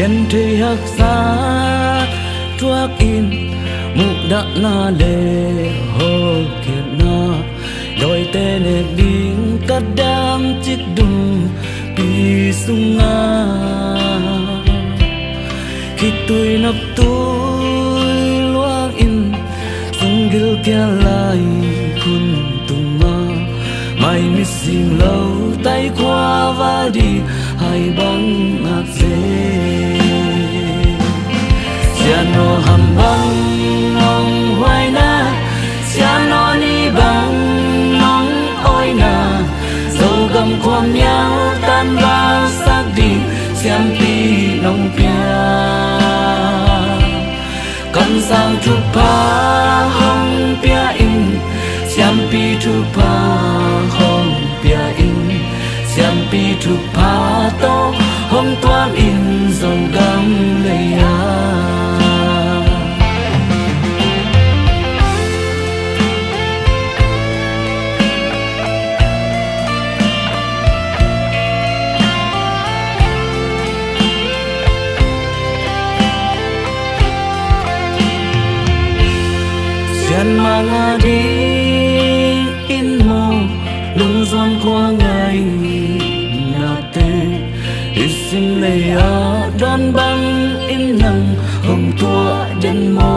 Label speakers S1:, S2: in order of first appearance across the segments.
S1: ken thei hak sa tuak in muk dak na le ho kiet na doi te ne ding kadam chik dum pi sunga khi tui nap tui luang in sunggil kia lai kun tuma mai missing lâu tay qua và đi hai băng ngạc dê Siano hầm băng nong hoài na Siano ni băng nong oi na dâu gầm khoang nhau tan vào xác đi Siam pi nong pia cầm sang thu pa hong pia in Siam pi thu pa hong pia in Siam pi thu pa to hong toan in dâu gầm lây à Sian mga di in mo lung zon qua ngày natin isim leya don bang in nang hong tua den mo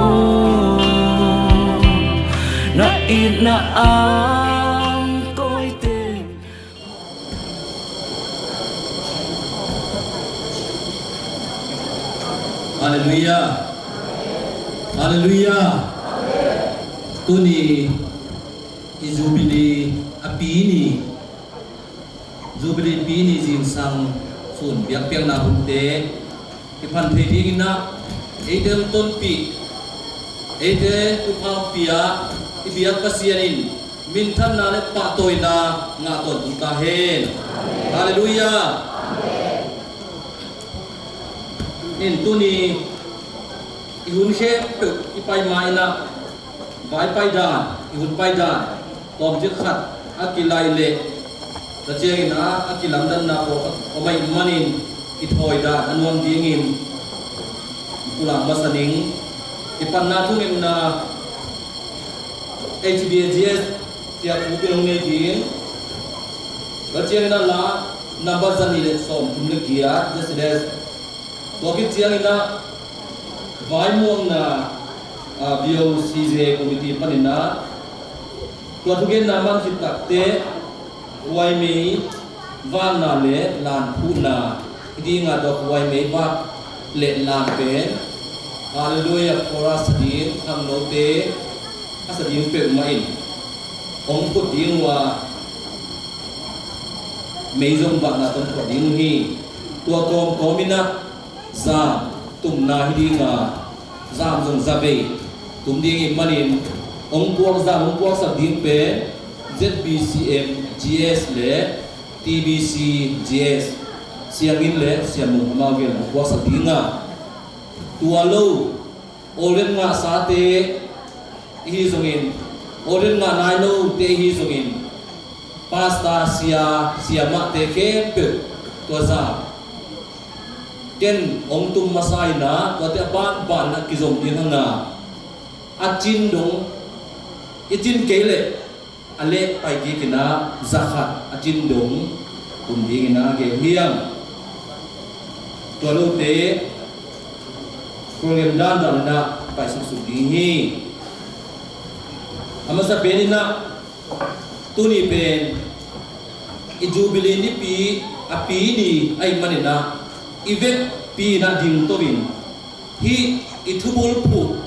S1: na it na ang koi te
S2: Hallelujah Hallelujah Tuni Jubili apini Jubili pini jin sang sun biak piang na hunte ipan thedi na edem ton pi ede kupang pia ibiak pasianin mintan na le pa toy na nga ton utahen haleluya in tuni ihun she ipai mai na vai pai dan ihun pai dan tom je khat akilai le ta cheng na akilam dan na ko mai manin ithoi da anwang dingin pulang masaning ipan na thungin na HBGS siap upilong ne din ta cheng na la number zani le som tumle kia desdes to ki cheng na vai muang na BOCJ committee panina tua thugen naman hitakte huai mei van na le lan phu na idi nga do huai mei ba le lan pe hallelujah for us din am no te asadin pe mai ong put din wa mei jong ba na ton put din hi tua kom komina za tum na hidi nga zam jong zabe tum ding manin ong puak za ong puak sa din pe ZBCM GS le TBC GS siangin le siamung amagel puak sa dinga tualo olen nga sa te hi zongin olen nga nai lo te hi zongin pasta siama te ke pe to za ken ong tum masai na to te ban na kizom din na achin dong itin kele ale pai ki kina zakhat achin dong tum ding na ge hiam to lo te program dan na pai su su ding hi amasa penina tuni pen ijubili ni pi api ni ai manina event pi na ding to bin hi ithubul pu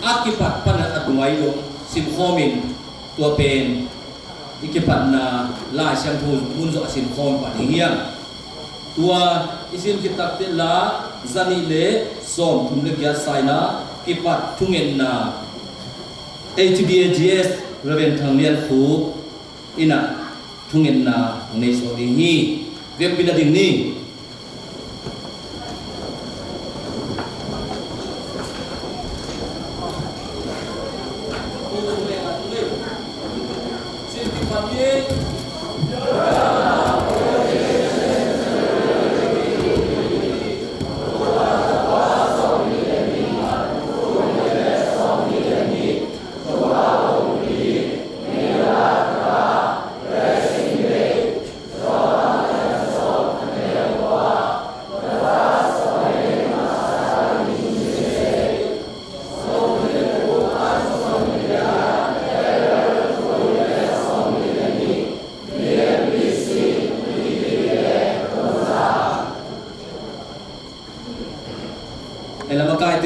S2: akipat pana adungai lo sim khomin tua pen ikipat na la siam thu mun zo sim khom pa hiam tua isim kitab te la zani le som thum le kya saina kipat thungen na HBAGS raven thanglian khu ina thungen na nei so ding hi vek pina ding ni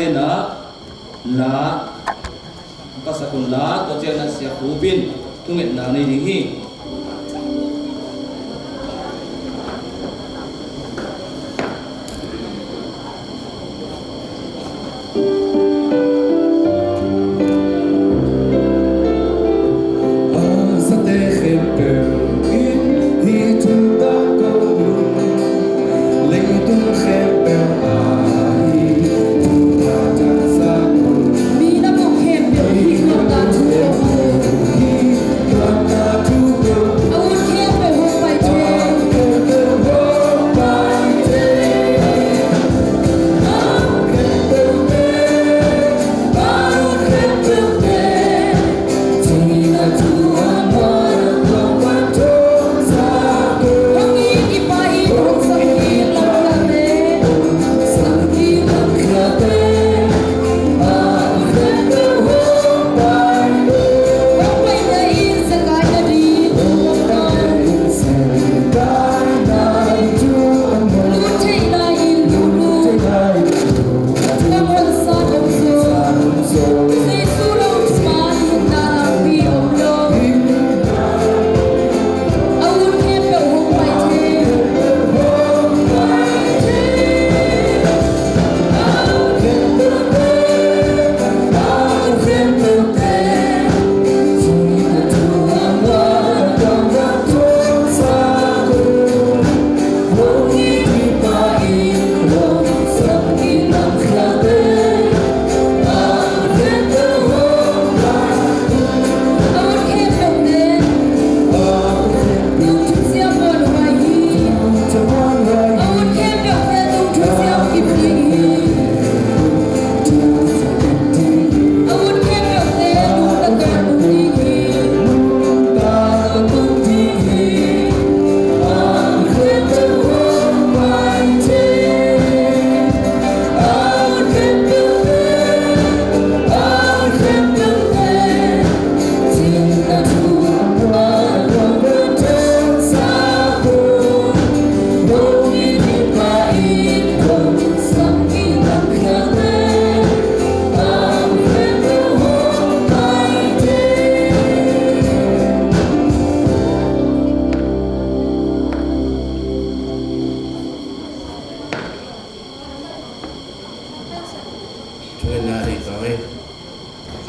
S2: te na la pasakun la to chen na sia kupin tunget na ni ding hi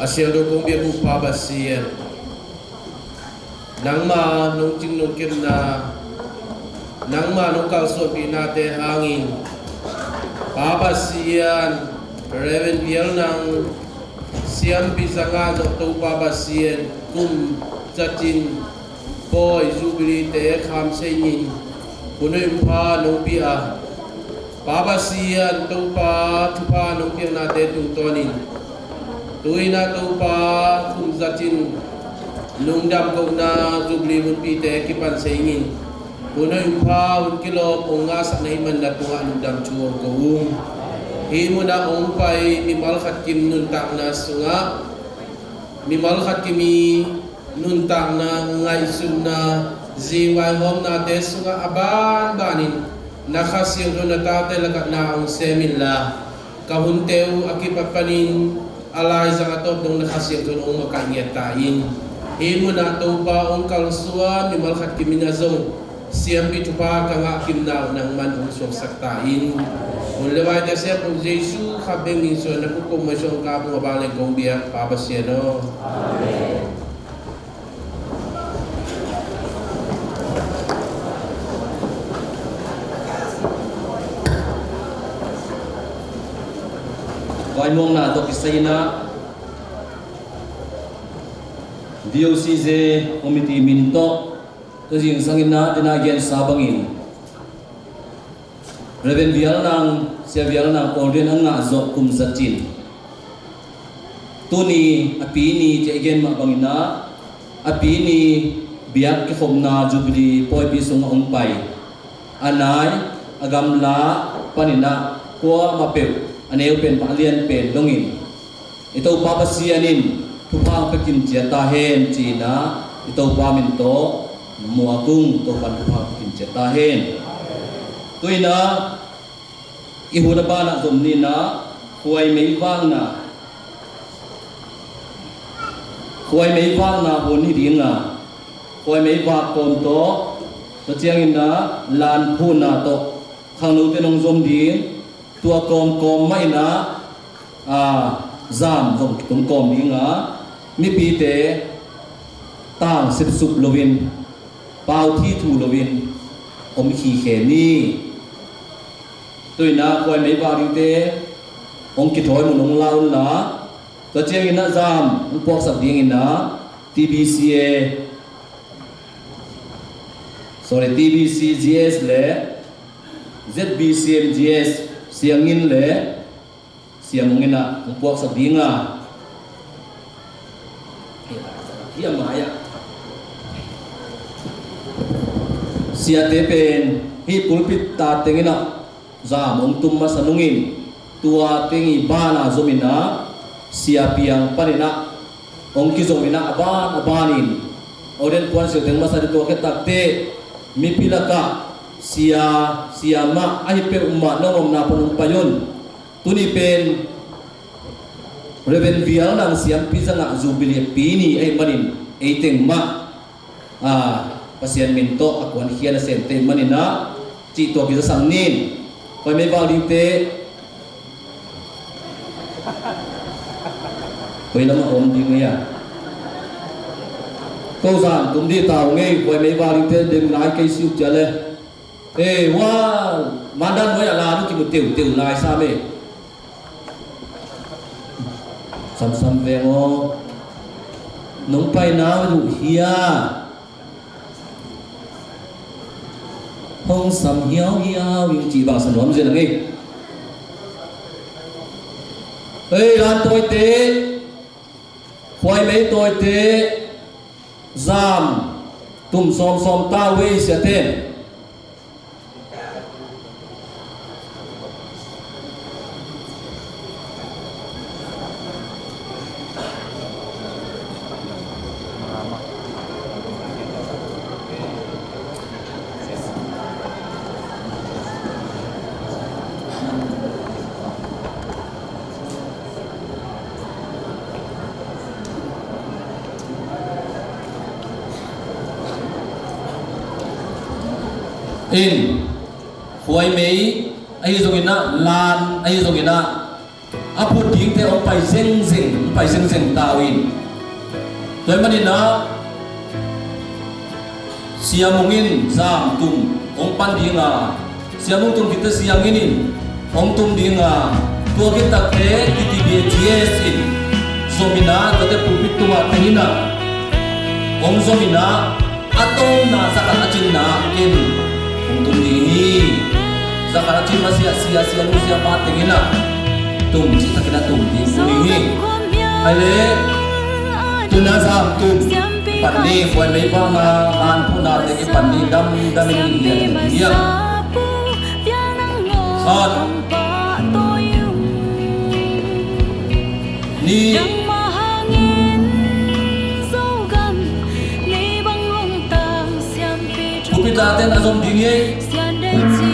S3: Asyang do kong biya bupa basiyan nang ma nung ching nung kim na nang ma nung kalso pinate hangin pabasiyan reven biel nang siam pisanga do to pabasiyan kum chatin boy jubili te kham senin punoy pa nung biya pabasiyan to pa tupa nung kim na te tung tonin tuina to pa kum zatin lungdam ko na jubli mun pite kipan seingin punoy pa un kilo punga sa naiman na tunga lungdam chuo ko himo na ong pai mimal khat kim nun tak na sunga mimal khat kimi nun tak na ngai sum na jiwai hom na te sunga aban banin nakhasil do na tate lagat na ong semilla kahunteu akipapanin alay sa atop nung nakasiyag doon ang makainyatain. Himo na ito pa ang kalsuan, mimalkat kiminazong siyang bitupa ka nga kimnaw ng manong saktain. Kung leway na siya kung Jesu, kabing minso na kukumasyon ka kung mabalang kong biyak papasyano. Amen.
S2: Wai mong na to kisay na DOCJ committee minto to jing sangin na dinagyan sabangin Reven vial nang siya vial nang orden ang nga zo kum satin tuni apini tegen mabangin na apini biak ki khom na jubli poi bisung ongpai anay agamla panina ko mapeu aneu pen palian pen dongin ito papasianin tupang pekin jeta hen cina ito paminto muagung to pan tupang pekin jeta hen tuina ihuna bana zomni na khuai mei wang na hon hi dinga khuai mei wa kom to to chiang in na lan phu na to khang nu te nong zom ding tua kom mai na zam zong tum kom dinga mi pi te tang sip sup lovin pau thi thu lovin om khi khe ni tôi na khuai mấy vào đi thế ông kịp thổi một ông lao na tôi chơi cái na jam ông bóc sập điên na TBCA sorry TBCGS le ZBCMGS siangin le siamungin na ông bóc sập điên à iya maya siate pen hi pulpit ta tengina zam om tumma sanungin tua tengi bana zomina siapiang panina om ki zomina abanin oden puan se teng masa ditua ke takte mipilaka siama ahipe umma nom na ponum payon tuni pen reven vial nang siam pisanga zubili pini ai manin eiteng ma pasien minto akuan hiana sente manina ci to kita sangnin koi me vào ding te koi lama om ding ya câu giảng cũng đi tàu nghe koi me vào ding te ding nai cây siêu chale wa mandan moi ala nu ki mu tiu lai sa me sam ve ngo nong pai na du hia hong sam hiao yung chỉ bằng sản phẩm gì là nghe lan tôi tế khoai mấy tôi tế giam tùm xóm tao vây sẽ tên in khuai mấy ai dùng ina lan ai dùng ina apu ding te ông phải zeng tao in tôi mà đi na siamungin zam tum ông pan dinga siamung tum kita sianginin ông tum dinga tua kita ke TBCGS in zomina kita pulpit tua tenina ông zomina atong na sakat acin na in tum dini zakara cima sia lu siapa tengina tum cita kena tum dini ale tuna zam tum pandi koi mei pa ma an puna tengi pandi dam dia sat ni Kupita ten azom dinge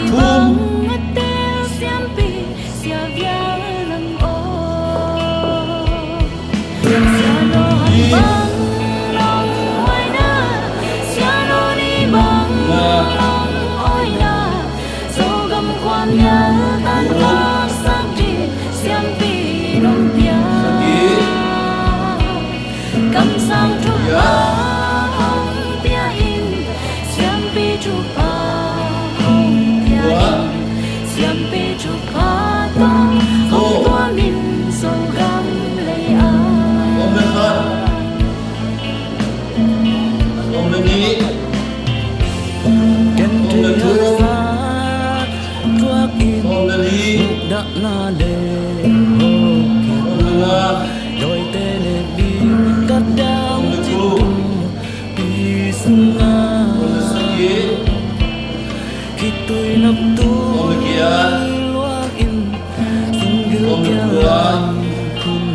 S2: thum
S1: na le đôi tên đi cắt đau chim đi sunga khi tôi nấp tôi loa in xin gửi kia kun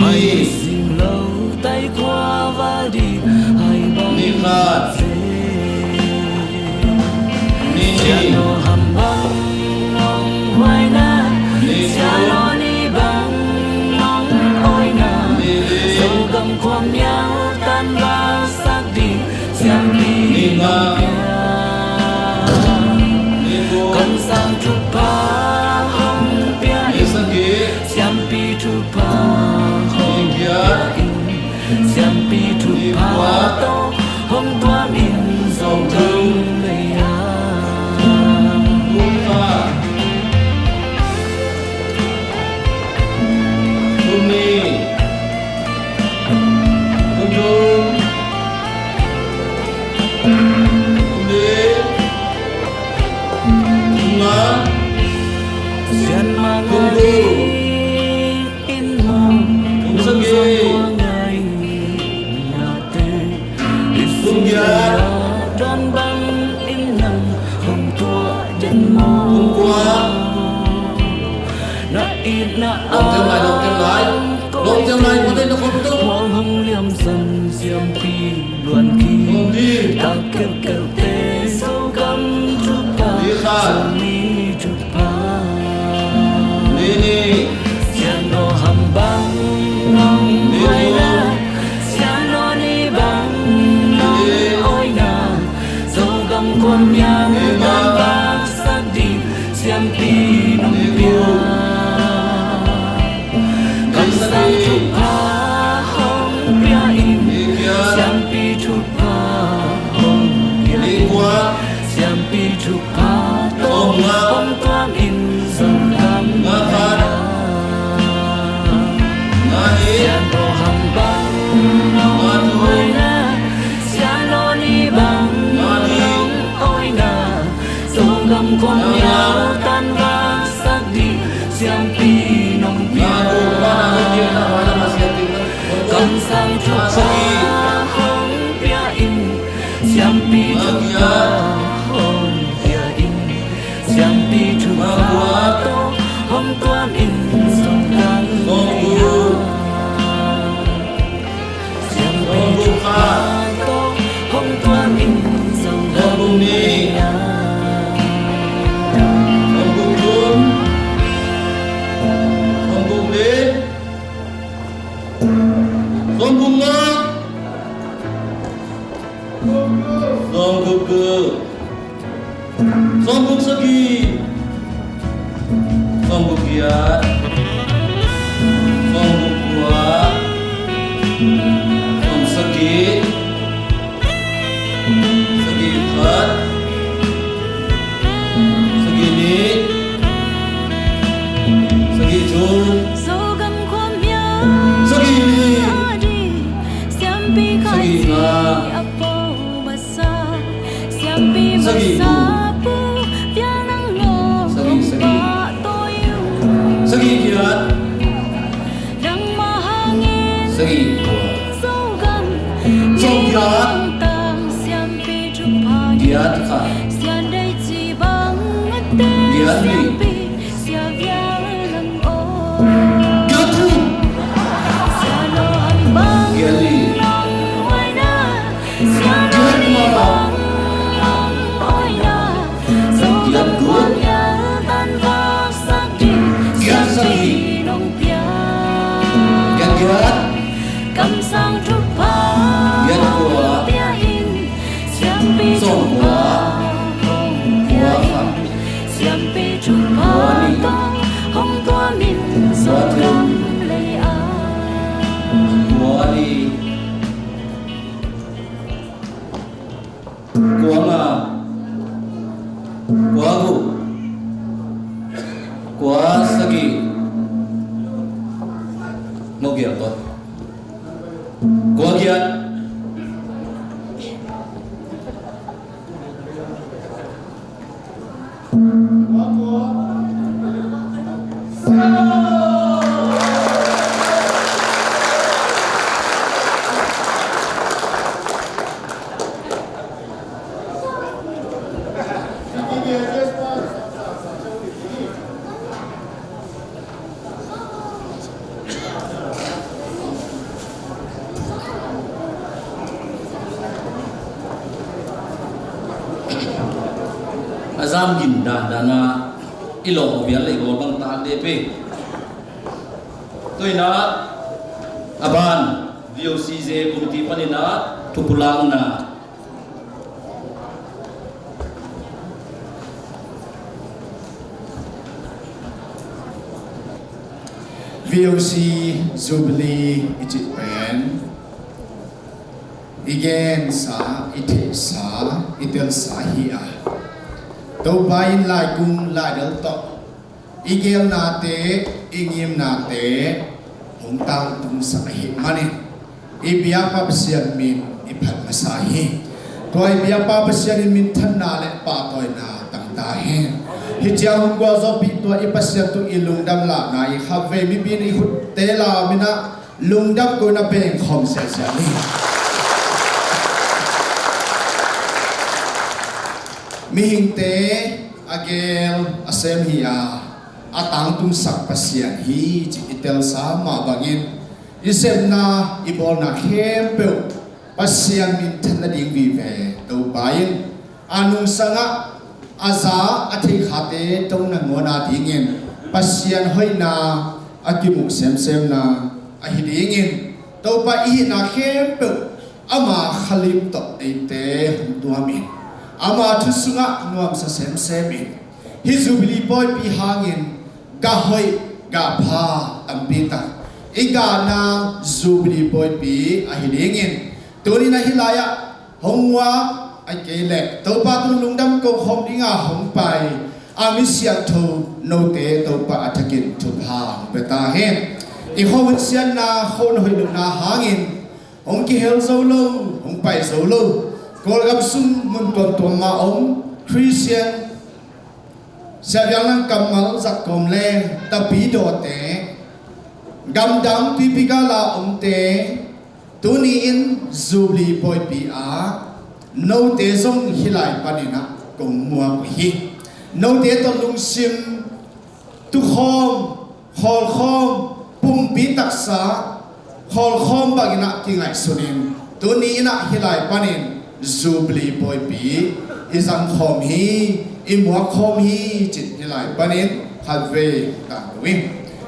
S1: ai xin lâu tay qua và đi hai bóng hàm băng hoài na phá tô hôm toán in dầu thương lệ
S2: Cung pha Cung ni Cung dung Cung đi Cung ngã
S1: Diyan mga
S2: Cung du
S1: in mo
S2: Cung sagi
S1: ngày natin
S2: Cung gia
S1: Đón băng in nằm hồng tua chân mo
S2: Cung qua
S1: Na ít na
S2: Lộn theo lại, lộn theo lại Lộn theo lại, có thể nó không tốt
S1: Hoàng hồng liêm dần diệm phi luận kỳ
S2: Lộn đi
S1: Ta kêu kêu tê sâu găm chút ta
S2: Đi khai.
S1: Sâu mi chút pa
S2: Đi đi
S1: Siano hầm băng nong
S2: Đi
S1: hoài
S2: luôn.
S1: na Siano ni băng nong
S2: Đi.
S1: ôi na Sâu găm quam nhang
S2: Đi
S1: tan
S2: ba.
S1: bạc sắc đi Siam pi nong
S2: Đi
S1: pia
S2: luôn.
S1: Cầm
S2: Đi
S1: sang
S2: sang
S1: chút
S2: đi
S1: pa hong pia in
S2: Đi kia
S1: Siam pi chút pa hong pia
S2: Đi
S1: in
S2: qua
S1: Siam pi chút pa to
S2: Hong nga.
S1: hong toan in dòng gam
S2: Nga phát. Nga hi
S1: Siano hang bang nong
S2: Nga tu.
S1: oi na Siano ni bang
S2: Nga ni.
S1: nong oi na Dòng gam con
S2: Nga
S1: nhau
S2: nga.
S1: tan vang sắc đi Siam pi nong pia
S2: Nga tu pa na ko dia na wala masyating na
S1: Cầm sang chút
S2: Nga sagi.
S1: pa hong pia in Siam pi
S2: Nga
S1: chút
S2: kia.
S1: pa hong pia in Siam pi chút
S2: Nga
S1: pa
S2: buat.
S1: to hong tuan in dòng gam
S2: Song gu.
S1: Siam pi
S2: Song gu
S1: chút
S2: ka.
S1: pa to hong tuan in dòng
S2: Song
S1: gam
S2: gu ni Song gu dun Song gu đi Song gu nga Song gu ke Song gu sagi Song gu kiat Song gu kuat Song sagi Sagi khat Sagi ni Sagi chung
S4: dấu găm khoam nhớ
S2: Sagi ni
S4: đi xem bi khai
S2: Sagi
S4: gì
S2: nga.
S4: apo basa xem bi
S2: Sagi
S4: basa
S2: tu.
S4: pu via nang no
S2: Sagi, sagi.
S4: ba tôi yêu
S2: Sagi kiat
S4: đang mà hangin
S2: Sagi kuat
S4: dấu găm
S2: Dấu
S4: nhẹ
S2: găm.
S4: nhàng tang xem bi chụp hai
S2: Kiat khat
S4: xem đây chỉ bằng tên
S2: Kiat ni.
S4: xem bi xem via nang ô
S2: Kiat tu
S4: Siano ang bang
S2: Kiat ni
S4: nong hoài na Siano
S2: Kiat
S4: ni
S2: ma.
S4: bang nong oi na Dấu
S2: Kiat
S4: gam
S2: good.
S4: cuốn nhớ tan vang sắc đi
S2: Kiat
S4: Siam
S2: sagi.
S4: pi nong pia
S2: Kiat kiat
S4: Cầm sang trúc pa
S2: Kiat kuat
S4: pia in Siam pi
S2: Song
S4: trúc pa
S2: kuat.
S4: hong pia
S2: Kuat
S4: in
S2: khat
S4: Siam pi trúc pa
S2: Kuat ni.
S4: to hong tua min
S2: Kuat
S4: dấu
S2: tu.
S4: gam lệ a
S2: Kuat ni Kuat nga Kuat gu Kuat sagi Mau kiat tot Kuat kiat Azam gin dana ilo biar le gol bang ta de pe toina aban VOCJ kumti panina tupulang na
S5: VOC Jubilee Ichit Pen igen sa ite sa itel sa hi a to bain lai kung lai del to igel na te ingim na te hong tang tung sa hi mani ibia pa besian min iphat masahi toy bia pa besian min than na le pa toy na tang ta he hi chiang gwa zo pi to ipasian tu ilung dam la na i khave mi bin i khut te la mina lung dam ko na beng khom se se ni mi hing te agel asem hi a atang tung sak pasian hi chi itel sa ma bangin isem na ibol na khem pe pasian min than na ding vi ve to bain anung sanga aza athi khate tong na ngona dingin pasian hoina akimuk sem sem na ahi dingin to pa I na khem pe ama khalim to ate duamin ama thusunga nuam sa sem semin hi zubili boy pi hangin ga hoi ga pha ambita iga na zubili boy pi ahi dingin tuni na hilaya hongwa akele to pa tu lungdam ko khom dinga hong pai ami sian tho no te to pa athakin thu pha beta he I khom sian na khon hoi na hangin hong ki hel zo lo hong pai zo lo kol gam sum mun ton ton ma ong Christian sa yang lang kamal zak kom le ta pi do te gam dam ti pi ga la om te tuni in zubli boy pi a no te zong hilai panina kong mua hi no te to lung sim tu khom khol khom pum pi taksa khol khom bagina kingai sunin tuni ina hilai panin zubli boy pi izang khom hi imwa khom hi chit hilai panin khalve ta win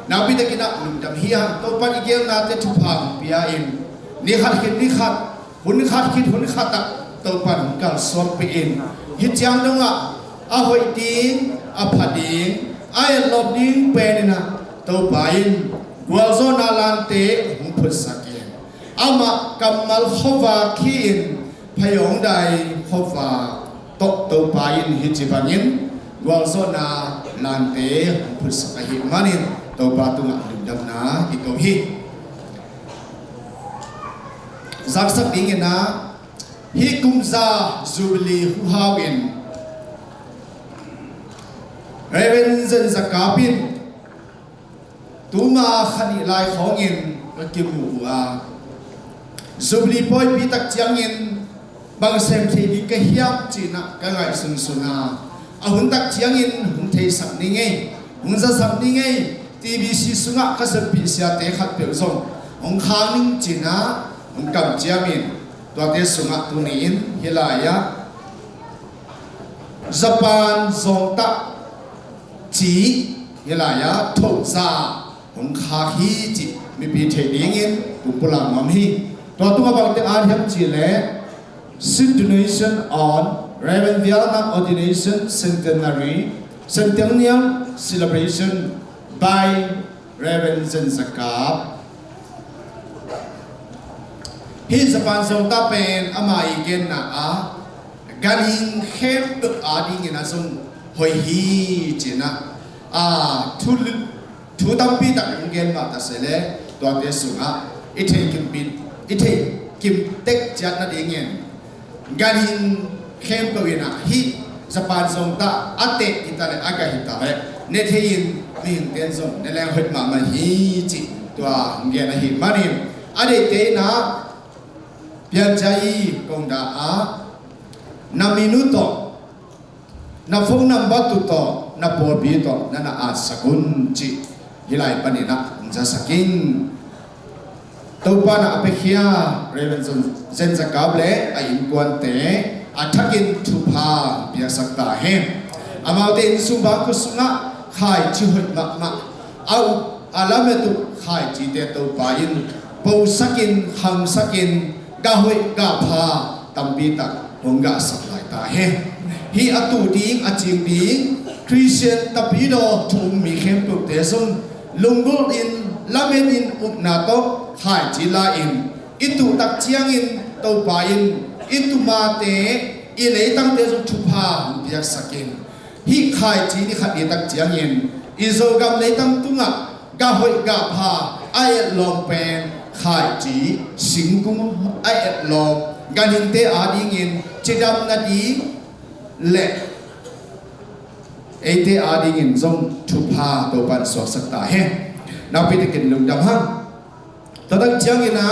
S5: na pi ta kina dam hi ha to pan igel na te thupang pia in ni khat khit ni khat hun khat khit hun khat ta to pan kal swap pi in hi chang dong a hoi tin a phading ai lob ding pe ni na to pain gwal zo na lan te hung phut sakin ama kamal khova khin phayong dai khova tok to pain hi chibanin gwal zo na lan te hung phut sakahi manin to pa tu nga dam na ikaw hi zak sak ding na hi kumza zubli hu hawin reven zen zakapin tuma khani lai khongin kimu a zubli poi pi tak chiangin bang sem thi di ka hiam china ka ngai sun suna a hun tak chiangin hun thei sak ni nge hun za sak ni nge TBC sunga ka sa pi sia te khat pe zong ong khang ning china ong kam chiamin to te sunga tunin hilaya Japan zongta chi hilaya thoza hong kha hi chi mi pi the dingin pupulang mam hi to tu ma bang te an hem chi le donation on Reverend Vietnam Ordination Centennial Celebration by Reverend Zen Zakap hi Japan zongta pen ama igen na a galing khem tu ading na sung hoi hi china a thu tam pi tak ngel ma ta sele to te sunga ithe kim tek chat na dingen galing khem ko ina hi Japan zongta ate itale aga hitale ne thein min ten zong ne lang hot ma hi chi to ngel na hi manim ade te na pian chai kong da a na minuto na phone number tu to na por bi to na a sakun chi hilai panina ja sakin to pa na apekhia Reverend Zen Zakable a in kwan te athakin thu pha bia sakta he amaute in sumba ku sunga khai chi hot ma au alame tu khai chi te to pa in po sakin hang sakin ga hoi ga pha tambi ta hongga saklai ta he hi atu ding aching ding Christian tapido thum mi khem tu te sun lungul in lamen in upna to khai chila in itu tak chiang in tàu pain itumate ilei tang te zum thupa biak sakin hi khai chi ni khat ni tak chiang in izogam lei tang tunga ga hoi ga pha ai lom pen khai chi singkum ai lom ganin te ading in chidam na di le ate ading in zong thupa to pan so sakta he na pitikin lungdam ha tadak chiang ina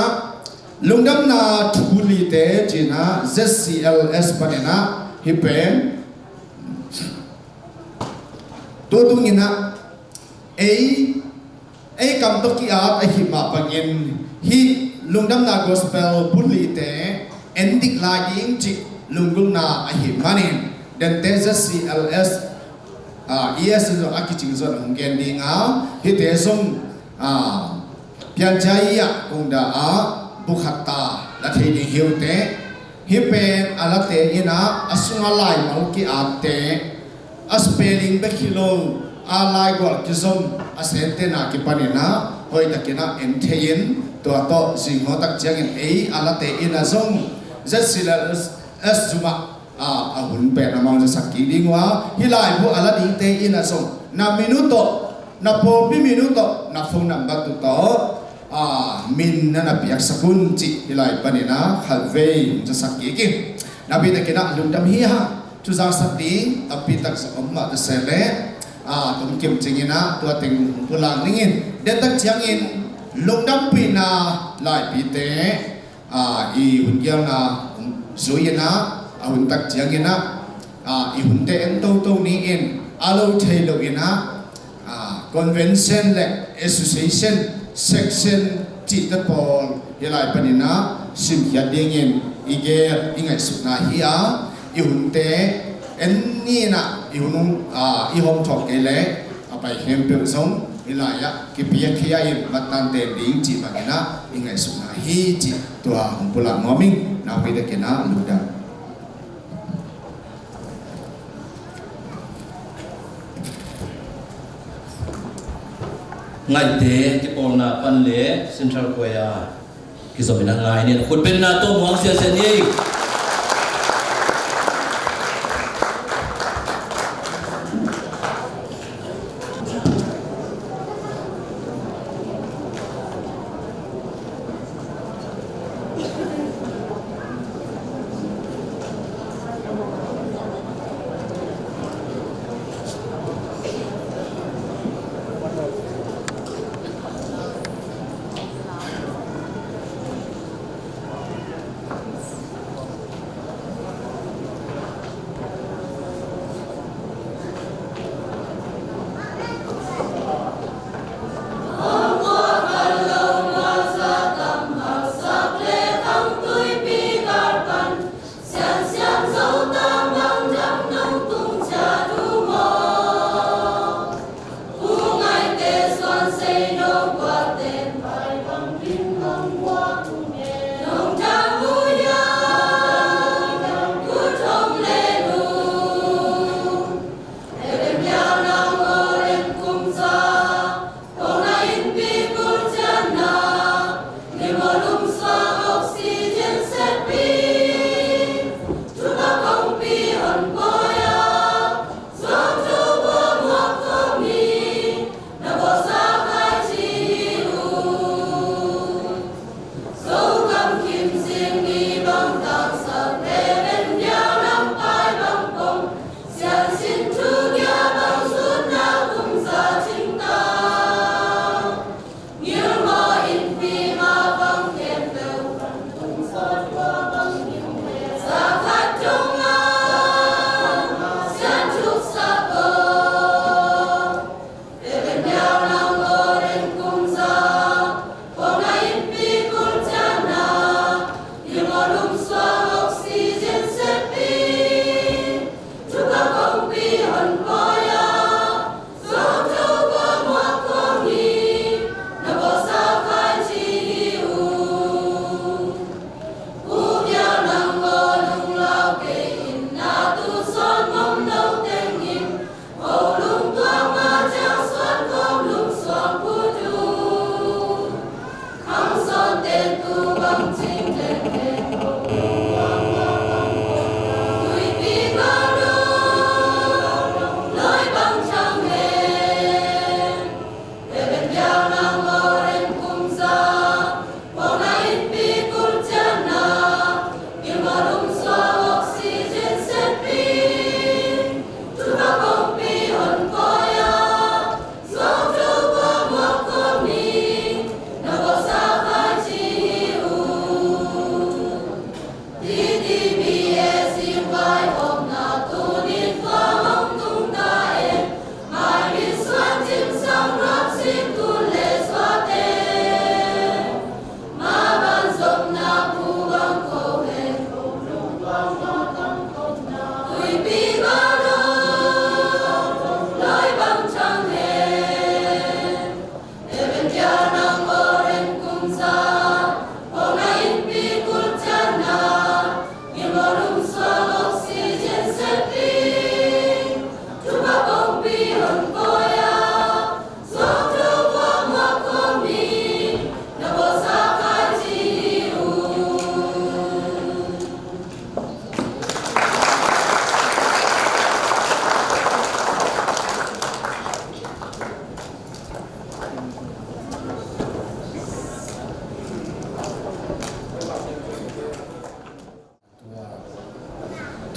S5: lungdam na thuli te china ZCLS panena hipen to tungina ai kam to ki at a hima pangin hi lungdam na gospel puli te endik laging chi lungung na a himanin dan te ZCLS yes zo akiching zo nggen dinga hi te song pian chai ya kungda a bukhata la thei ding hiute hi pen ala te ina asunga lai mau ki ate a spelling be kilo a lai gol ki zom a sente na ki panina hoi takina en thein to to sing ho tak chiang in ei ala te ina zom ZCLS zuma a hun pe na mang sakki dingwa hi lai bu ala ding te ina zom na minuto na po bi minuto na phone number tu to min na piak sakun chi hilai panina khalve ja sakki ki nabi ta kina lungdam hi ha chu za sakti tapi tak sakma ta sele tum kim chingina to teng pulang ningin de tak chiangin lungdam pina lai pi te i hun gyang na suina hun tak chiangina i hun te en to ni in alo thailo ina convention le association section chi ta pol hilai panina sim hia dingin ige ingai sukna hia i hunte en ni na i hunung i hom thok ke le apai hem pe song hilai ya ki pia khia in matan te ding chi bagina ingai sukna hi chi to pula ngoming na pi de kena luda
S2: ngai te ki pol na pan le central koya ki zo bina ngai ni khut pen na to muang sia sen ye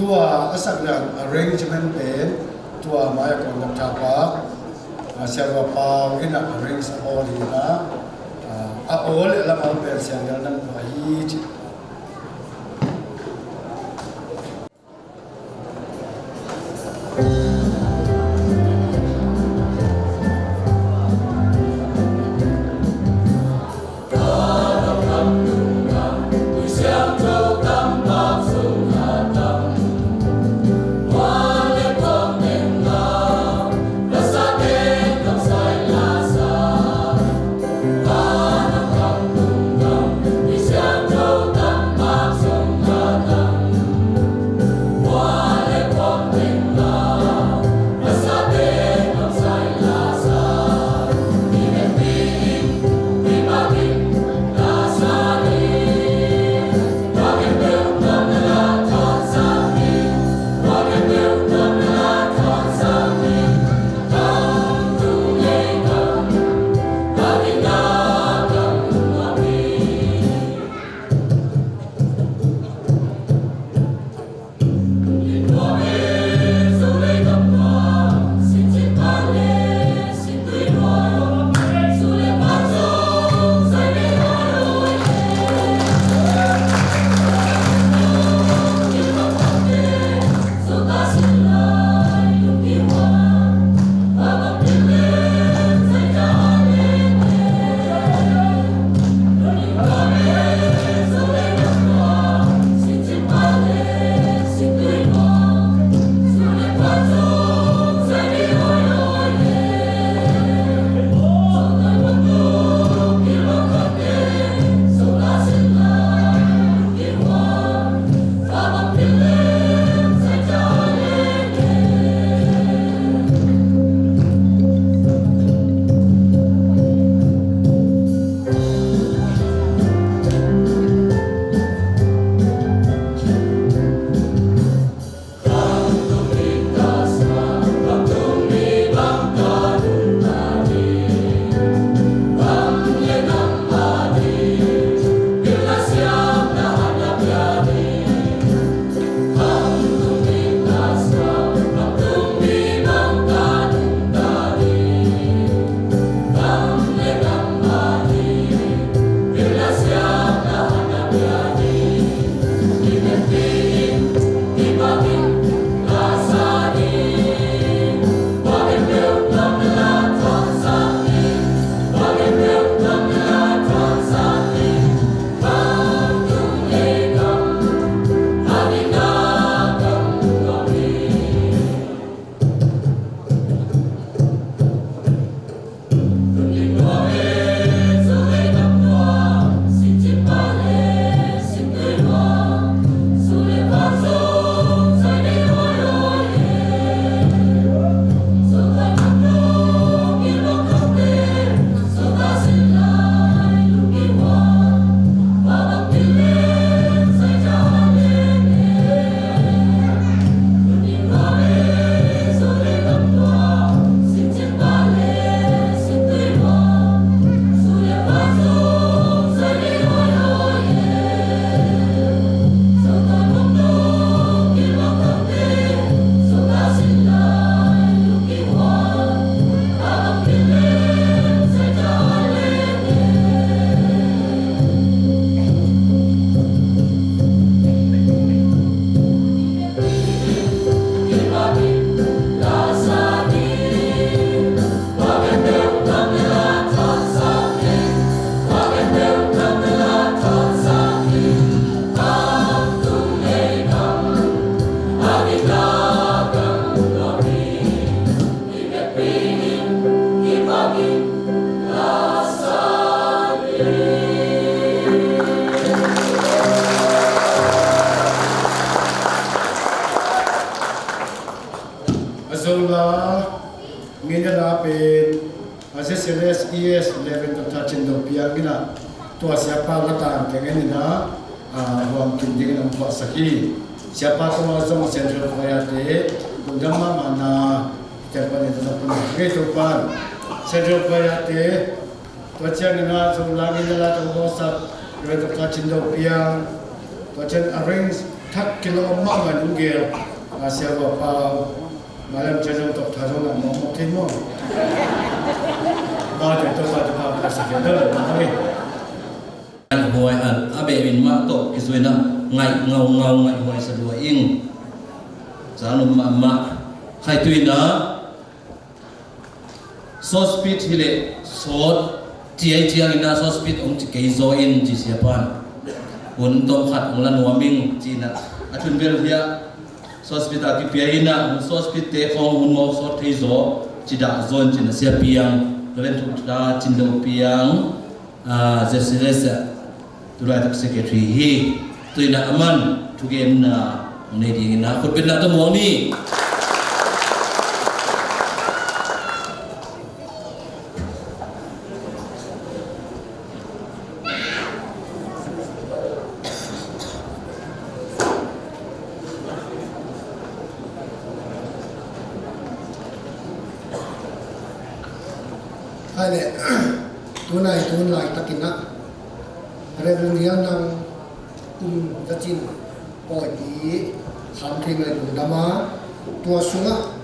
S6: tua asakna arrangement pen tua maya kon na thapa serwa pa ina arrange all ina a all la mal per siangal nan mai
S1: Hãy subscribe cho kênh Ghiền Mì Gõ để không bỏ lỡ
S6: ngina pe SSLS ES 11 to touching do piangina to siapa latan kengena huam kinding ng pasaki siapa to sa central koyate undama mana Japan itu nak pun gitu pan central koyate to changna so lagi nala to bosa to touching do piang to chen arrange thak kilo ma man ungel siapa pa malam jajang to tharo na mo timo ba to pa pasaki do
S2: hoi an abe min ma to kizuina ngai ngau ngai hoi sa dua ing zanum ma khai tuina so speed hile so ti ina so speed ong ti kei zo in ji siapan un tom khat ong lan warming ji na athun bel hia so speed a ki pia ina so speed te khong hun mo so thei zo chi da zon chi na sia piang len tu da chin do piang zesilesa Turai tak secretary hi tu ina aman tu gen na ne di na ko bin na to mo ni
S7: Hai tunai takina Revolution ng Jacin Poi Sampai Melayu Dama Tua Sunga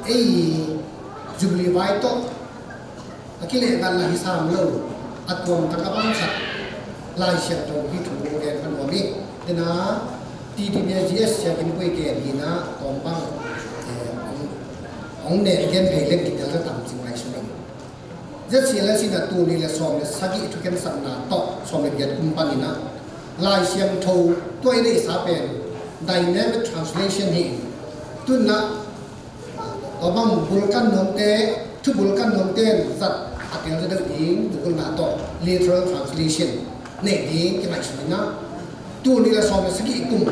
S7: Jubilee Vaito Akile Gan Lahi Sam Lo Atwam Takabang Sat Lai Siap Tong Hitu Gen Panwami Dena TTBGS Siapin Pui Gen Hina Tompang Ong Ne Gen Pei Lek Kita Letam Sing Lai Sunang rất xí là xin là tu ni là xóm là sagi thu kem sẵn là tọ xóm là việt company na lai xiêm thâu tôi đây sao bên dynamic translation hi tuân na ở bằng bulkan nông tế thu bulkan nông tế giật hạt tiếng ra được tiếng bulkan na tọ literal translation nè tiếng cái này xin na tu ni là xóm là sagi cùng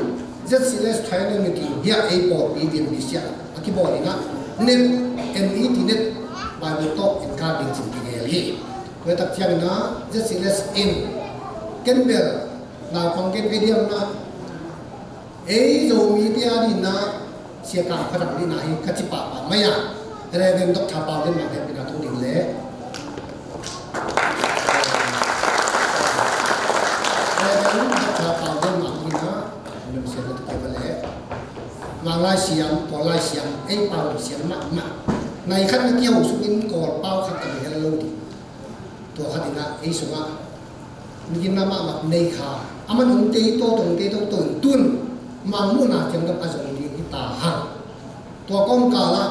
S7: rất xí là thái nên mình kì hiện ai bỏ đi việt đi xia cái bỏ đi na nên em ý thì nên Bible talk in carding chim hi với tập chiang na just less in Campbell nào phong cái video na ấy rồi media đi na chia cả phát động đi na hi cái chip pa mày à Reverend Dr. Paul lên mặt bên thông tin lễ Reverend Dr. Paul lên mặt đi na mình sẽ được cái lễ mà lai xiang có lai xiang ấy Paul xiang mặt này khăn cái kiểu sung in cột bao khăn cái này lâu điตัวขัดนะไอ้สุงะมีกินน้ำมันในขาอามันองเตยโตตรงเตยโตตุนมังมุนาจังกับอาจารย์ดีตาหักตัวก้องกาละ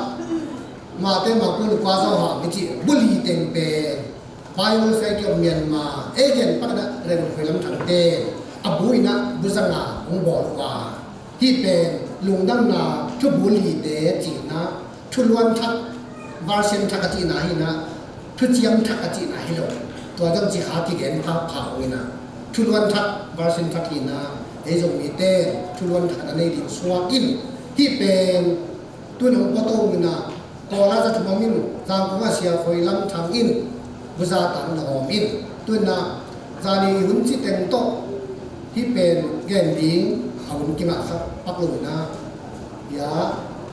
S7: มาเตมาคุณกว่าเจ้าหากิจิบุลีเต็มเปไปวันเสาร์ที่เมียนมาเอเจนปักนะเรื่องคุยลำถังเตอบุยนะบุษงาองบอกว่าที่เป็นลุงดังนาชุบุลีเตจีนะชุลวันทักวาร์เซนทักจีนาฮินะทุกอย่างทักจีน่าฮิโลตัวจังจีขาที่เห็นภาพข่าวนี่นะทุกวันทักวาร์ซินทักที่นะไอ้จงมีเต้ทุกวันทักนั้นในดินสวากินที่เป็นตัวหนุ่มก็โตนี่นะก่อนจะทำมินทางก็เสียไฟลำทางอินบุษาตันหอมอินตัวน่ะจานีหุ่นจิตเต็มโตที่เป็นแกนดิงเอาหุ่นกิมาครับปักหลุดนะยา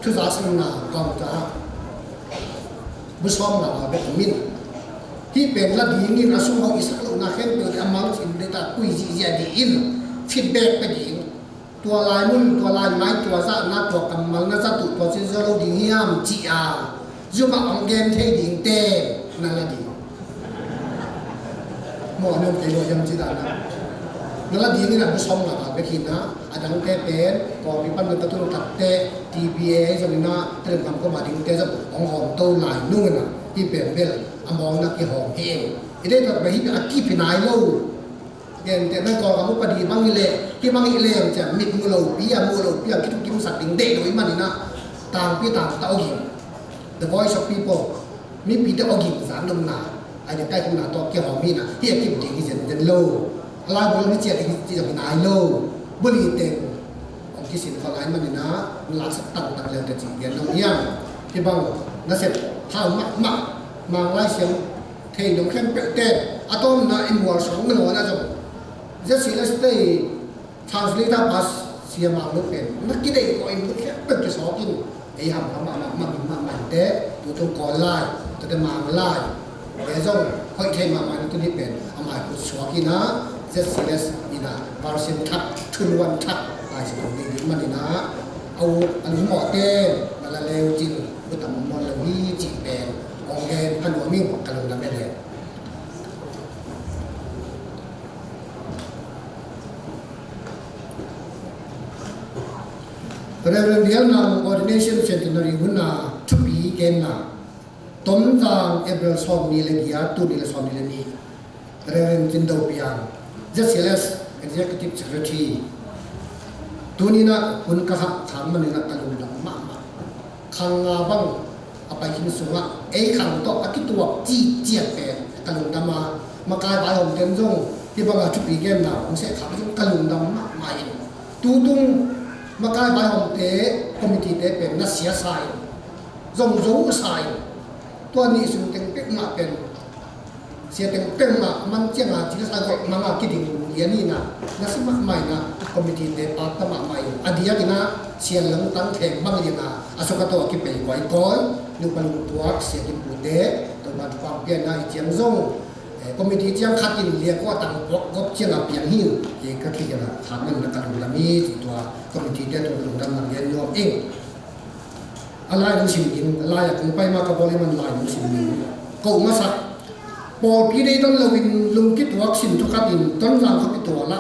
S7: ทุกศาสนากองจ้าบุษบมาแบบมินที่เป็นละดีนี่นะสุ่มเอาอิสระนะเห็นเป็นอามังสินเดต้าคุยจีดีอินฟีดแบ็กไปดีตัวลายมุ่นตัวลายไม้ตัวซะนะตัวกำมังนะซะตุตัวเซนเซอร์ดีเฮียมจีอาจุมาองเกนเทดิงเต้นั่นละดีหมอเนี่ยเป็นยังจีดานะนั่นละดีนี่นะบุษบมาแบบคิดนะอาดังเต้เป็นก่อนมีปัญหาตัวตัดเต้ TBA จะมีนะเติมคำก็มาดิ้งเต้จะของหอมโตหลายนู่นนะที่เป็นเบลอมองนักที่หอมเองอีเด็กแบบนี้เป็นอาชีพนายลู่เด่นแต่นั่นก็กับมุกปดีบางอิเล่ที่บางอิเล่จะมิดมูโลปียมูโลปียคิดกิมสัตว์ดิ้งเด็กโดยมันนี่นะต่างพี่ต่างตะกิม The Voice of People มีปีเตอร์อกิมสารนมนาไอ้เด็กใกล้คุณนาตัวเกี่ยวหอมมีนะที่อาชีพเด็กที่เด่นลู่อะไรบุรุษเจียที่จะเป็นนายลู่บุรีเต็มองค์ที่สินเขาไล่มันนี่นะมันหลักสัตว์ต่างๆเลยแต่จริงเดียนน้องยังที่บางนั่นเสร็จ thao mạ mang lai xiang thầy đồng khen bẹ tê atom na in war song ngelo na jong rất xí là stay translate pas sia mang lúc pen nó cái đây có in cái bẹ cái số kinh ấy hàm mà tê tụi tôi còn lại tụi tôi mang lại để jong hơi thêm mà tụi đi pen am ai cũng số kinh na rất xí là ina version thắt thun one thắt ai sẽ không đi mà đi naเอาอันหมอเต้มาละเลวจริงก็ทำมอลวีจีแปงองเกนพันหัวมิ่งกันลงน้ำได้เลยเรื่องเดียวนะ ordination centenary หุ่นนะทุกปีเกณฑ์นะต้นทางเอเบลซอมนี่เลยยาตัวนี่เลยซอมนี่เลยนี่เรื่องจินโดเปียน just yes executive secretaryตัวนี้นะคุณกระหักถามมันนี่นะกระดูกดำมากขังงาบังเอาไปกินสุงะไอ้ขังโตอคิตัวจีเจียเป็นกระดูกดำมากลายไปของเต็มจงที่บางชุดปีเกมนะผมเสียขังกระดูกดำมากมายตู้ตุ้งมากลายไปของเตะคอมมิตี้เตะเป็นนักเสียสายจงสายตัวนี้สุดเต็งเป๊กมาเป็นเสียเต็งเป๊กมามันเจียงอ่ะจีสายก็มันมาคิดถึงเย็นนี่นะนักสมัครใหม่นะคอมมิตี้เตะปาตมาใหม่อดีตกินะเสียหลังตั้งแข่งบางอย่างนะอาสุกตัวกินไปก่อยก้อยนึกว่าลูกตัวเสียกินปูเตะตัวมันความเปลี่ยนนะเจียงจงคอมมิตี้เจียงขัดกินเรียกว่าตั้งพวกกบเจียงอ่ะเปลี่ยนหิ้วเองก็คิดกันนะถามมันนักการเมืองมีตัวคอมมิตี้เตะตัวลงดำน้ำเย็นยอมเองอะไรนุ่งสิมินอะไรถึงไปมากระบอกเลยมันลายนุ่งสิมินกูมาสักพอพี่ได้ต้นเราวินลุงคิดวัคซีนทุกขัดินต้นหลังเขาไปตัวละ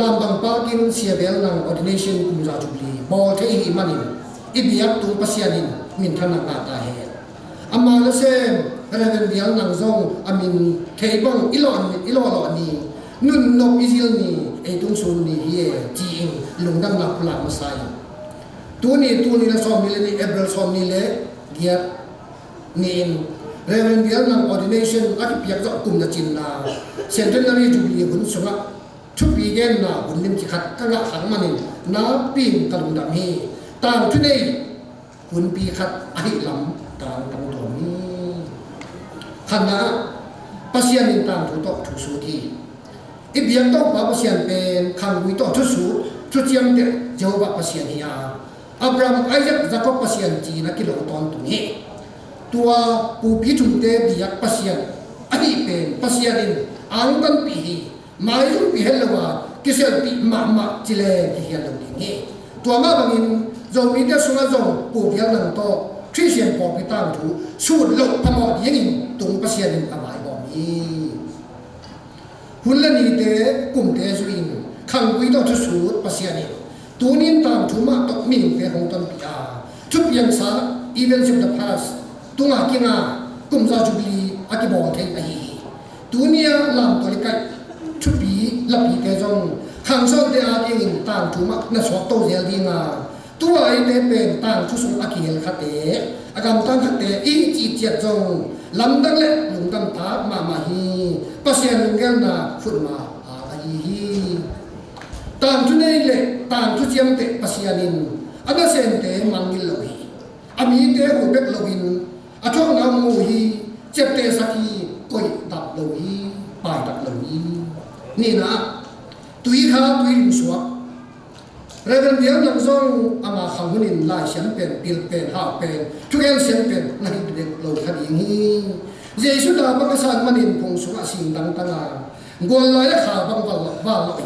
S7: ลำบางปากินเสียเบลนัง ordination กุมราจุลีบอเทอีมันินอิบิยักตัวปัสยานินมินทนักนาตาเฮอามาเลเซมเรเวนเดียลนังซงอามินเทบังอิลอนนีนุนนกอิซิลนีไอตุงซุนนีเฮียจีอิงลุงดังนักพลังมาใส่ตัวนี้ละสอมนี่เลยนี่เอเบลสอมนี่เลยเดียนีนเรเวนเดียลนัง ordination อาทิตย์ยักษ์จะกุมนาจินนาเซนเทนนารีจูบีบุญสมะทุกปีเกนนาบุญลิมจิขัดกระหังมันนี่นาปีนกระลุงดำฮีตามทุนนี้บุญปีขัดอหิลำตามตรงตัวนี้ขณะปัสยานินตามถูกต้องถูกสูทีอิบยังต้องปะปัสยานเป็นขังวิโตทุสูทุเจียมเดเจ้าปะปัสยานเฮียอับรามไอซักจะก็ปัสยานจีนักกิโลตอนตรงนี้ตัวปูพิจุเตดิยักปัสยานอดีเป็นปัสยานินอังกันปีมาอยู่ปีเฮลว่ากิเซลปีมาจิเลกิเฮลตรงนี้ตัวมาบางอินจงมีเดสุนัจงปูพิยังนังโตทริเซียนปอพิตังถูสูดลงพมอดยังอินตรงปัสยานินอะไรบอกนี้หุ่นละนี้เตกุมเตสุอินขังวิโตทุสูดปัสยานินตัวนี้ตามถูมาตกมิ่งเป็นของตนปีอาทุกอย่างซา events of the past ตัวงากิงากุมซาจุบลีอากิบอกเทไอตัวนี้ลำตัวเล็กชุบีลับปีเตจงขังโซเตอากิงต่างถูมาน่าสวกโตเซลดีงาตัวไอเตเป็นต่างทุสุอากิเฮลคาเตอากำตั้งคาเตอีจีเจียจงลำดังเล็ลุงตั้งตามาฮีปัสยาลุงเกลนาฟุตมาอาฮีต่างทุเนยเล็ต่างทุเจียมเตปัสยานินอันนั้นเซนเตมังกิลโลฮีอามีเตหูเบกโลวินอาช่วงน้ำมูฮีเจ็บเตสักีกอยดับโลฮีปายดับโลฮีนี่นะตุยข้าตุยลิมสวกเรื่องเดียวนังซองอามาขังหุ่นินลายเสียงเป็นปิลเป็นหาเป็นทุกอย่างเสียงเป็นนั่นเด็กโลคดีนี้เจสุดาบังกษัตริย์มันินพงสุราสิงดังตั้งกวนลายขาบังว่าลอย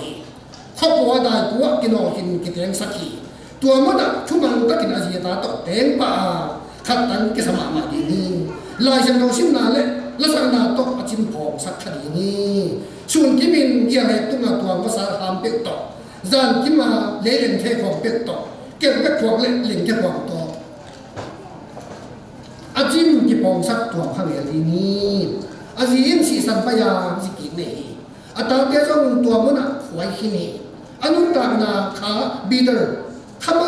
S7: ครอบครัวได้กัวกินอกินกิเตงสักทีตัวมันอ่ะชุมันก็กินอาเซียตาตกเตงป่าขัดตันกิสมาดีนี้ลายเสียงเราชิมนาเละแล้วสังนาตกอจิมพองสักคดีนี้ส่วนกิมินเกี่ยวกับตัวภาษาฮามเปตอจานกิมาเล่นเทของเปตอเก็บไปของเล่นเทของต่ออาจิมกิปองสักตัวพังเอลีนี้อาจิมสีสันปยาสิกินเนยอาตาเกจงตัวมันอ่ะไว้ที่นี่อนุตานาขาบีเดอร์ขม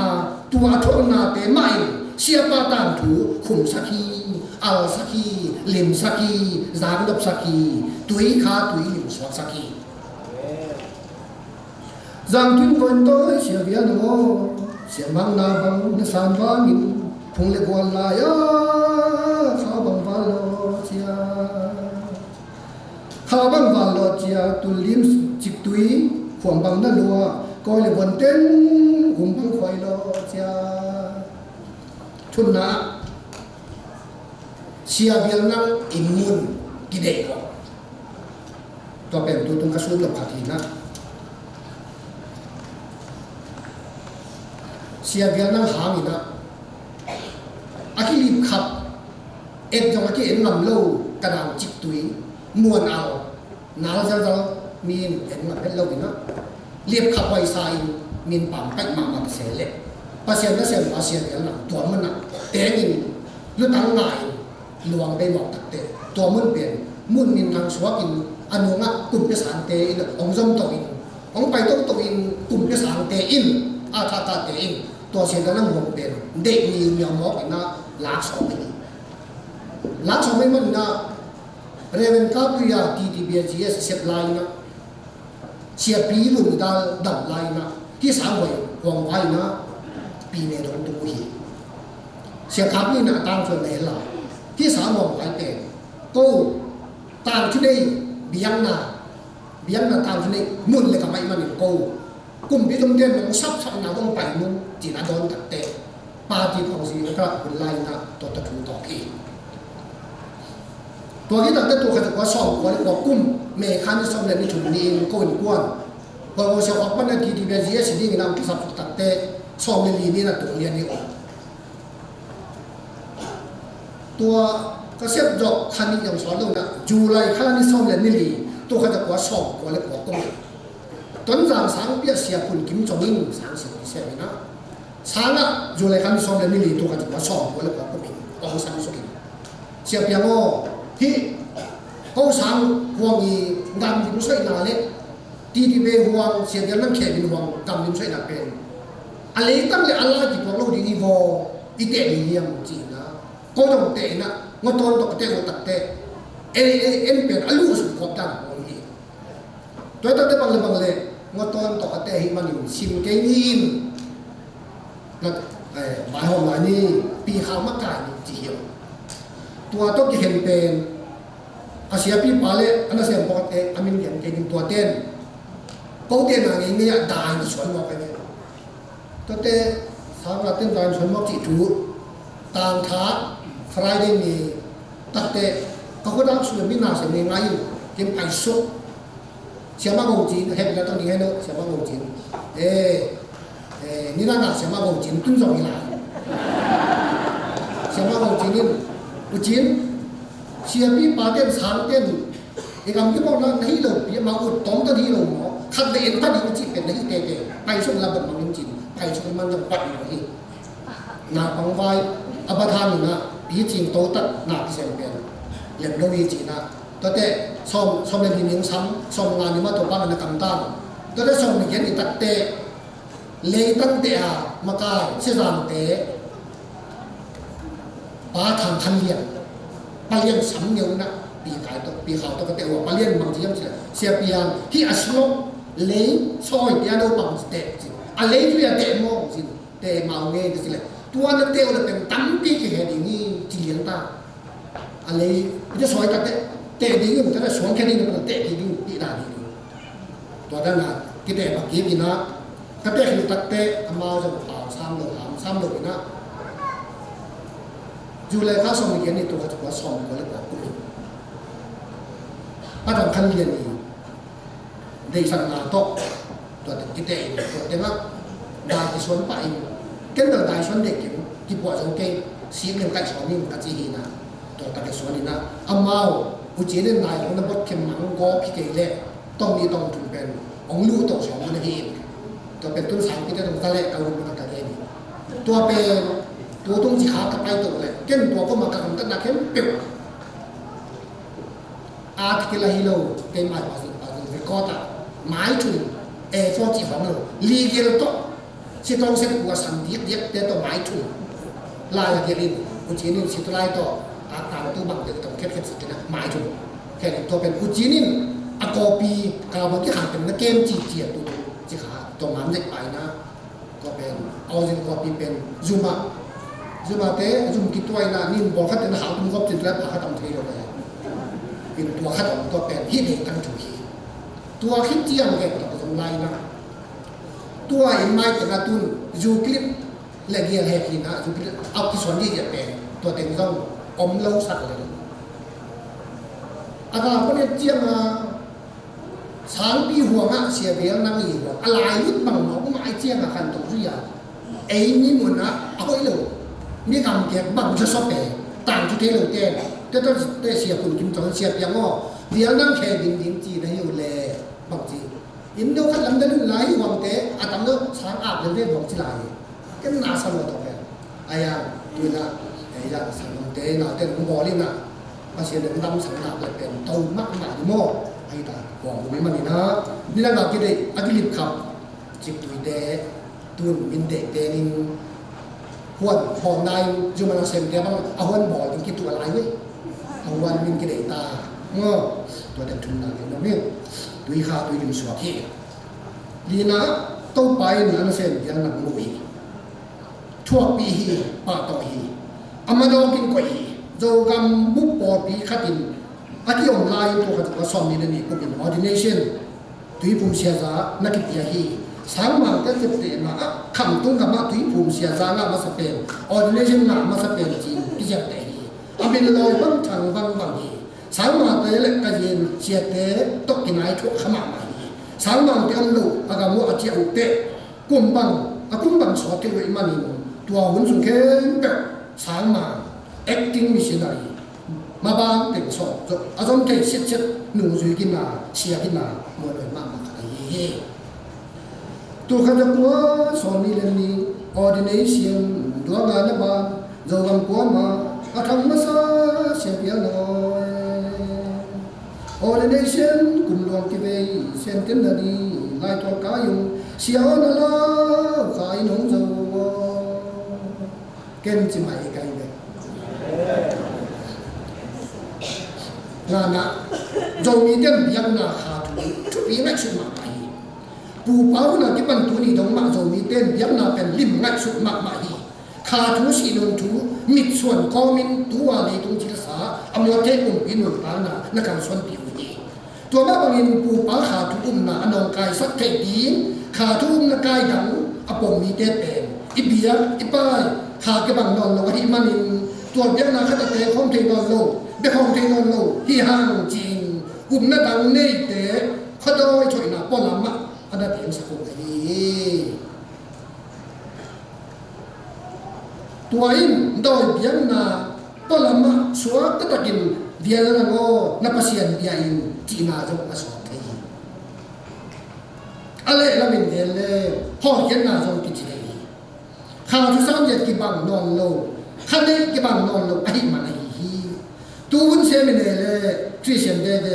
S7: าตัวทุ่งนาเตไม่เสียปาตานถูขุมสักทีอัลสักทีลิมสักทีจางดบสักทีตุยขาตุยลิมสวกสักทีจางทุนคนโตเสียเวียนโมเสียมังนาบังนสานวามินผ phung le gol la ya kha bang va lo chia kha bang va lo chia tu lim chik tui phom bang na lua coi le bon ten hum bang khoi lo chia thun na sia bial nang imun kide ko to pen tu tung ka su lo phathi na sia bial nang ha mi na akilip khap et jong aki en ngam lo kadang chik tui muan ao nal zal zal min en ngam het lo bina liep khap wai sai min pam pai ma ma se le pasien na sen pasien el na to man na tengin lu tang ngai luang dei mok tak te to mun pen mun min nang suakin anunga kum pe san te in ong zom to in ong pai to in kum pe san te in a tha ta te in to sen na mong pen de ni mi mok na lak so mi lak so mi man na reven ka puya TTBGS set line na sia pi lu dal dam line na ki sa wai wong wai na pi ne dong tu hi sia khap ni na tang chon le la ki sa wong wai te ko tang chu dei biang na tang chu dei mun le ka mai man ko kum bi dum den mong sap sap na dong pai mun ji na don tak te pa ji phong si ka kun lai na to ta thu to kiตัวที่ตัดได้ตัวขจัดว่าสองวันกว่ากุ้มเมฆานิสมเลนิชุนนี่ก็อินกวนพอเราเชื่อว่าปัญญาที่ดีเบจีเอสดีนำสับตัดเตะสองเลนีนี่นะตัวเรียนนี่ออกตัวก็เสียบดอกคันนี้อย่างสอนลงนะจูไลคันนี้สมเลนิลีตัวขจัดว่าสองวันกว่ากุ้มต้นจางสังเปียเสียคุณกิมจงอินสังเสียเสียนะสังอ่ะจูไลคันนี้สมเลนิลีตัวขจัดว่าสองวันกว่ากุ้มองสังสุกิเสียเปียโง่ที่เขาสั่งห่วงอีดำดิมช่วยนาเล็กที่ที่เบห่วงเสียเดียวนั่งแข่ดินห่วงดำดิมช่วยนาเป็นอะไรตั้งแต่อะไรที่พวกเราดีอีโวอีเตะดีเยี่ยมจริงนะก็ต้องเตะนะงอตอนตกเตะงอตัดเตะเอ็นเป็นอลูสุดขอบดังของอีตัวตั้งแต่บางเลยงอตอนตกเตะให้มันอยู่ชิมเกยินแล้วหมายความว่านี่ปีข่าวมักกายจีเหี่ยวตัวต้องเห็นเป็นอาเซียปีปาเลอันนั้นเสียงปกติอามินเห็นเก่งตัวเต้นเขาเต้นอะไรเงี้ยได้สวนบอกไปเนี่ยตัวเต้สามารถเต้นได้สวนบอกจิจูต่างท้าฟรายเดย์นี่ตัดเต้เขาก็ได้ส่วนมินาเสียงง่ายเก่งไปสุดเสียมากงจีนเห็นแล้วต้องนี้ให้เนอะเสียมากงจีนนี่น่าเสียมากงจีนตุ้งสองอีหลายเสียมากงจีนนี่อุจินเชียบีปาเต้นสางเต้นไอ้คำที่บอกนั้นให้เราพี่มาอุดต้มตัวที่เราหมอคัดเองถ้าดีอุจิเป็นให้เตะไปช่วงระเบิดมันจินไปช่วงมันจะปัดอยู่ที่นาปังไว้อัปทานนะพี่จินโตตัดนาพิเศษเป็นเหลี่ยมโลวีจีนะตัวเต้ซ้อมเล่นหินซ้ำซ้อมงานนี่มาตัวบ้านนักการตั้งตัวเต้ซ้อมเขียนอีตัดเตะเลยตั้งเตะมากายเสียสามเตะป้าทางคันเลียนปเลียนสำเนียงนะปีขายตัวปีขาวตัวกระเตว่าปเลียนบางทียังเสียเปียงที่อาชีพเลยซอยเดียโดบังเตะสิอะไรที่จะเตะมองสิเตะมาเงี้ยสิเลยตัวนั้นเตะเราเป็นตั้มปีกี่แห่งนี้จีเลียนตาอะไรจะซอยกันเตะดีนี่มันจะได้สวนแค่นี้มันเตะดีนี่ปีได้ดีตัวนั้นนะที่เตะบางทีนี่นะถ้าเตะคือตัดเตะมาจะเปล่าซ้ำเลยนะอยู่เลยข้าสมัยนี้ตัวจะว่าสองคนเลยแบบนี้อาจารย์คันเรียนนี่ได้ฟังงานโต๊ะตัวที่เตะตัวเด็กว่าได้ที่สวนไปเก่งแต่ได้สวนเด็กเก่งที่ปวดจงเก่งสีเงินกันสอนนี่มันกันจีนะตัวตะเกียบสวนนี่นะอามาผู้จีนนายของนักบอลเข้มมังกอพิเกเล่ต้องมีต้องถูกเป็นองลูตัวสองคนนี้ตัวเป็นต้นสายที่จะต้องทะเลกเอาลงมาทะเลนี่ตัวเป็นตัวต้องจีขากับไปตัวเลยเก่งตัวก็มากับตั้งแต่เข้มเปียวอาทิตย์ละฮิโลเต็มหมายว่าสิ่งก็ตาหมายถึงฟอจีของเราลีเกลโตสิต้องเสกว่าสันติเดียดแต่ตัวหมายถึงลายเกลินอุจินินสิตัวลายต่อตามตัวบางเด็กต้องเข้มสักนะหมายถึงแค่ตัวเป็นอุจินินอากอปีกาบที่หางเป็นนักเกมจีเจียตัวจีขาตัวมันเด็กไปนะก็เป็นเอาจริงก็ปีเป็นซูมา Zumate zum kitwai na nin bol khat na hang tum gop tin trap khat am thei ro le in tua khat am to pen hi de kan thu hi tua khit tiang ge ta zum lai na tua in mai ta tun zu clip le gial he ki na zu clip au ki son di ge pen to ten zong om lo sak le aga ko ne tiang a sáng bi huang á xia bé năng gì huang alai ít bằng nó cũng ai chiang à khăn tổ duy à ấy như muốn á ôi lâu mi cầm cái bằng cho shop bé tặng cho thế lâu tiền thế tôi tôi xia cùng kim chọn xia bé ngõ vì năng khe bình chỉ này nhiều lệ bằng gì in đâu khách làm đến lái huang thế à tầm đó sáng áp lên về huang chỉ lại cái nào sao mà thôi ai à tôi là ấy là sáng huang thế nào tên cũng bỏ lên à mà xia được năm sáng áp lại tiền tàu mắc mà đi mua ai taของวิมันนี่นะนี่นั่นก็คิดได้อภิลิปครับจิตตุยเดตุนมินเดเตนินหวนหอมนายจุมันเซมเดียบ้างเอาหวนบ่อถึงคิดตัวอะไรเว้ยเอาวันมินกิเลตาเมื่อตัวเด็กทุนนั่นเองเนี่ยตุยข้าตุยลิมสวะที่ลีนะต้องไปนั่นเซมยังนักมวยชั่วปีฮีปาต่อฮีอามาโดกินกว่าฮีโจกำบุปผาปีขัดินอาที่ออนไลน์ตัวก็สอนนี่นี่ก็เป็น ordination ตุยภูมิเสียจานักกิจยาฮีสามวันก็จะเตะมาคำตุ้งกับมาตุยภูมิเสียจางามาสเปน ordination งามาสเปนจีนที่จะเตะฮีอาเป็นลอยบังทางบังฮีสามวันเตะเล็กกันยินเสียเตะตกกินไอ้ทุกขมามาฮีสามวันเตะอันลูกอากาโมอาเจียอุเตะกุมบังสอดที่วิมานินตัวหุ่นสุงเข้มแบบสามวัน acting missionaryมาบ้านเต็มสอบจบอาจารย์เตะเช็ดหนูจุยกินนาเชียกินนาเมื่อไรมากมาขายเฮ่ตัวข้าจะกลัวสอนนี่เรื่องนี้ ordination ดวงงานนับบ้านเรากำกลัวมาอาทำมาซาเสียเพียงน้อย ordination กลุ่มหลวงที่เวเซนเทนนารีลายตัวกายุเสียวนาลาขายน้องเจ้าเก่งจิ๋มไอ้ไก่เด็กงานนะเรามีเดินยังนาขาถุยทุกปีไม่สุดมากไปปูเป้านะที่บรรทุนี่ต้องมาเรามีเดินยังนาเป็นริมไม่สุดมากไปขาถุสีนนทุมิดส่วนก้อมินตัวเลยตรงจิตสาอเมริกาอุ้มอินุตานะนักการส่วนผิวดีตัวมาบางอินปูเป้าขาถุอุ้มนะอนองกายสักเทดีขาถุอุ้มนะกายดังอปมมีเดินเป็นอิเบียอิปายขากระบังนอนลงที่มันอินตัวยังนาขณะเตะของเทนอนโลเด็กของเทนอนโลที่ห่างจริงอุ้มหน้าดังเนยเตะเขาโดยช่วยนาป้อนลำมะอันนั้นเพียงสักคนตัวอินโดยเพียงนาป้อนลำมะสวดตะกินเดียร์ละโง่นับเสียนเดียอินจีน่าจงมาสอนเทยอะไรละมินเอเล่พ่อเขียนนาจงกิจเลยข้าวที่สามเย็ดกิบังนอนโลข้าได้กิบังนอนโลไอ้มันไอ้ตูนเซมิเนเล่ทริเชนเดเด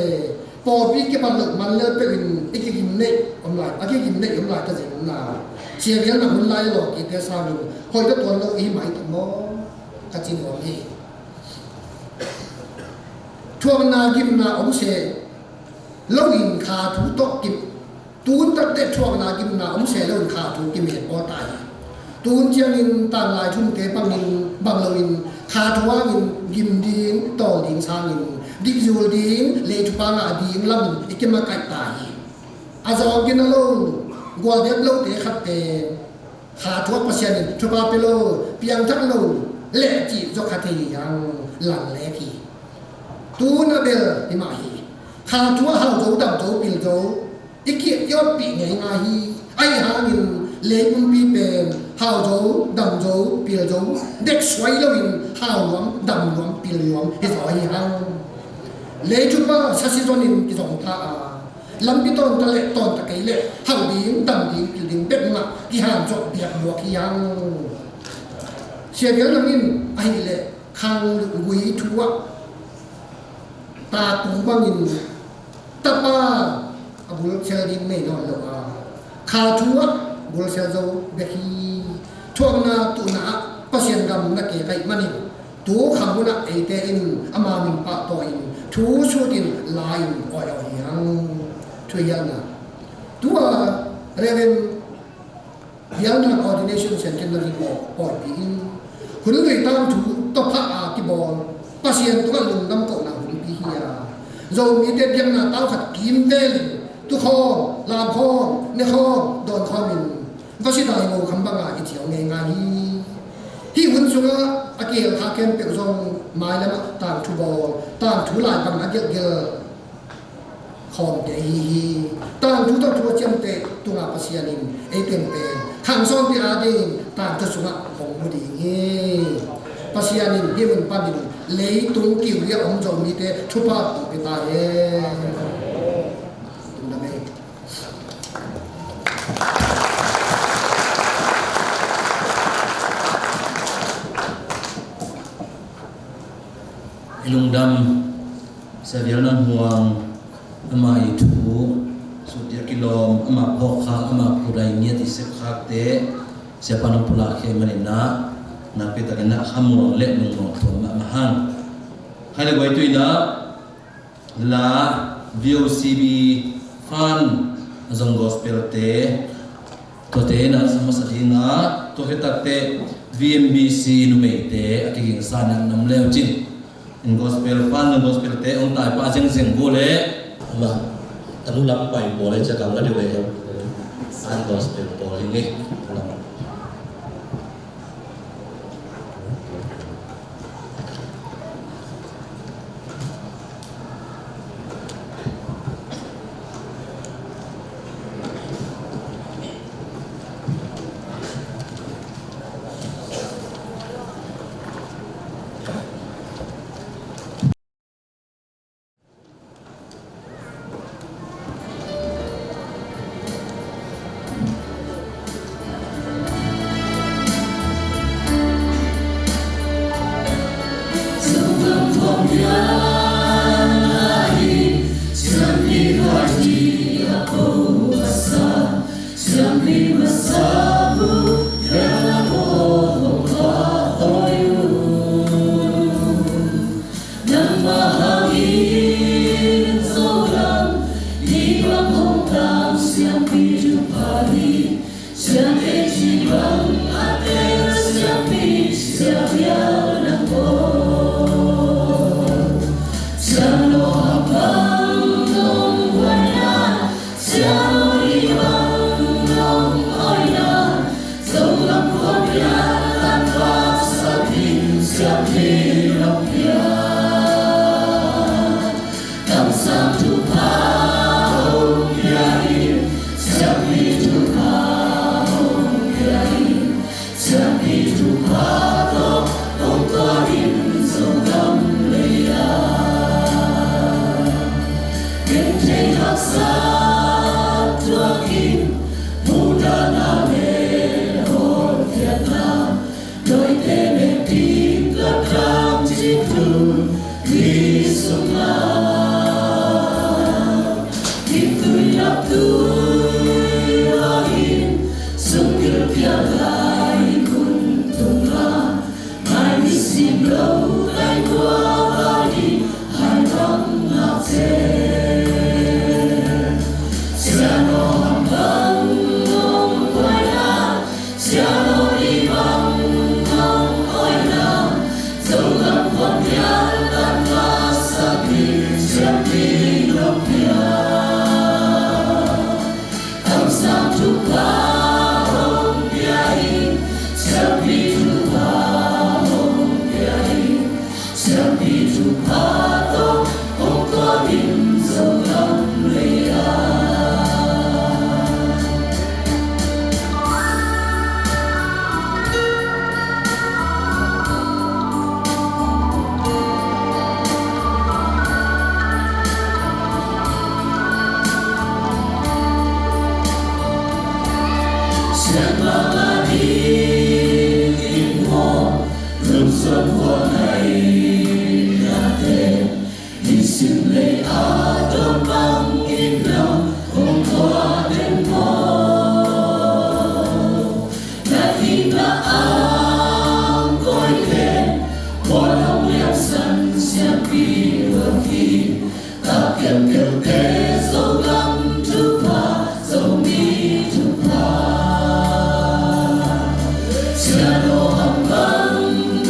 S7: พอพี่กิบังโลมันเลิศเป็นอีกกินเนยอมไลน์อีกกินเนยอมไลน์ก็จะอมไลน์เชียร์ยังนั่งอมไลน์หรอกอีกแต่สามีคอยตัวตัวโลอีหมายถึงมอกัจจินอมเฮทัวร์นากิมนาอมเชโลอินขาถูตกกิบตูนตัดเด็ดทัวร์นากิมนาอมเชโลอินขาถูกิมเห็นพอตายตูนเชียงอินต่างลายทุ่มเทปังอินบังโลอินคาทวาอินยิมดิงต่อดิงซางอินดิกจูดิงเลทุปานาดิงลำอิกิมาไก่ตายอาจารย์กินนโลกัวเด็บโลเตขัดเตคาทวาปัสยานินทุปาเปโลเปียงทักโลเละจีจกขัดเตยังหลังเละพีตูนเบลอิมาฮีคาทวาหาวโจดับโจปิลโจอิกิยอดปีไงงาฮีไอหางินเลกุมปีเป็นหาวโจดำโจปีลโจเด็กสวยแล้วอินหาวหลวมดำหลวมปีลหลวมฮิตอยหังเลจุบ้าสัสิจนินกิจงท่าลำพิตอนตะเละตอนตะไกเละหาวดิ้งดำดิ้งปีลดิ้งเบ็ดงะที่หามจบเบียกหัวขี้ยังเสียเยอะแล้วอินไอเละคังกุยทัวตาปูบังอินตะป้าบุลเชดินไม่นอนหรอกขาทัวบุลเชโจเบคีช่วงนาตุนาปัสยันกำนักเกไกมันอินตัวขมุนักเอเตอินอามามินปะตออินทูชูดินลายออยยังช่วยยังนะตัวเรเวนยังนัก ordination centenary ปอดปีอิน คุณลุยตามถูตบพระอากิบอลภาษีตัวกันลงน้ำก่อนหนังหุ่นปีเฮียเรามีเดียงหน้าเต้าขัดกิมเดลตุคอลาคอเนคอดอนคอมินภาษีได้โง่คำบังอาอิเทียวง่ายๆที่หุ่นสุงอาเกียร์คาเกมเปิดทรงไม้แล้วต่างทูบอลต่างทูลายบังอาเยอะของเดียต่างทูตัวทัวเจมเตตัวภาษีนินเอเต็มเป็นทางซ้อนที่อาดิงต่างตัวสุงของมุดีเงี้ยภาษีนินที่มันปั้นดินเลยตุนกิวเรียองจงมีเตทุบะไปตายตุนดำเอง
S1: Ilung dam sa nan huang ama itu sudia kilom ama pokha ama kurai niat isep khakte siapa nang pula ke manina na pita kana hamur le nung to ma mahan hale goi tu ina la VOCB fan azong gospel te to te na sama sadina to hetate VMBC numeite aking sanan nam leo chin in gospel fan gospel te ong tai pa jeng jeng bole ma tanu lam pai bole cha kam la de we an gospel bole nge Siano hambang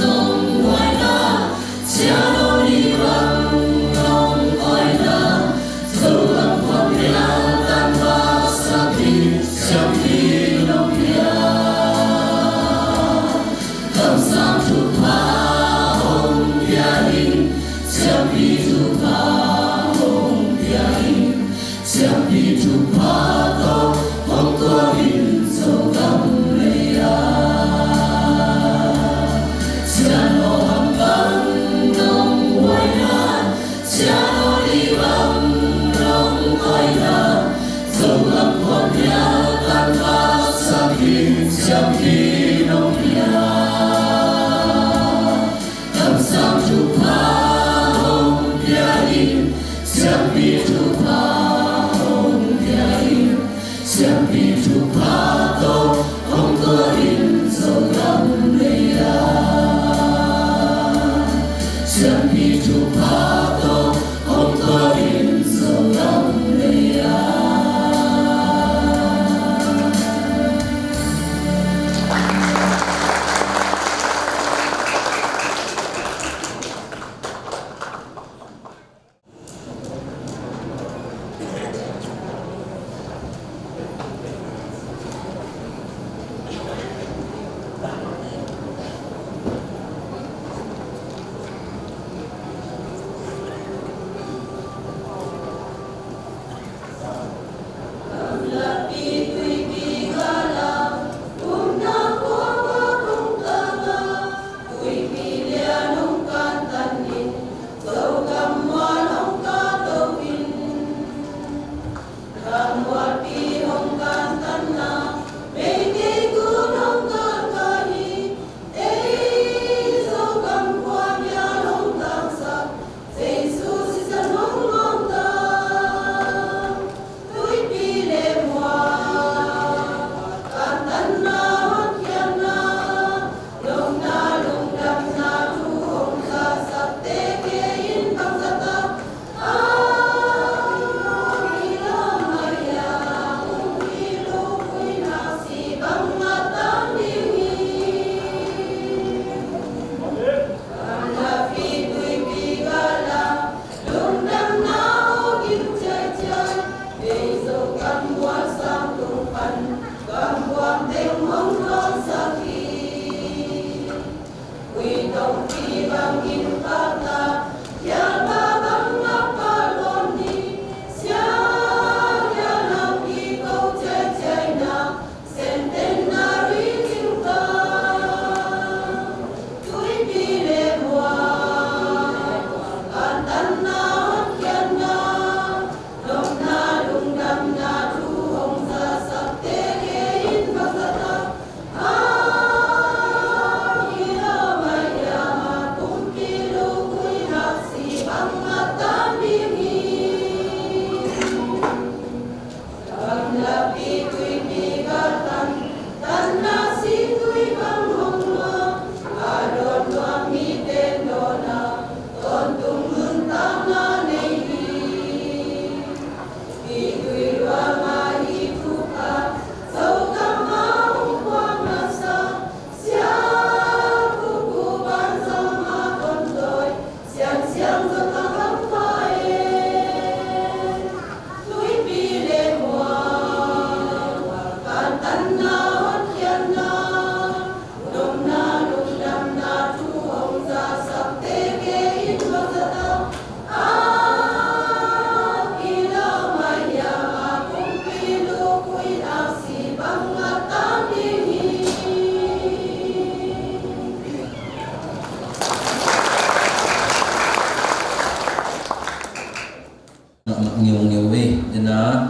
S2: nhiều về nên là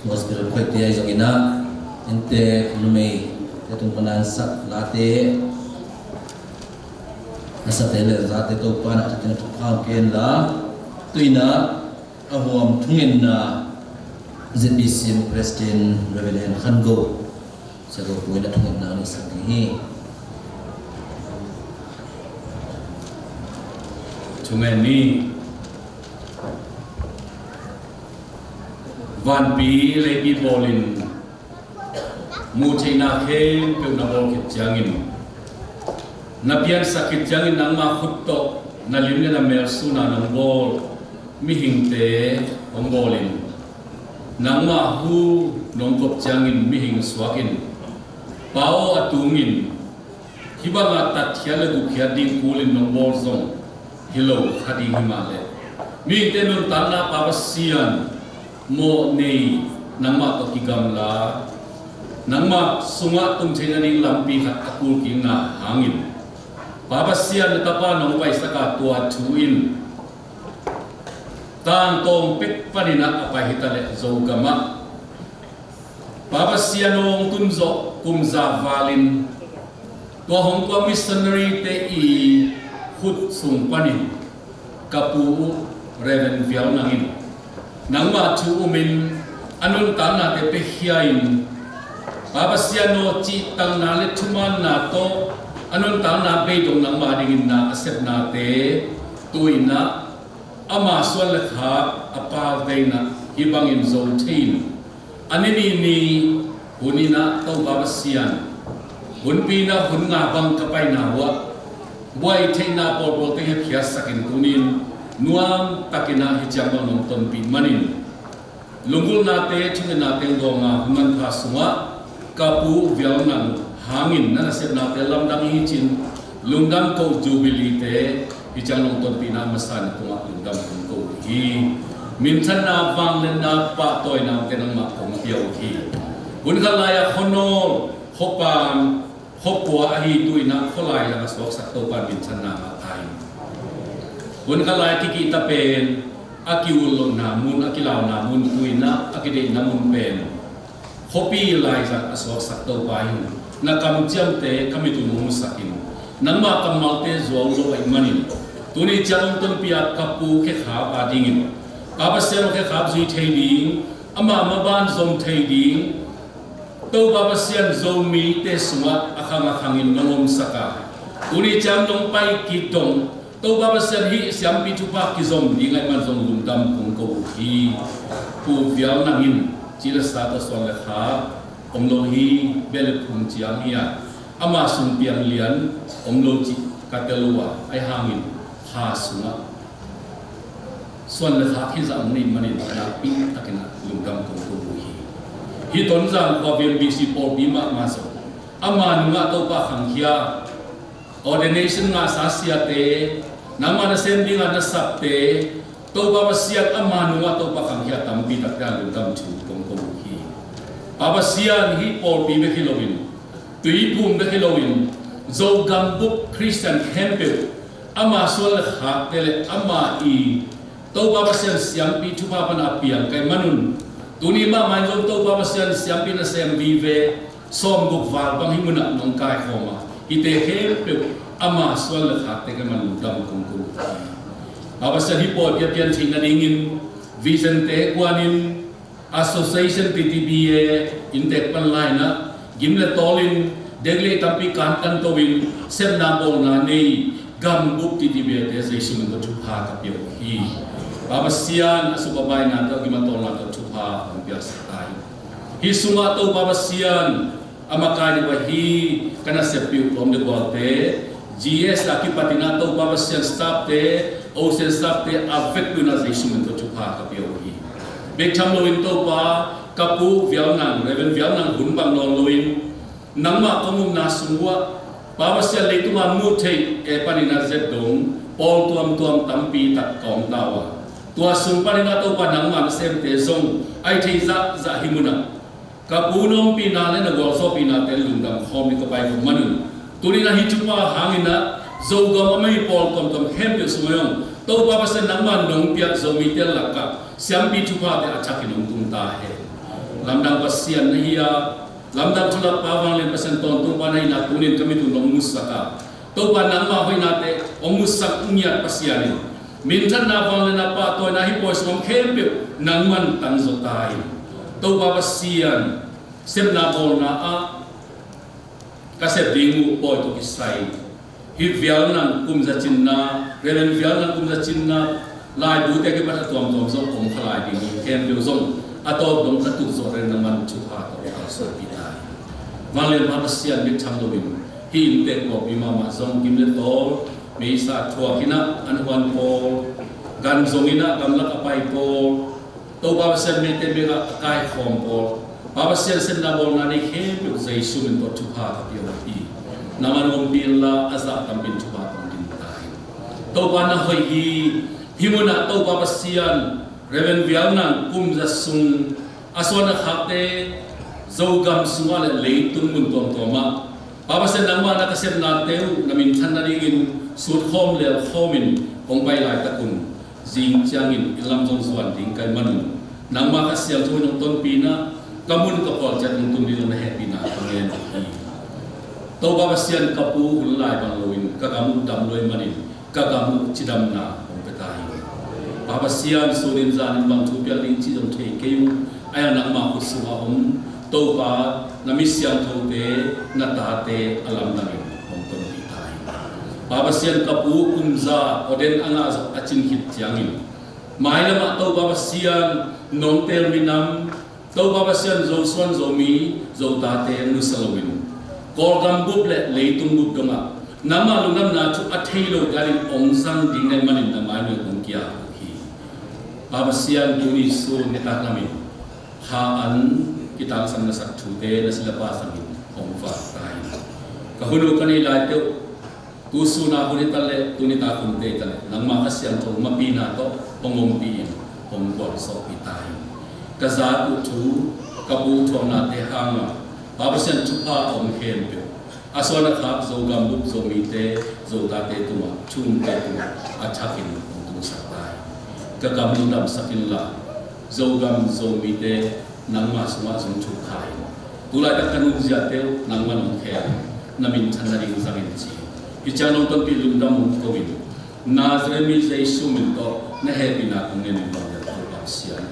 S2: một sự khỏe thì giống như na ente lumei te tung panan sak late asa te le za te to pana te tu khang ken la tuina ahom thungin na ZBC President Reverend Khango sa go poi da thungin na ni sa hi
S8: Thungen ni van pi le pi bolin mu china khen pe na bol kit jangin na pian sakit jangin nang ma khut to na lim na mer suna nang bol mi hing te ong bolin nang ma hu nong kop jangin mi hing swakin pao atungin hiba ma tat khiala gu khia ding kulin nong bol zong hello khadi himale mi tenun tana papasian mo nei nangma to kigamla nangma sunga tum chenani lampi khat akul king na hangin papasian tapa nong pai saka tua tuin tang tong pek panina apa hitale zogama papasian nong tunzo kumza valin tua hong tua missionary te I hut sung panin kapu Reven Vial nangin nangma chu umin anun tana te pehiain babasiano chi tang na le thuman na to anun tana be dong nangma dingin na asep na te tuina ama swal kha apal deina hibangin zo thin anini ni hunina to babasian hunpina hunga bang kapai na wa boy theina por bol te phia sakin tunin nuam takina hijang nong ton pin manin lungul nate thing nate donga human tha sunga kapu vialnang hangin na sep nate lamdang hi chin lungdam ko jubilee te hijang nong ton pin na masan tunga lungdam ko hi min chan na wang len na pa toy na te nang ma kong hiau hi bun khalaya khonol khopam khopwa hi tuina kholai la sok sak to pan min chan na ma thai bun khalai ki ki ta pen akiul namun akilaw namun tuina akide namun pen khopi lai za asok sak to pai na kam jam te kami tu mu sakin nangma kamal te zong lo ai manin tuni chalong ton pia kapu ke kha ba dingin baba sero ke khap zui thei ding ama maban zom thei ding to baba sian zomi te sunga akhang akhangin nongom saka tuni cham long pai ki tong to baba sian hi siam pi chupa ki zom ding ai man zom lum dam kung ko hi pu vial nangin chila sa ta son le kha omlo hi bel phum chiang hiya ama sum piang lian omlo chi katelua ai hangin ha sunga son le kha khi zam ni manin na pi takina lum dam kung ko hi hi ton zang ko vel bc por bi ma ma so ama nga to pa khang khia ordination nga sa sia te nama na sending na sap te to ba siat ama nga to pa khang khia tam pi tak dan dam chu kong ko hi aba sian hi por bi be kilowin tui pum be kilowin zo gam book Christian Campbell ama sol kha tele ama I to ba sian siam pi chu pa na piang kai manun tuni ma man zong to ba sian siam pi na sem vive som guk val bang himuna nong kai khoma ite he pe ama swal kha te ka man dam kong ko aba sa hi po pian thing na dingin vision te kwanin association PTBA intek pan line na gimle tolin degle tampi kan kan to win sem na bol na nei gam buk PTBA te sai simun to pha ka pio hi aba sian asubabay na to gimatol na to pha ang bias tai hi sunga to baba sian amakai wa hi kana sepiu from the gote GS laki patina to baba sian staff te o sen staff te affect organization to chupa ka pio hi bek tham loin to pa kapu vialnang reven vialnang hun bang non loin nangma komum na sungwa baba sian leitunga mu thei e panina zet dong pol tuam tampi tak kong tawa tua sung panina to pa nangma sem te zong ai thei za himuna kapunong pina le na golso pina te lungdam khom ni ko pai ko manun tuni na hichupa hangina zogam amai pol tom hem pe sumayong to baba se nangman dong piak zomi tel lakka siam pi chupa te achakin tung ta he lamdang pasian hiya lamdang chula pawang le pasen ton tung panai na tunin kami tu nong musaka to pa nangma hoina te omusak niat pasian mintan na wang le na pa to na hi pois mom hem pe nangman tanzo tai to baba sian sem na bol na a kasep dingu boy to kisai hi vial nan kum za chinna relen vial nan kum za chinna lai bu te ke ba tom zo kom khalai ding kem de zong ato dong ka tu zo ren man chu ha to ka sa pita walen baba sian bit cham do bin hi in te ko bi ma zong kim le to me sa thua kina an wan pol gan zongina gamla apai pol to baba sian me te be ga kai khom pol baba sian sen na bol na ni he pe zai sumin to chupa ka pio hi naman ngom pila asa tam bin chupa tam din tai to ba na hoi hi himuna to papasian reven vialnan kum jasung asona khate zogam sunga le tung mun tom toma papasian nangma na kasem na teu namin thannaringin sut khom le khomin ongbai lai takun jing changin ilam jong zuan ding kai manun nangma kasyang thunong ton pina kamun kapol chat tung dilong na happy na pangen to babasian kapu hulai bangloin kagamu damloi manin kagamu chidam na ongpetai babasian surin zanin bang thupial ding chi dong thei keu aya nangma kusuwa to pa namisyang thote na tate alam namin ongton pitai babasian kapu kumza oden anga achin hit chiangin mailama to babasian non terminam to babasian zo swan zo mi zo tate nusalawin Korgam buble leitung bub donga nama lunam na chu athelo garin ongsang dingai manin na manu kong kia ki babasian tuni so neta kami ha an kita sang na sak thute na sila pa sangin ongfa tai kahunu kani lai te tu su na huni tale tuni ta kun te tale nang makasian to mapina to pongompi pongkor so pitai kaza tu thu kabu thom na te hanga babasian chupa om hen pe asona khap zogam bup zomite zogate tuma chum te tuma achakin tung satai kakam dam sakinla zogam zomite nangma suma zum chukai tulai tak kanun jate nangma non khe namin chanari zangin chi ichanom ton pi lundam kovin nazremi zai sumin to na hebina ngene ba ya babasian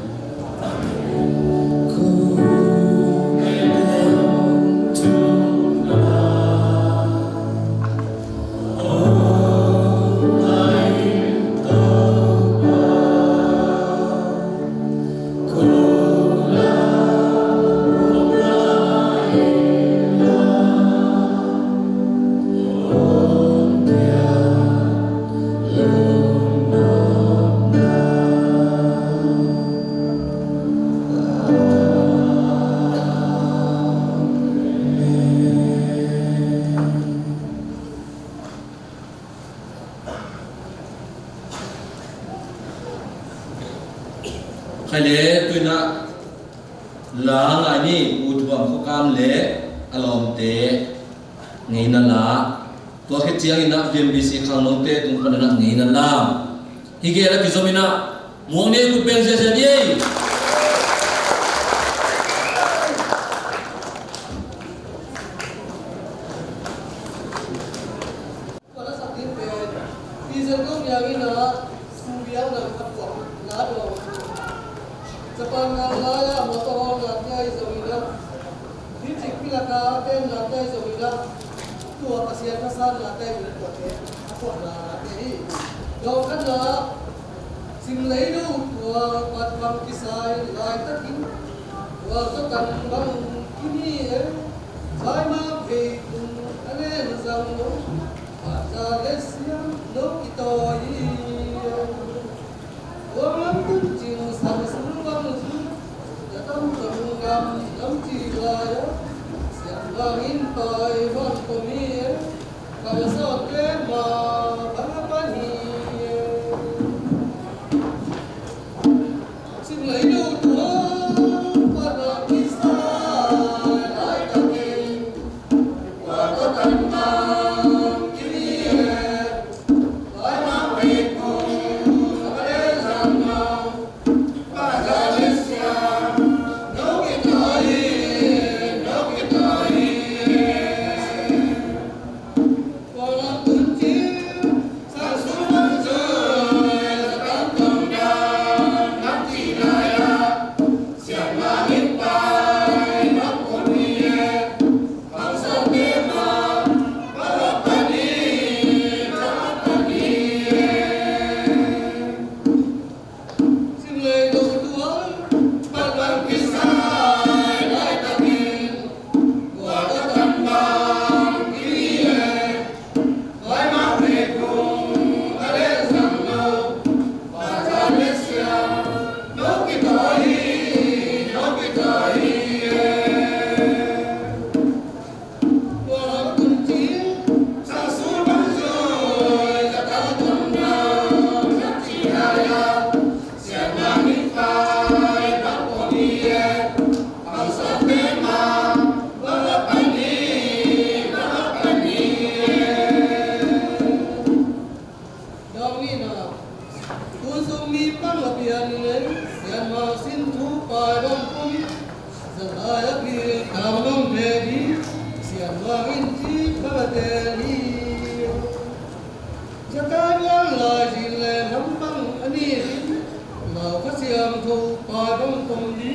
S2: Kale tuina la ngai ni utuam khokam le alom te ngei na la to khe chiang ina VMBC khanglong te tung kana na ngei na la hige ra bizomina mongne ku peng se se ye
S9: Pada saat ini, diesel itu yang ini subiang dan kapal, nado. Jepang nalaya motor natya izomida, di cikpila katen natya izomida, tua pasien kasar natya izomida, apa natya? Jauh kan lah, simlai itu tua patwang kisai lain takin, tua tekan bang ini, saya mah betul, ane nazamno, ada lesian no kitoi, orang kucing sama Dalam jiwa siapa intai berkomir kaya sotema bapani simlai itu tua pada kisah lai kaki waktu tanam kiri lai mampu sung mi pang la pian len sian ma sin thu pai bom pum zalaya pi kam bom de di sian ma in chi ba de li Jatan yang lai jin le nam bang ani mau ka siam thu pai bom pum di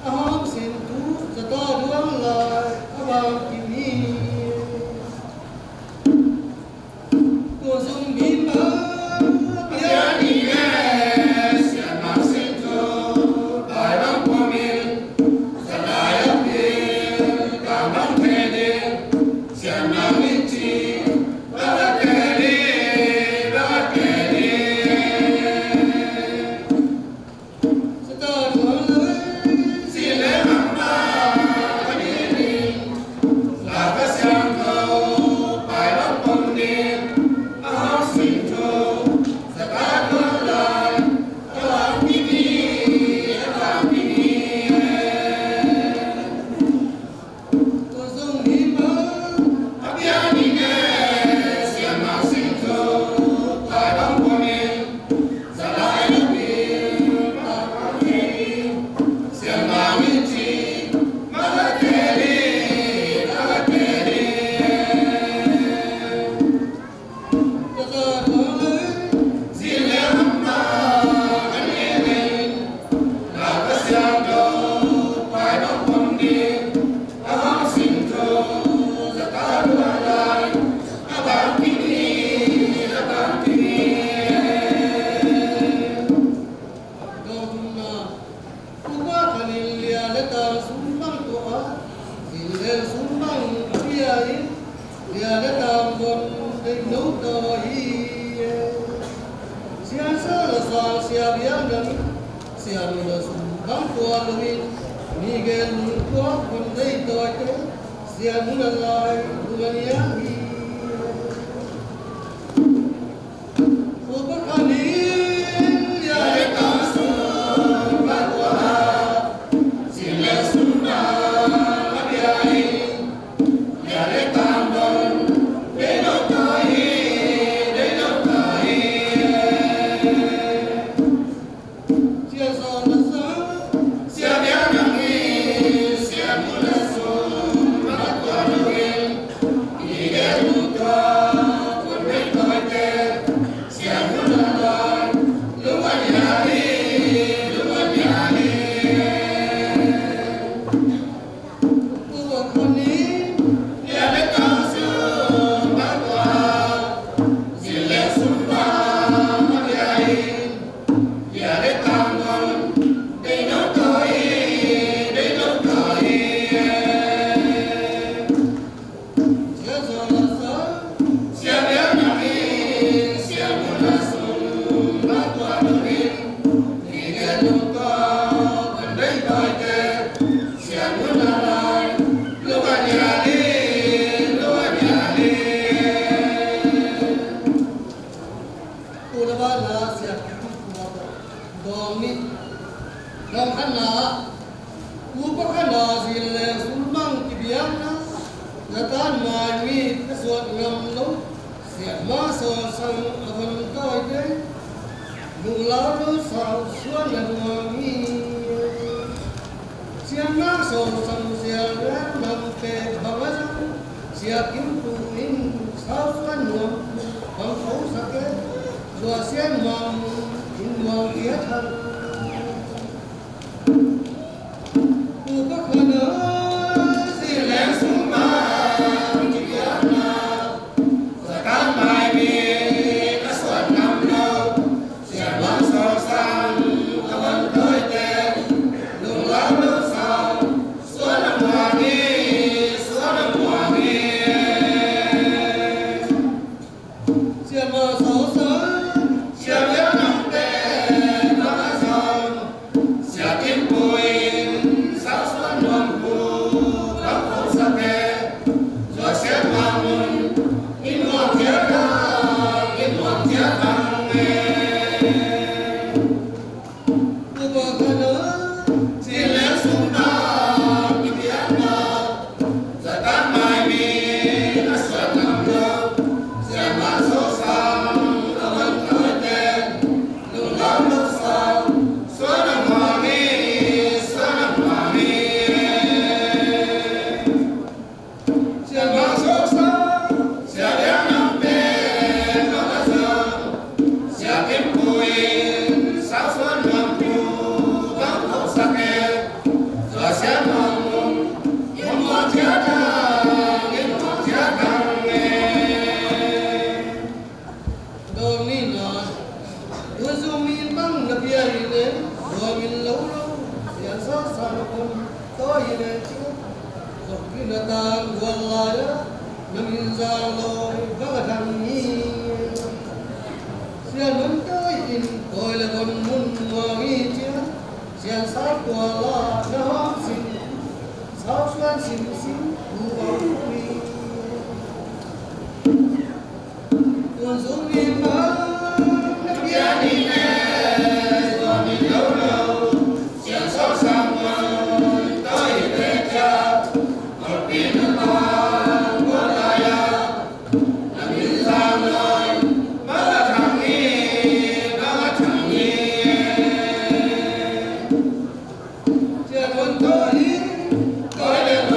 S9: aham sin thu zata duang lai abang kini Tua sung mi pang pian ni Siapa lâu lâu sian sa sa con tôi ile chiu dọc kia là tan quần lại nằm in ra lối vắng thằng nhí sian muốn tới in coi là con muốn ngoan ý chiu sian sa qua là nó xin sao xoan xin xin u bóng mi tuần xuống mi mơ Hãy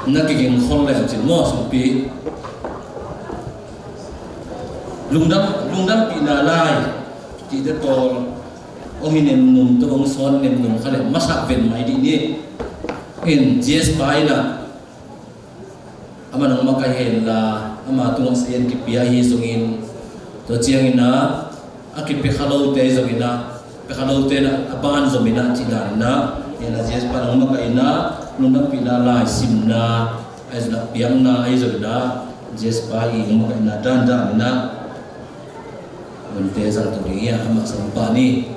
S2: Nakiging khol le chin mo supi lungdam pina lai ti de tol ominen num to ong son nen num khale masak ven mai di ni in jes paina ama nang makai hen la ama tung sien ki pia hi sungin to chiang ina akip pe khalo te zomina pe khalo te na aban zomina china na ena jes pa nang makai na lungdam pina lai simna azna piang na ai zomina jes pa hi makai na dan na Bunte sang tu dia amak sampa ni.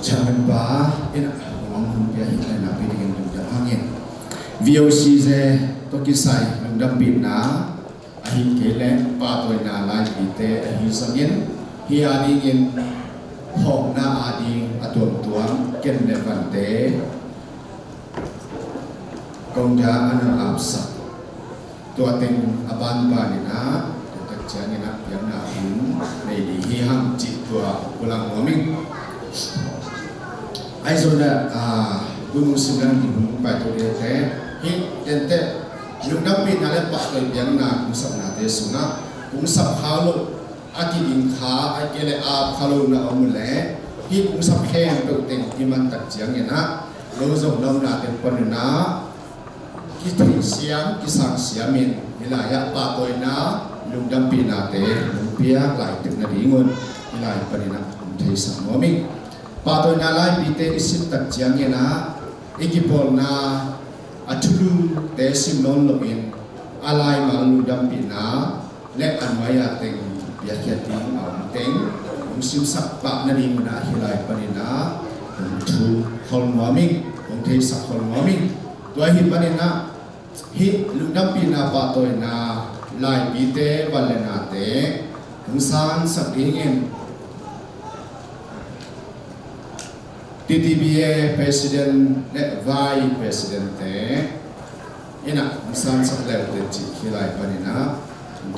S5: Jangan bah, ina orang dia ini nabi dengan dunia angin. VOC se to kisai nungdam bina, ahi kele patoi na lai bite ahi sangin, hiani ngin hong na adi atuam tuam ken devante, kongja ana absa, tua teng aban banina, dekat jangan yang na hun, nei hiham cik tua pulang moming. Ai rồi là gunung sembilan di gunung batu dia teh hi ente yung nampin na lepa kay biang na kung sa natin sunga kung sa halo ati din ka ay kele ab halo na umule hi kung sa khen to ting iman tak jiang na lo zong lo natin panuna kita siang kisang siamin ilaya patoy na yung nampin natin lumpia lai tik na ringon ilaya panina thei sa moming patoy na lai bite isim tak jiang na ikipol na atulu te simnon loin alai malu dampina le anwaya teng biakyati teng musim sakpa na ring na hilai panina tu holmaming ongthei sak holmaming tua hi panina hi ludampina patoy na lai bite valena teungsan sakingen TTBA President Vice President ina misan sa level de kilai panina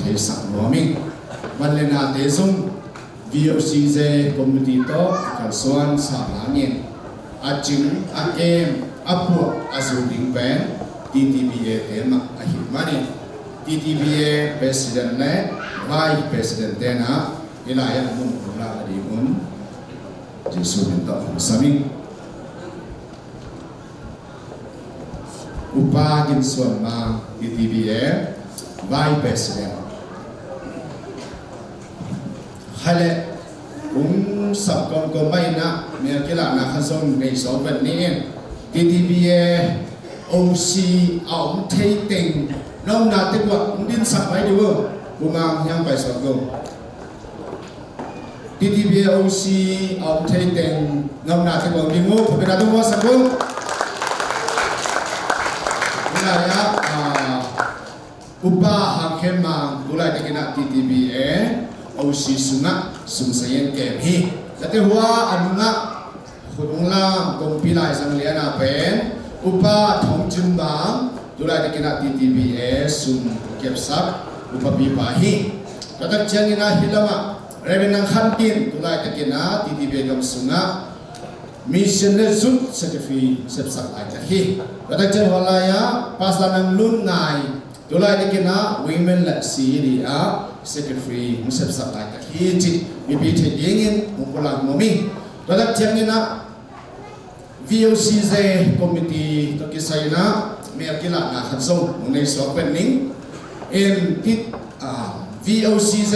S5: thei sak noming vanlena te sum VOCJ committee to kalsuan sa hangin ajing akem apu azuding pen TTBA tema ahimani TTBA President ne Vice President na ilaya mung ula adimun Yesus minta saming upagin suama di TBA Vice President hale sabkon ko may na may kila na kasong may sobat niin TTBA OC aung tating nong natin wak din sakay diwo bumang yang bay sabkon TTBA OC aung tating nong natin wak diwo pagkatong mo sabkon ya upa hakemang gulai tekina TTBA OC sunga sumsayen kemhi dati huwa anunga khudungla kompilai sang liana pen upa thongjimbang gulai tekina TTBA sum kepsak upa bipahi katak jangina hilama revenang khantin gulai tekina TTBA gam sunga mission result certificate sepsak ajahi katak jang halaya pasanang lunai tulai dikena women la siria secretary musab sakai ta hiji bibite yengin mukulang momi katak jang ina VOCJ committee to kisayna merkila na khansong munay so pening in tit VOCJ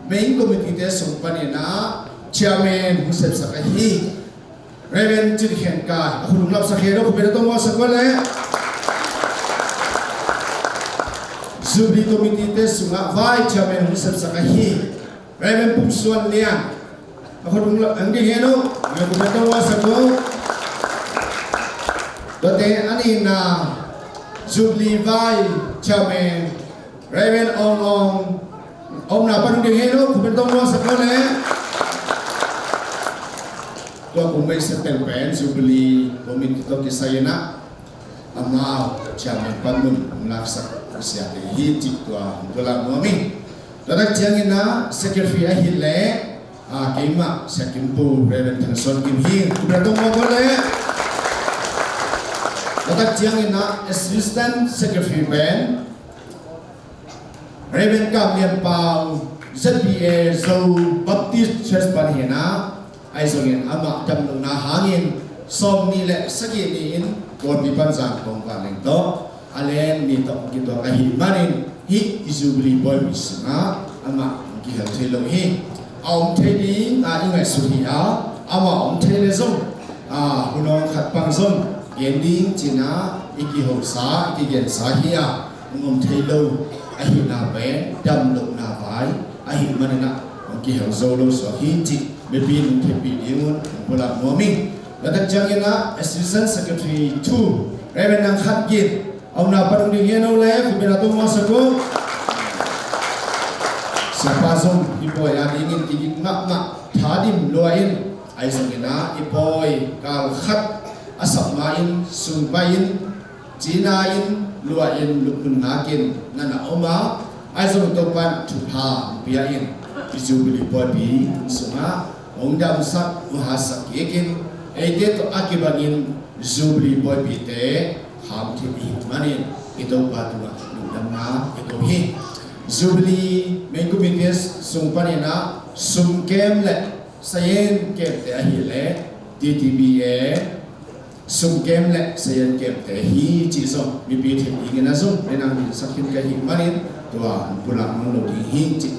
S5: main committee te sumpanina chairman musab sakai Reverend Chirikhen ka khulung lap sakhero ko pero mo sa kole Zubri committee te sunga vice chairman musab sakahi Reverend Pumsuan Lian khulung lap angdi heno ko pero mo sa ko dote ani na Zubri vice chairman Reverend Om na panung heno ko pero mo sa kole Tua kumbai setel pen Jubilee komite to kisayana amau chairman panun melaksak usia hiji tua dolang mami dadak jangina secretary hile kema sakimpu Reverend Thanson Kimhi beratung mogole dadak jangina assistant secretary pen Reverend Kamlian Pau ZBA Zo Baptist Church Panhena ai songin ama jam na hangin som ni le sagi ni in kon bi ban sang kong paling to alen ni to kito kahi manin hi Jubilee boy bisna ama ki hal thelo hi aum thedi ingai suhia ama aum thele zong hunong khat pang zong ending china iki ho sa iki gen sa hia ngom thelo ahi na be dam lo na vai ahi manana ki hal zolo so hi chi Bepin kepi ingun pulang momi. Datak jangina assistant secretary 2 Reverend Nang Khatgin. Auna parung dingeno le kuberatung masako. Sapazong ipoy an ingin tigit mak thadim loain ai sangina ipoy kal khat asap main sumpain jinain luain lukun nakin nana oma ai song topan thupa biain Jubilee body sunga Ongdam sak uhasak yakin ede to akibangin Jubilee boy pite ham thi mani ito patuna nundamna ito hi Jubilee mengkumitis sumpani na sumkem le sayen kem te ahi le DTBA sumkem le sayen kem te hi chi so mi pi thi ingena so nenang sakin ka hi manin tua pulang lo di hi chi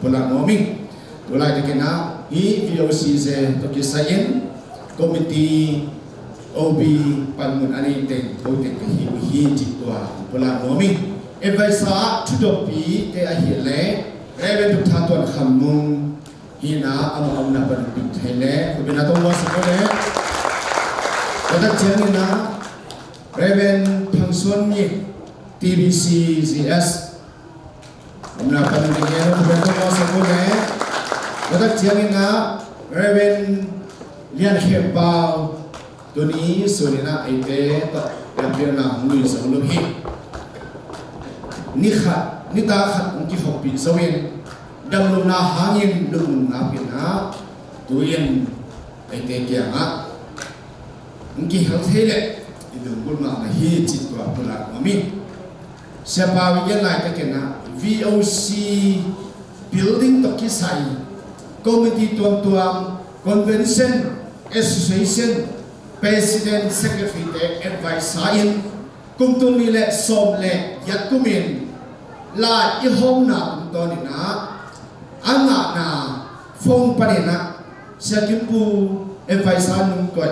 S5: pulang nomi tulai dikena hi VOC se to ki sayen committee OB panmun ani teng to teng hi chi tua pulang nomi advisor tudopi te ahi le reven tu thatuan khamung hina amam na ban pin thele ko bina to was ko le kada changina reven phangson ni TBC GS amna pan ni ko bina to was ko le kada changina reven lian khebao tuni sunina ite to yapirna ngui sa luhi ni khat ni ta khat ki hopi zawin dam lu na hangin lu na pina tuin ai te kya nga ngi hal thele idum bul ma na hi chi to pula mami siapa wi lai ta kena VOC building to ki sai committee tuam convention association president secretary te advisor in kumtung ni le som le yat kumin la i hom na to ni na anga na phong pa ni na sia kimpu advisor nung ko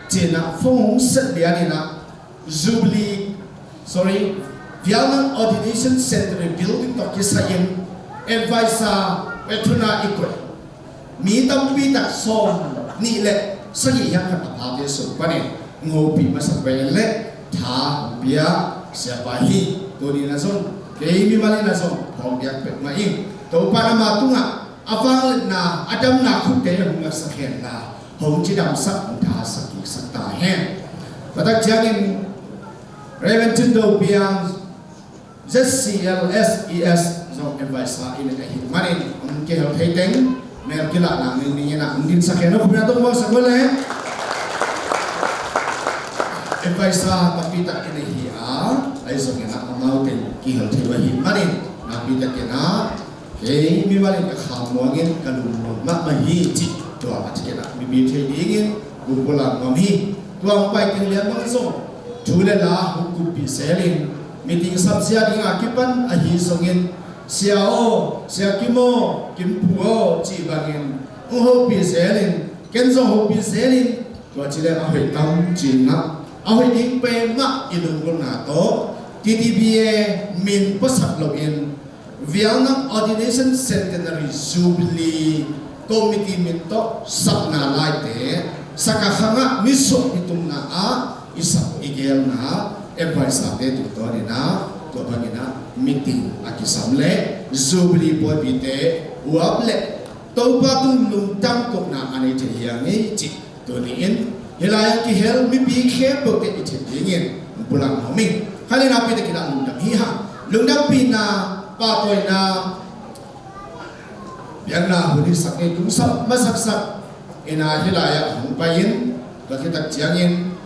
S5: chena phong set dia ni na Jubilee Vietnam Ordination Center building to kisayin advisor petuna ikot mi tampi tak som ni le sagi yang kan apa dia so pa ni ngopi masabay le tha bia siapa hi to ni na son kei mi mali na son hong yak pek ma ing to pa na ma tunga afang na adam na khu te hong na sa khen na hong chi dam sak tha sak ki sak ta hen patak jangin revenue do biang ZCLSES zo advisor in ka hi manin ang ke hel thei teng mer kila na ni na din sa khen no na to mo sa gole advisor mapita ini ay so kena amauten kihal tiba himanin napita kena kay miwalin kakhamwangin kalumong mahi chi tua mat kena bibithe dingin gumpulang mami tuang pai kilian mangsong chule la hukupi selin meeting sabsia ding akipan ahi songin siao siakimo kimpuo chi bangin hopi selin kenzo hopi selin tua chile ahoy tam china ahoy ding pe ma idung na to TTBA min pasap login Vietnam Ordination Centenary Jubilee Committee min to sap na laite sakahanga miso itum na isap igel na advisor te to ni na to bangina meeting akisamle Jubilee boy bite uable to patung lungtam ko na ani te yangi chi to ni in hilaya ki hel mi bi khe bote ichingin pulang nomi kali napi te kila lungdam hiha lungdam pina patoy na yang na huli sakit tung sap masak ina hilaya humpayin bakitak jiangin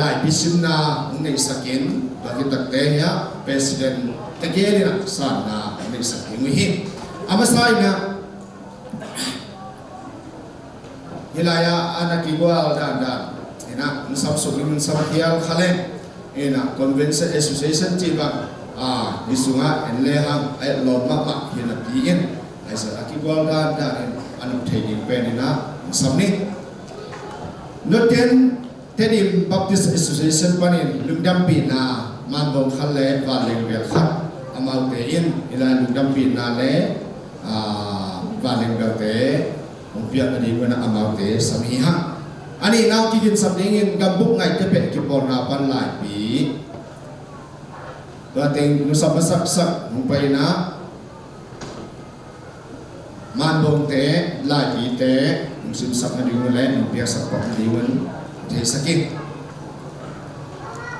S5: lai bisim na unai sakin bakitak tehya presiden tegeli na sana unai sakin wihin amasai na hilaya anak igual dan ina nsab sugim nsab hial khalen ina convention association tiba disunga enlehang ay loma ma hina piin ay sa anak igual dan anu thedi penina samni noten tedim baptist association panin lungdampi na manbong khale valeng bel khat amal tein ila lungdampi na le valeng bel te umpiat tadi mana amal te samiha ani nau kikin sabdingin gambuk ngai tepet kipor na pan lai pi tuateng nusap sak sak umpai na mandong te lai pi te musim sak na diun le umpiat sak pak diun te sakit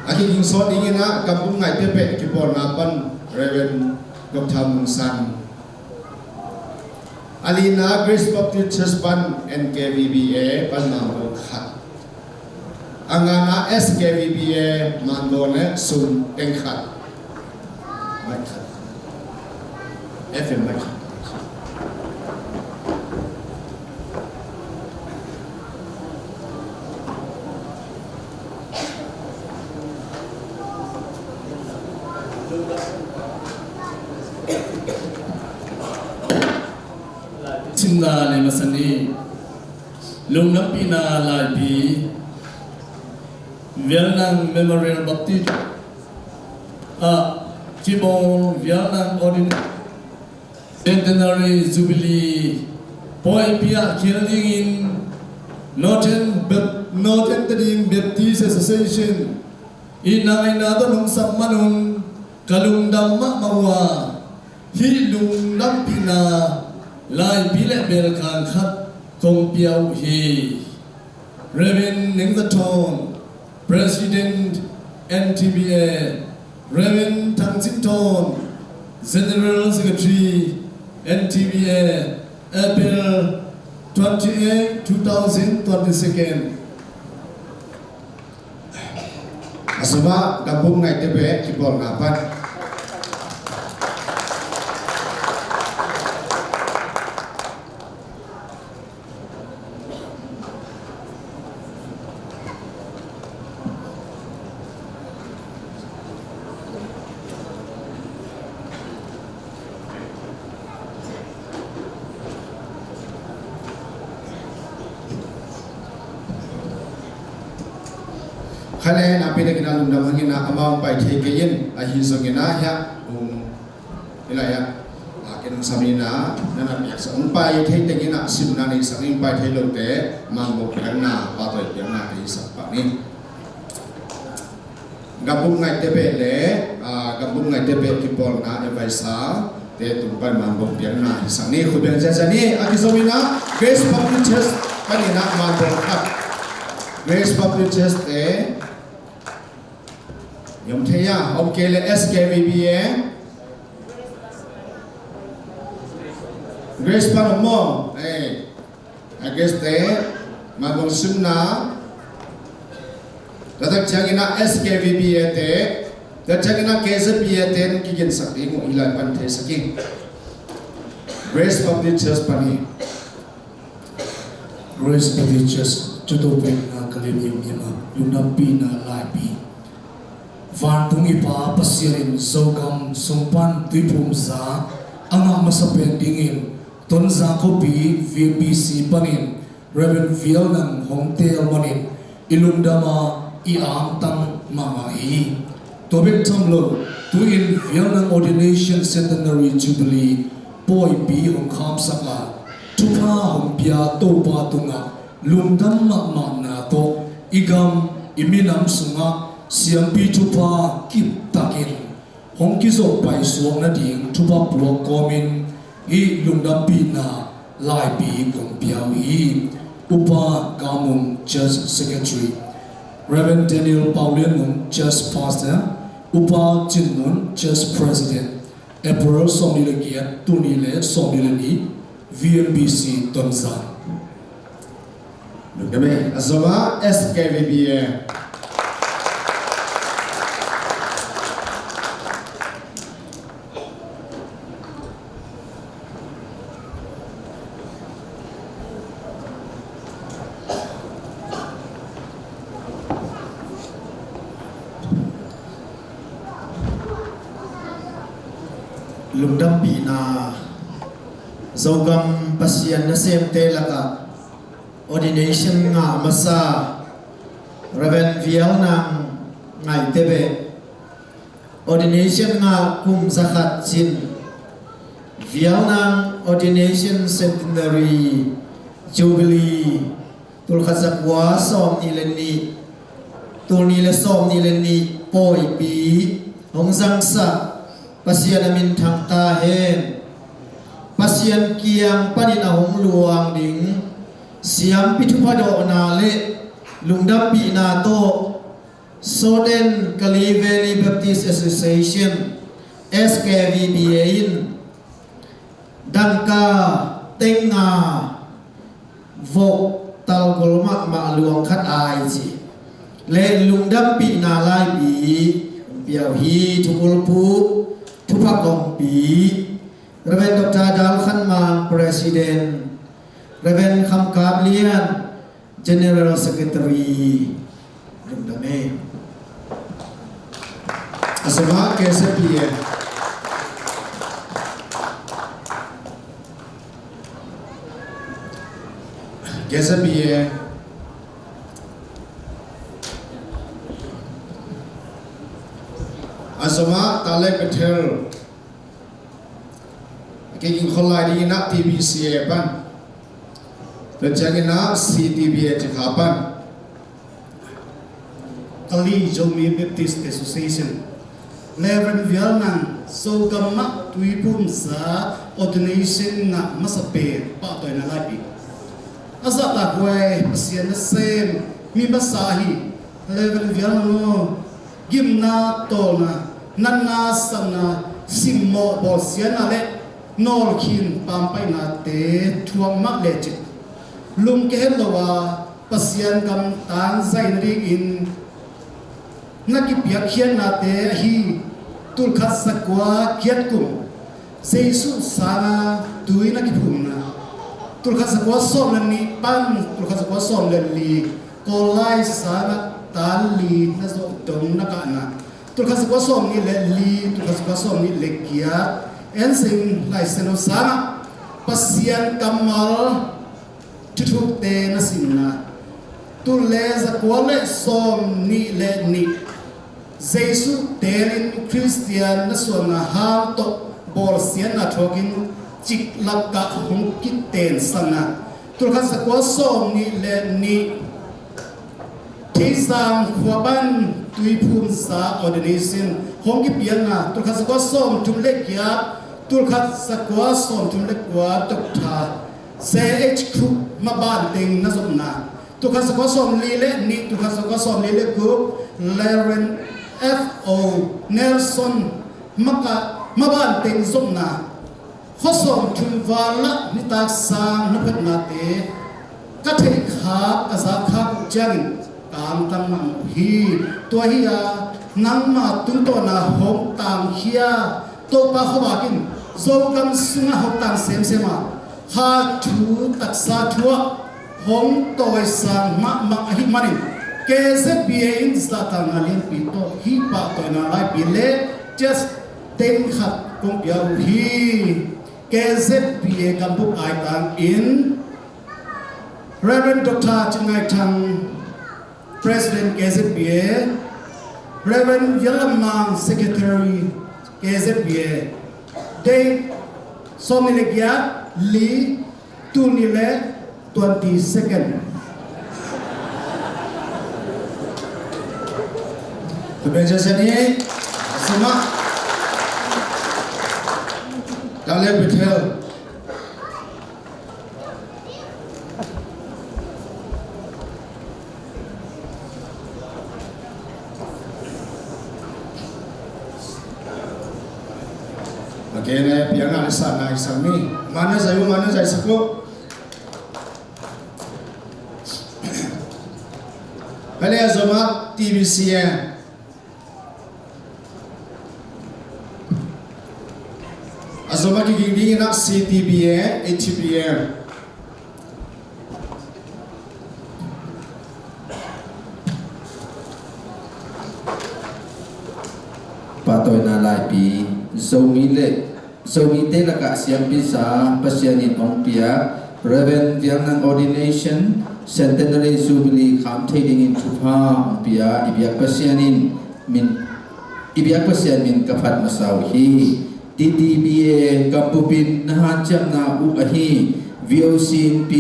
S5: aki king so dingin na gambuk ngai tepet kipor na pan reven Dr. Mungsan Alina Grace Baptist Church Pan NKVBA Pan Mambo Khat angana SKVBA mandone sun tengkhat mai khat FM mai khat
S1: Cinta le masani lung napina laibi Vietnam Memorial Baptist Chibong Vietnam Ordinary Centenary Jubilee Poi Pia Killing in Northern Baptist Association Inay na to nung sa manong kalungdam mawa hilung nampina lai bile berkan khat kong piao hi Reverend Ningzaton President NTBA Reverend Tang Chinton General Secretary NTBA April 28, 2022
S5: Asma gabung ngai tebe kibol ngapan Kale na pina kina lungdam hangina amang pai thei keyin ahi songina ya ilaya akin samina nana piak sa pai thei tengina simna ni sangin pai thei lote mangbo pianna patoi pianna thei sakpa ni gabung ngai tebe kipol na evaisa te tumpai mangbo pianna hisani khuben jajani ahi somina Grace Baptist Church kanina mangbo khat Grace Baptist Church te Yom Thea, okay, le SKVBA Grace Panomo, I guess they Magong Sumna Datak Changina SKVBA te Datak Changina KSBA te Kikin Sakti mo ilan pante saki Grace Baptist Church pani
S1: Grace Baptist Church Chutopeng na kalimyam yama yung napi na laibi Van tungi pa pasirin zogam sumpan tipum za anga masapen dingin tonza kopi VBC panin Reverend Vietnam Hongtel manin ilundama iam tang mamahi tobek tamlo to in Vietnam Ordination Centenary Jubilee boy bi hong kham saka tupa hong pia topa tunga lundam ma na to igam iminam sunga siam pi tupa kip takin hong kizo pai suang na ding tupa puak komin i lungdam pi na lai pi kong piao hi upa gamung Church Secretary Reverend Daniel Paulian Church Pastor upa Chinmun Church President April Somilagiat Tunile Somilani VMBC Tonzan
S5: Nukame Azoma SKVBA
S10: lungdam pi na zogam pasian na semte laka ordination nga masa Reverend Vietnam ngai tebe ordination nga kum zakhat chin Vietnam Ordination Centenary Jubilee tul khazakwa som ni leni tul ni le som ni leni poi pi hong zang sa Pasian amin thang ta hen Pasian kiang panin ahong luang ding siam pitupado na le lungdam pi na to Soden Kali Valley Baptist Association SKVBA in Dangka Tenga Vok Talgolma ma luang khat ai chi le lungdam pi na lai pi piao hi thukul pu thupakong pi Reverend Dr. Dal Khan Mang President Reverend Kham Kap Lian General Secretary Rundame
S5: Asama KSPA Asama Talek Patel Keging Kholai di nak TBCA pan Penjangina CTBA Jikapan
S6: Ali Jomi Baptist Association Reverend Vialnang Sogama Tuipum sa ordination na masape pa toy na labi Azat lakway pasyan na sem mi basahi Reverend Vialnang gimna tolna nanna sana simmo bosyan ale nol kin pampay na te tuang mak lechit lum kehelwa pasyan kam tan zainri in nakipyak khian na te hi tulkhat sakwa kiat kum seisu sana tui nakipumna tulkhat sakwa som ni pan tulkhat sakwa som li kolai sana tali na so dong nakana tulkhat sakwa som ni li tulkhat sakwa som ni lekia en sing lai seno sana pasyan kamal tutuk te na sinna tulle zakwa le som ni le ni Jesu telin Christian na suana ham to borsian na thokin chik lakka hong kiten sana tulkhan sakwa som ni le ni tisam khwaban tuipum sa ordination hong ki piana tulkhan sakwa som tumle kya tulkhan sakwa som tumle kwa dokta CH group maban ting na somna tulkhan sakwa som li le ni tulkhan sakwa som li le group Reverend F.O. Nelson Maka Maban Ting Zomna Khosom Tunvala Nitak Sang Nupet Nate Kathek Khap Kazak Khap Jangin Kam Tam Nam Hi Tua Hiya Nangma Tunto Na Hong Tam Hiya Topa Hobakin Zogam Sunga Hong Tam Sem Sema Ha Tu Taksa Tua Hong Toy Sang Ma Ahimanin KSPA in Zatan Alin Pito Hipa to na lai pile just ten khat kong piao hi KSPA kampuk aitan in Reverend Dr. Chingai Chang President KSPA Reverend Yalamang Secretary KSPA Day Somilegia Li Tunile 22nd
S5: Kebiasaan semua Talek Patel Akhirnya piana sana isami mana saya sekut Kali azamat TBCN Azoma kiging nak CTBA, ATBM.
S11: Patoy na lai pi zomi te laka siam pisa pasyanin ong pia Reverend Vietnam Ordination Centenary Jubilee Kham Thading in Thupa ong pia ibyak pasyan min kapat masaw hi TTBA Kampupin Nahajam na uahi VOC P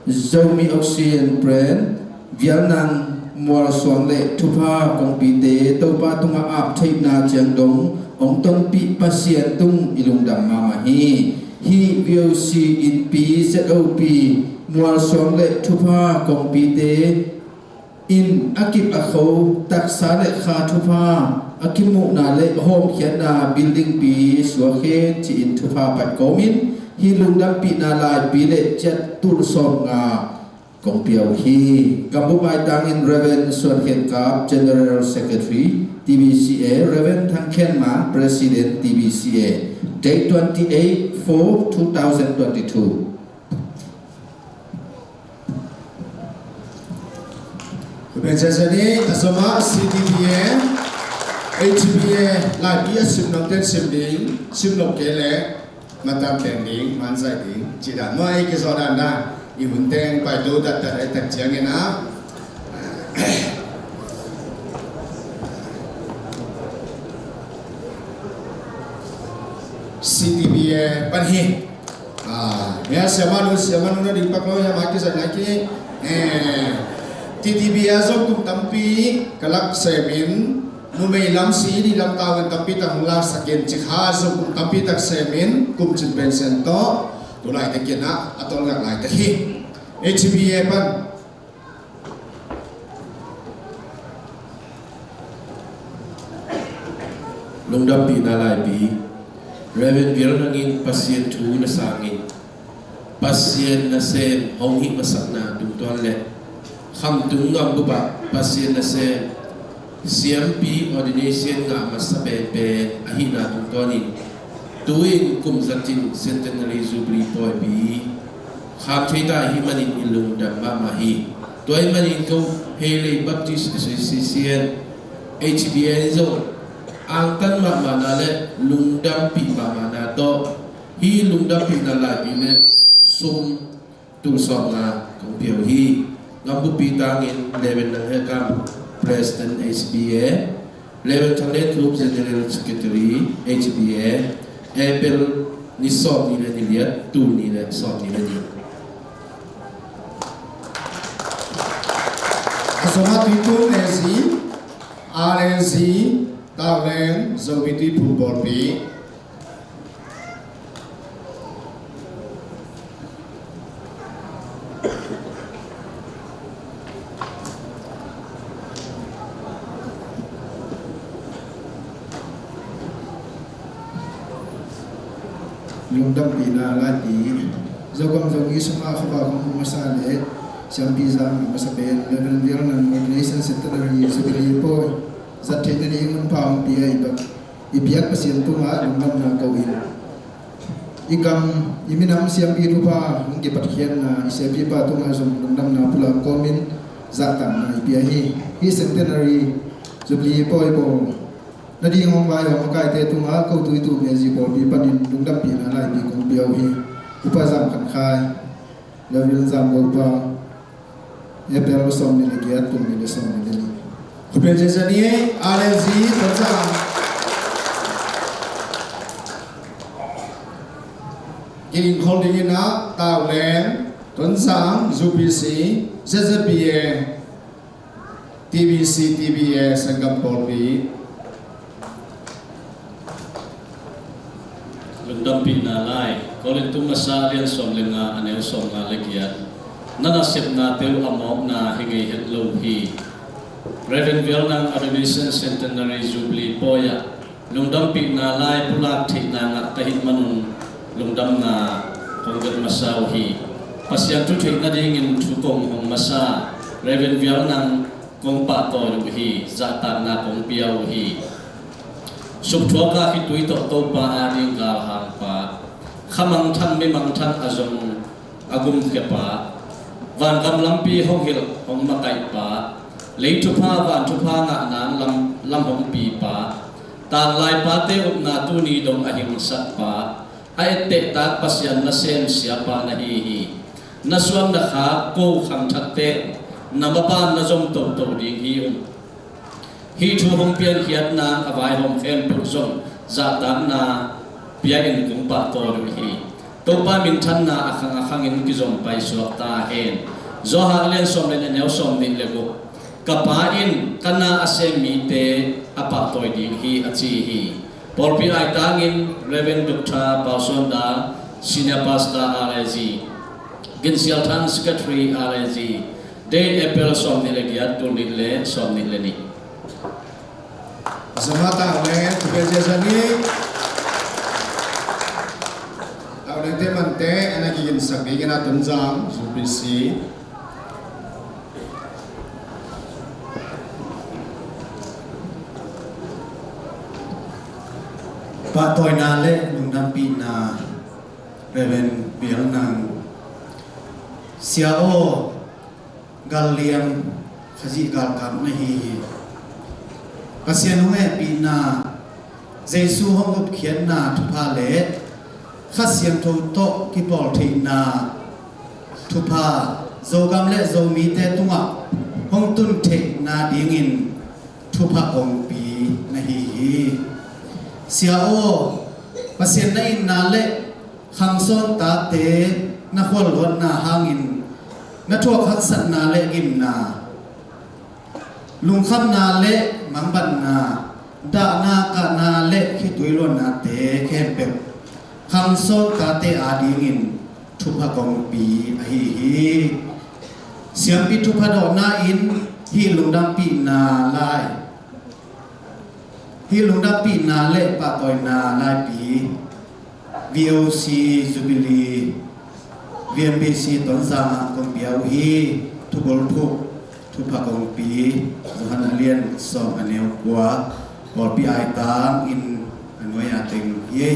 S11: Zomi Ocean Brand Vietnam Mual Suang Le Thupa Kong Pite Topa Tunga Ap Thai Na Chiang Dong Ong Tong Pi Pasien Tung Ilung Dam Mama Hi Hi VOC in P ZOP Mual Suang Le Thupa Kong Pite In Akip Akho Taksa Le Kha Thupa Akimu na le home khian na building pi suakhe chi in thupa pat komin hi lungdam pi na lai pi le chat tur som nga Kong Piao Hi Kampu Bai Tang in Reverend Suan Khen Kap General Secretary TBCA Reverend Thang Khen Ma President TBCA date 28/4/2022
S5: Kebiasaan asama CTBA, HBA, lagi simnok dan simnok kele, matam pending, mansai ding, tidak mai kesodan dah, ibu teng pai do dat dat dat jangan na. CTBA panhi, ya siapa nu di paklo yang maki saya lagi, TTBA zong tum tampi kalak semin numei lam si di lam tawan tampi tak hula sakin cikha zong tum tampi tak semin kum cin pensen to tulai tak kena atau ngak lai tak hi HBA pan
S3: lungdam pi na lai pi Reverend Vil nangin pasien tu na sangin pasien na sen hongi masak na dung tuan le kham tung ngam buba pasien na se CMP ordination nga masabe pe ahina tung tonin tuin kum zatin centenary jubilee poi bi kham theta hi manin ilung dam ma mahi toy manin ko hele baptist association HBA zo ang tan ma manale lungdam pi ma mana to hi lungdam pi na la bi ne sum tu som na kong piao hi Ngambu pitangin level ng hekam President HBA, level Thanglet Group General Secretary HBA, Apple ni sob ni na niliat, tu ni na sob ni na niliat.
S5: Asama itu RNC Tawlen Zobiti Purborpi
S10: lungdam pina lagi zogam zogi semua khaba kum masale siam biza masaben level dia nan organization centenary jubilee po zatene ni ngun pam pia ibak ibiak pasien tu ma lungdam na kawin igam iminam siam bi rupa ngi pathian na isebi pa tu ma zum lungdam na pula komin zatam na ibia hi centenary jubilee po nadi ngong bai wa kai te tunga ko tu itu mezi bol bi panin dungdam pi na lai bi kong biau hi upa zam khan khai level zam go pa e per som ni legiat tu ni som ni ni
S5: kebiasaan RNC tentang King Holding na Tawlen tentang ZBC ZZBA TBC TBA Singapore bi
S1: lungdam pi na lai kolin tu masalian som lenga anel som nga legiat nana sep na teu amok na hingi het lo hi Reverend Vil nang Ordination Centenary Jubilee poya lungdam pi na lai pulak thik na nga tahit manun lungdam na konggat masaw hi pasyan tu thik na dingin thukong hong masa Reverend Vil nang kong pa to hi zata na kong piaw hi subthua ka ki tui to to pa ading gal hang pa khamang than me mang than azong agum ke pa van kam lampi hong hil hong makai pa lei thu pha van thu pha nga nan lam hong pi pa tan lai pa te up na tu ni dong ahim sat pa ai te ta pasyan na sen siapa na hi na suam na kha ko kham that te na mapa na zom to ding hi hi thu hong pian hiat na avai hong khem pu zong za tam na pian kung pa to ru hi to pa min than na akhang in ki zong pai so ta hen zo ha len som len neu som ni le go kapa in kana ase mi te apa to ding hi achi hi por pi ai tangin Reverend Dr. Pauson da Senior Pastor RSG Ginsial Than Secretary RSG de apel som ni le giat tu ni le som ni le ni
S5: Semata oleh kebiasaan ini, oleh teman anak ingin sakti kena tunjang, subisi,
S10: pa toy na le lung dam pi na reven bial nang sia o gal liam khaji gal kam na hi pasian hong e pi na jesu hong up khian na thu pha le kha siam tho to ki pol thei na thu pha zo gam le zo mi te tunga hong tun thei na ding in thu pha ong pi na hi sia o pasien na in na le khang son ta te na khol ron na hangin na thok khak sat na le im na lung kham na le mang ban na da na ka na le khi tui lon na te khem pe khang son ta te a ding in thu pha kong pi a hi siam pi thu pha do na in hi lung dam pi na lai hi lung dam pi na le pa toy na lai pi VOC Jubilee VMBC ton sang kong biao hi thu bol thu thu pha kong pi johan alien som aneu kwa bol pi ai tang in anoi ating ye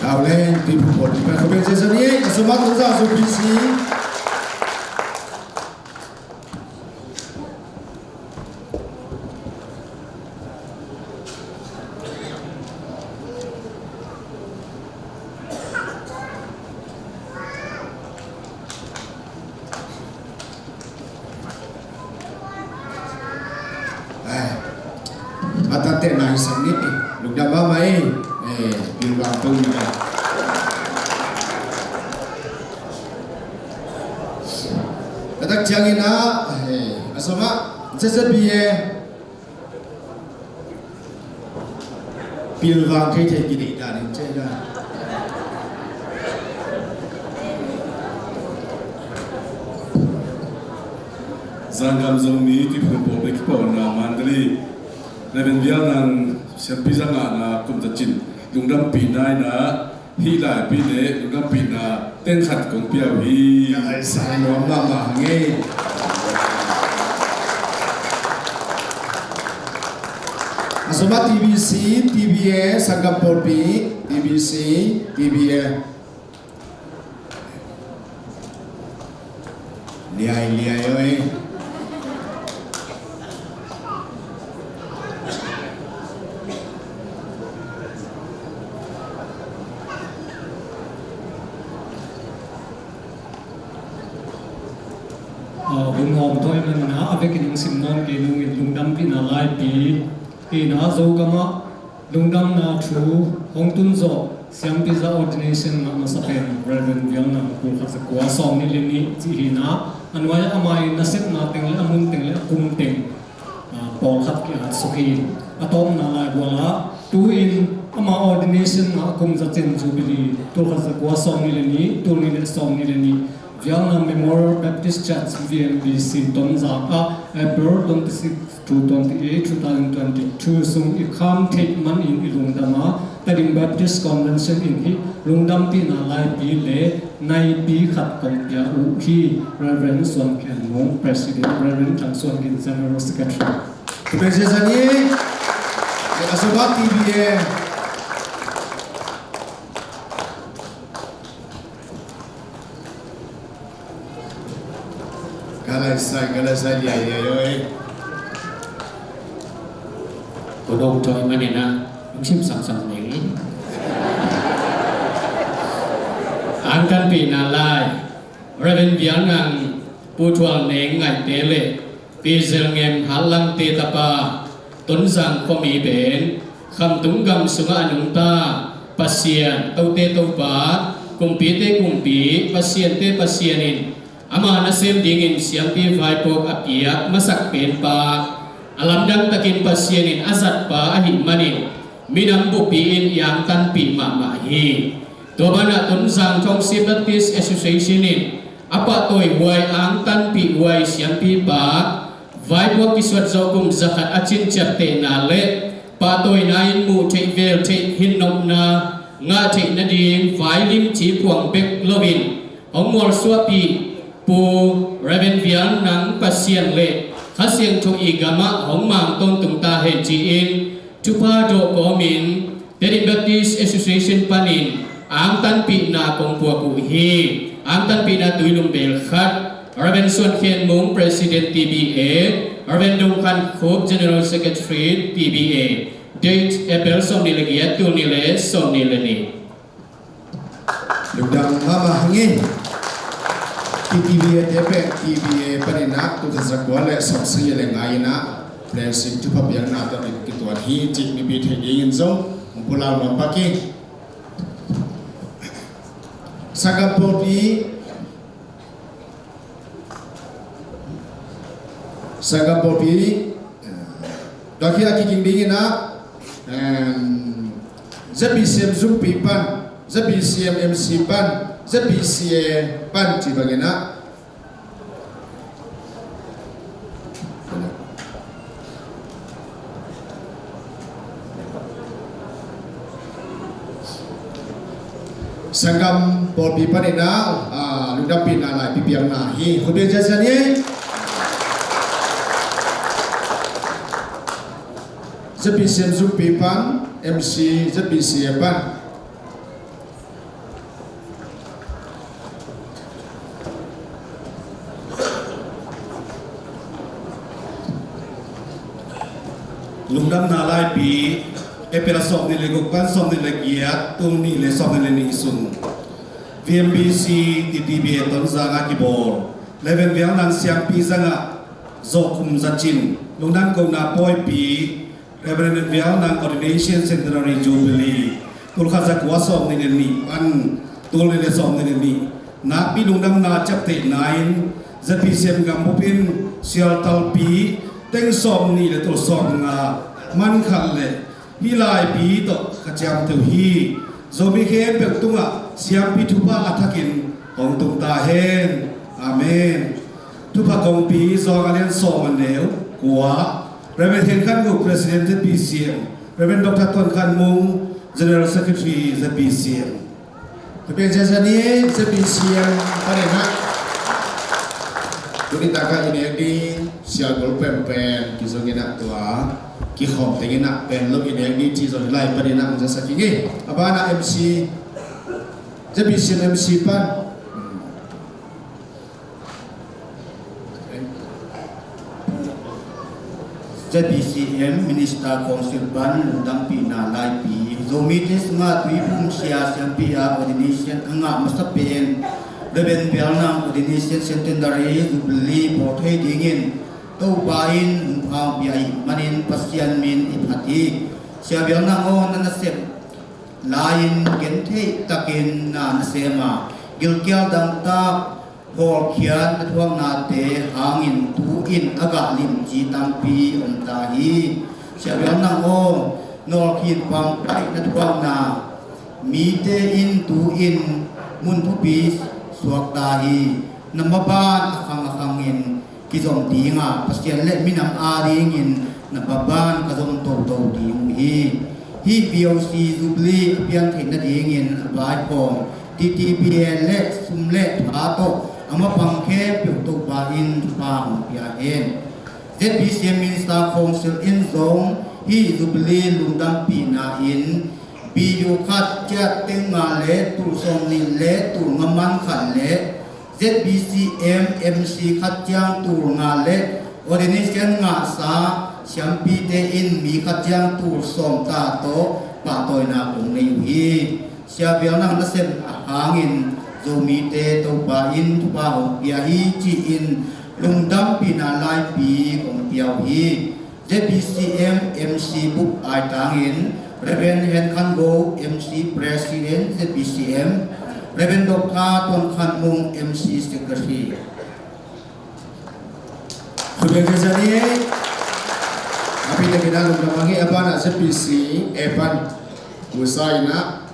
S5: Đào lên tìm một cái không bên trên sân đi số mắt cũng ra số PC Ata tệ này sáng nít lục đà ba mấy điều vào tung này các trang in á asama rất bie pil vàng cái thế gì đã đến chơi ra
S12: Zangam zomi ti phun po ki po na mandali Reven vial nang siampi zanga na kum tachin lungdam pi nai na hi lai pi le lungdam pi na ten khat kong piao hi
S5: ai sai nó mà nghe asama TBC TBA Singapore pi TBC TBA liai ơi
S13: Hùng hòm thôi mình na avec những sim non cái lung đam pin là lai pi na zo kama lung đam na thu hong tun zo siam pi za ordination na sa pen reverend viang na ku kha sa kwa som ni lini chi hi na anwai amai na set na teng le amun teng le kum teng pol khat ki at suki atom na lai wala tu in ama ordination na kum za chen jubilee tu kha sa kwa som ni lini tu ni le som ni lini Vietnam Memorial Baptist Church VMBC Tonzaka April 26 to 28 2022 sung ikam take man in Ilungdama Tadim Baptist Convention in hi Lungdam pi na lai pi le nai pi khat kong pia u hi Reverend Swan Ken Mong President Reverend Chang Swan Kin General Secretary
S5: Kebiasaan Asobat TBA Kalau saya dia ơi.
S14: Cô đông thôi mà này na, cũng sim sẵn sẵn này. Anh căn bị na lai, Reverend Vian ngang putual neng ngai tele, pizel ngem halang te tapa, tuấn sang có mi bền, kham tung gam sunga anung ta, pasien tau te tau pa, kumpi pasien te pasienin. Ama nasem dingin siang pi vai pok apiak masak pen pa alam dang takin pasienin azat pa ahi manin minam bupiin yang tan pi ma hi to bana tun sang chong si Baptist Association in apa toy huai ang tan pi huai siang pi pa vai pok kiswat zokum zakat achin chapte na le pa toy nain mu thei vel thei hinnom na nga thei na ding vai lim chi puang bek lovin ong mor suapi pu Reverend Vian nang pasien le khasiang thu igama hong mang ton tung ta he chi in Chupa do komin dari Baptist Association panin ang tanpi na kong puakuhi ang tanpi na tuilong belkhat Reverend Suan Khen Mung President PBA Reverend Dong Khan Khop General Secretary PBA date April som nilagiat tu nile som nilani
S5: Lugdang mama hangin PBA tepe PBA panina tu kazakwale saksi lengai na blessing tu pabiang na ta kituan hi cik ni bit hingin zo pulau mampaki Sagapopi daki aki kingbingin na ZBCM Zoom pipan ZBCM MC pan ZBCA pan cibagina Sangam Popi panina Lugdam pinala pipiang nahi Khudbe jasani ZBCM Zoom pipan MC ZBCA pan
S12: Lugdam nalai pi epera sok ni legokan sok ni legiat tung ni le sok ni ni sun VMBC TTB ton zanga kibor leven viang nang siang pi zanga zokum zachin lungdan ko na poi pi reverend viang nang ordination centenary jubilee tul khaza kwa sok ni ni an tul ni le sok ni ni na pi lungdam na chapte 9 ZPCM gambupin sial talpi teng som ni le tul som nga man khal le hilai pi to kacham tu hi zomi khem pe tunga siam pi thupa athakin hong tung ta hen amen thupa kong pi zo galen so man neu kwa reverend khan go president ZBCM reverend dr ton khan mung general secretary ZBCM
S5: Khudbe jasani ZBCM panina Kuni taka ini di sial gol pempen kizongina tua kihom tengina pen lo ini di cizon lai panina jasa kiki apa anak MC ZBCM MC pan
S15: ZBCM Minister Council Ban Lundang Pina Lai Pi Zomitis nga tuipum siya siyang pia ordination nga masapen Leben Bialnang Ordination Centenary Jubilee Porthay Dingin Taubain Umpang Biay Manin Pasyan Min Ipati Siya Bialnang O Nanasep Lain Gente Takin Na Nasema Gilkial Dangta Hor Kian Natuang Nate Hangin Tuin Aga Lim Jitampi Ontahi Siya Bialnang O Norkin Pang Pai Natuang Na Mite In Tuin Muntupi suak dahi namaban akang-akangin kizom tinga pasyan let minam aringin nababan kazom to dihi hi BOC Jubilee pian thei na dingin abai pom TTBL let sumlet ato ama pangkhe pyo to ba in pang pia hen ZBCM Minister Council in zone hi Jubilee Lundang Pina in Biyu khat chat teng nga le tu som ni le tu ngaman khan le ZBCM MC khat chang tu nga le ordination nga sa siampi te in mi khat chang tu som ta to pa toy na kung nei hi sia biang nang na sem hangin zo mi te to pa in tu pa ho pia hi chi in Lungdam Pina Lai Pi kong piao hi ZBCM MC book ai tangin Reverend Hen Khan Go MC President ZBCM Reverend Dr. Ton Khan Mung MC Secretary
S5: Khudbe jasani api na kinalong namangi apa na ZBC epan usai na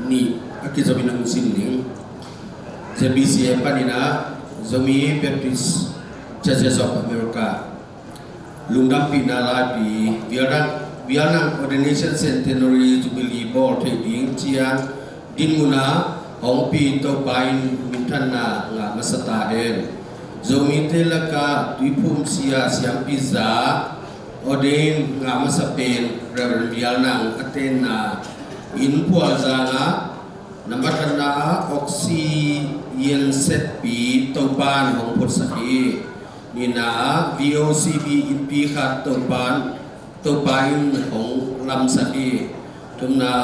S11: ni aki zomi nang sinning ZBC epan ina zomi Baptist Churches of America Lungdam Pina Lai Pi Vietnam Ordination Centenary Jubilee Board Trading Chiang Din Muna Hong Pi To Pain Mintana La Masata Hen
S14: zomi te laka tuipum sia siam pizza odin ngama sapen Reverend Vialnang atena in puazana nambatana oksi yen set pi topan hong put sahi nina VOCB in pi khat topan topain hong lam sahi tumna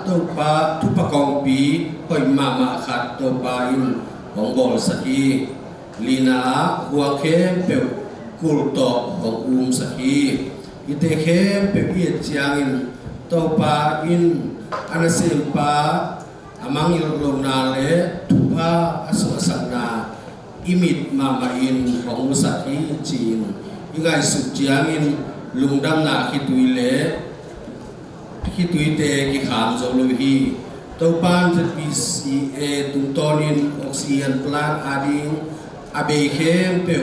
S14: topa tupakong pi hoi mama khat topain hong bol sahi lina huang khem pe kulto hong sahi ite khem pe pi chiangin topa in anasim pa amang ilong na le tupa aso asana imit mama in hong sahi chin igai su chiangin lungdam na kituile kituite ki kham zo lo hi topan ZPCA tuntonin oxygen plant ading abe khem pe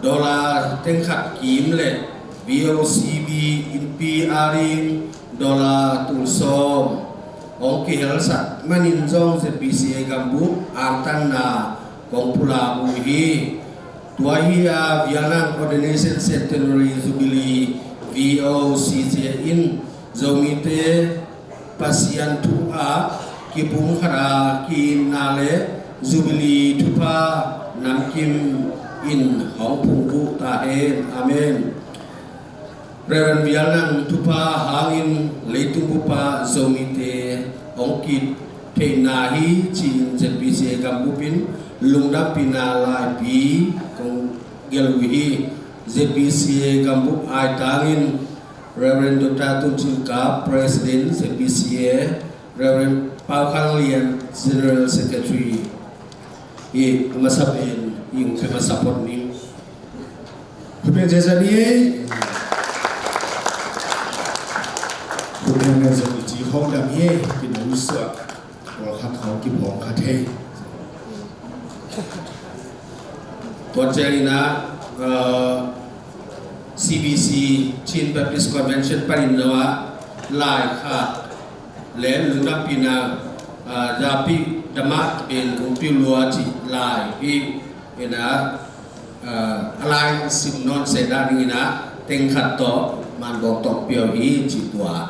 S14: dollar tengkhat kim le VOCB in PRing dollar tulsom ong ki helsa manin jong ZPCA gambu artan na kong pula mu hi tua hi a Vialnang Ordination Centenary Jubilee VOCC in zomite pasian tu a kipung khara ki nale Jubilee tupa nam kim in hong pungku ta hen amen. Reverend Vialnang tupa hangin leitung bupa zomite ongkit tenahi chin ZPCA kampupin lungdap pinalai pi kong gelwihi ZPCA kampup ai tangin Reverend Dr. Tun Chin Kap President ZPCA Reverend Pau Kang Lian General Secretary i masapin yung kemasapot ni
S5: Kemudian jazani kemudian jazani ji hong dam ye kin usa wal khat khau ki bong khat he
S14: tuan Celina CBC Chin Baptist Convention Parinawa lai kha len lungdam pina japi damat ben kumpi luaci lai pi ina alai simnon seda dingina tengkhat to man gong tok piao hi chitwa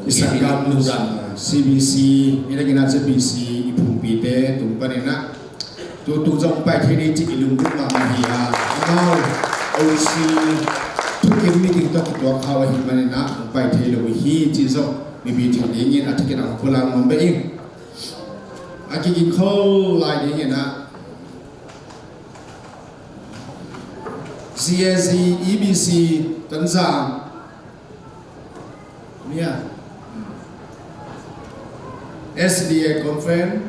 S5: isagam lungdam CBC ina gina CBC ipung pite tumpanina tu jong pai theni chi ilung bu ma hiya now OC tu kim meeting to to khawa hi manina pai thelo hi chi zo mi bi thi dingin athikin ang pulang mombe ing aki gi khol lai dingin na CSC EBC tanzang ya SDA conference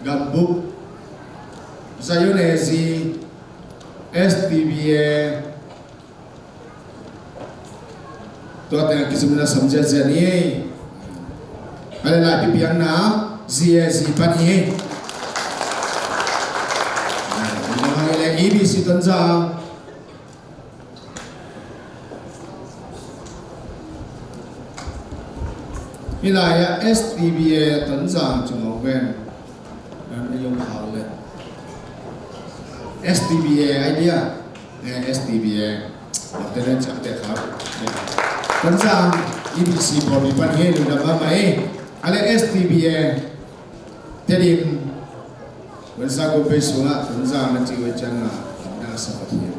S5: gambuk Zayonezi SDBA to tengah kisah samjat zani ada lagi piang na ZSC pani nah ini EBC tanzang Ilaya SDBA tanzang cuma ben dan yung hal le SDBA idea SDBA internet cakap khap tanzang EBC body pan he lu da mai ale SDBA tedim wensa go pesua tanzang na jiwe changa na sapati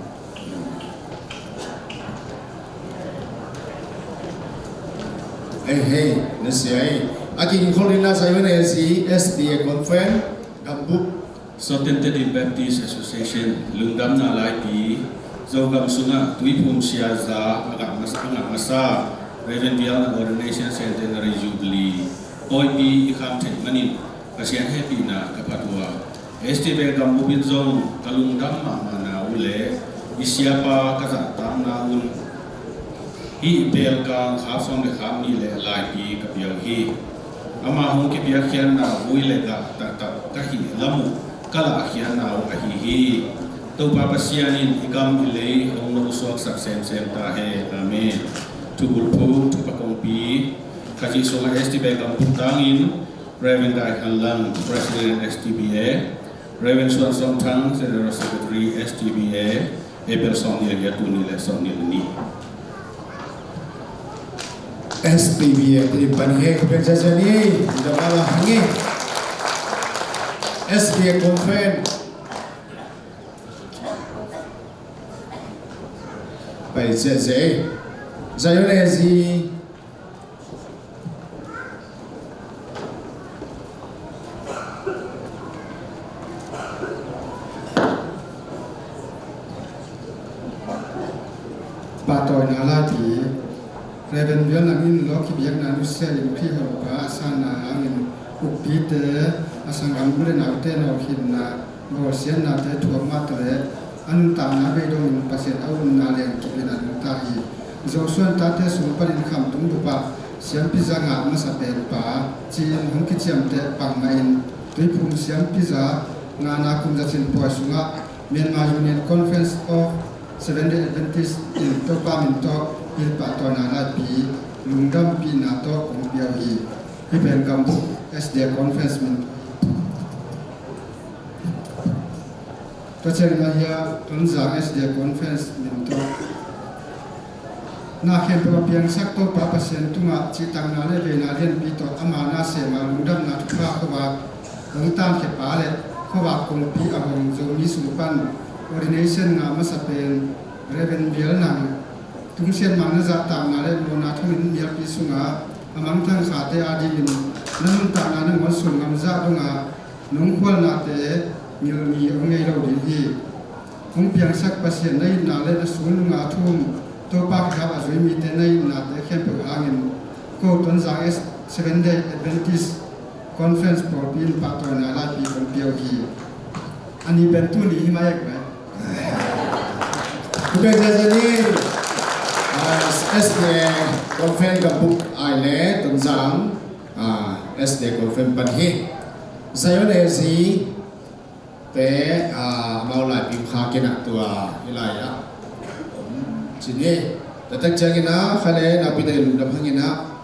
S5: hey nasiai aking kolina sayone si SDA conference gambuk
S8: Tentative Baptist Association lungdam na lai pi zogam sunga tuipum siaza agak masa Reverend Vialnang Ordination Centenary Jubilee OIP ikam tek manin kasian happy na kapatwa SDB gambubin zong kalungdam mana ule isiapa kata tam na ul hi bel ka khasong de kham ni le lai pi kapiang hi ama hong ki pia khian na uile ka ka hi lamu kala khian na o hi hi to pa pasianin ikam ile hong no suak sak sem ta he amen tubul pu tu pa kong pi kaji songa STB kam putangin Reverend Dai Hanlang President STBA
S12: Reverend Suan Song Thang, General Secretary STBA, April Song Niel Yatuni Le Song Niel Ni.
S5: STBA Trimpan He Kepensasani Sudah malah hangi STBA Conference Baik saya lezi Patoy nalati Reven biar nangin lo kibiak nanu sel pri hopa sana angin upite asang gambule na te no hinna go sian na te tuam matre an ta na be dong pasien au na leng ki na ta hi zo suan ta te sum parin kham tum bu pa siam pizza nga ma sa pe pa chin hong ki chiam te pang na in tui phum siam pizza na na kum ja chin po sunga Myanmar Union Conference of Seventh-day Adventist in Topa Minto il patona la pi lungdam pi na to kong piao hi pen gambu SD conference min to chen na ya tunza SD conference min to na khem pa piang sak to pa pasien tunga chitang na le na len pi to amana se ma lungdam na thua ko ba lung tan ke pa le ko ba kong pi abong zo mi su pan ordination na ma sa pen Reven bial nang tung sian mana zat tang na le mo na thuin bial pi sunga amang thang kha te adi bin nanung ta na nang sun ngam za donga nung khwal na te mil mi ngai lo din hi ong piang sak pasien nei na le na sun nga thum to pa kha a zui mi te nei na te khem pe angin ko ton za es 7-day Adventist conference for pin pa to na la pi kon piao hi ani ben tu ni ma yak ba Kepensasani SD Conference Gabuk Aile Tunjang SD Conference Panhi Saya lezi te mau lai pim kha kena tua ilaya sini tatak jangina khale na pidai lu dam hangina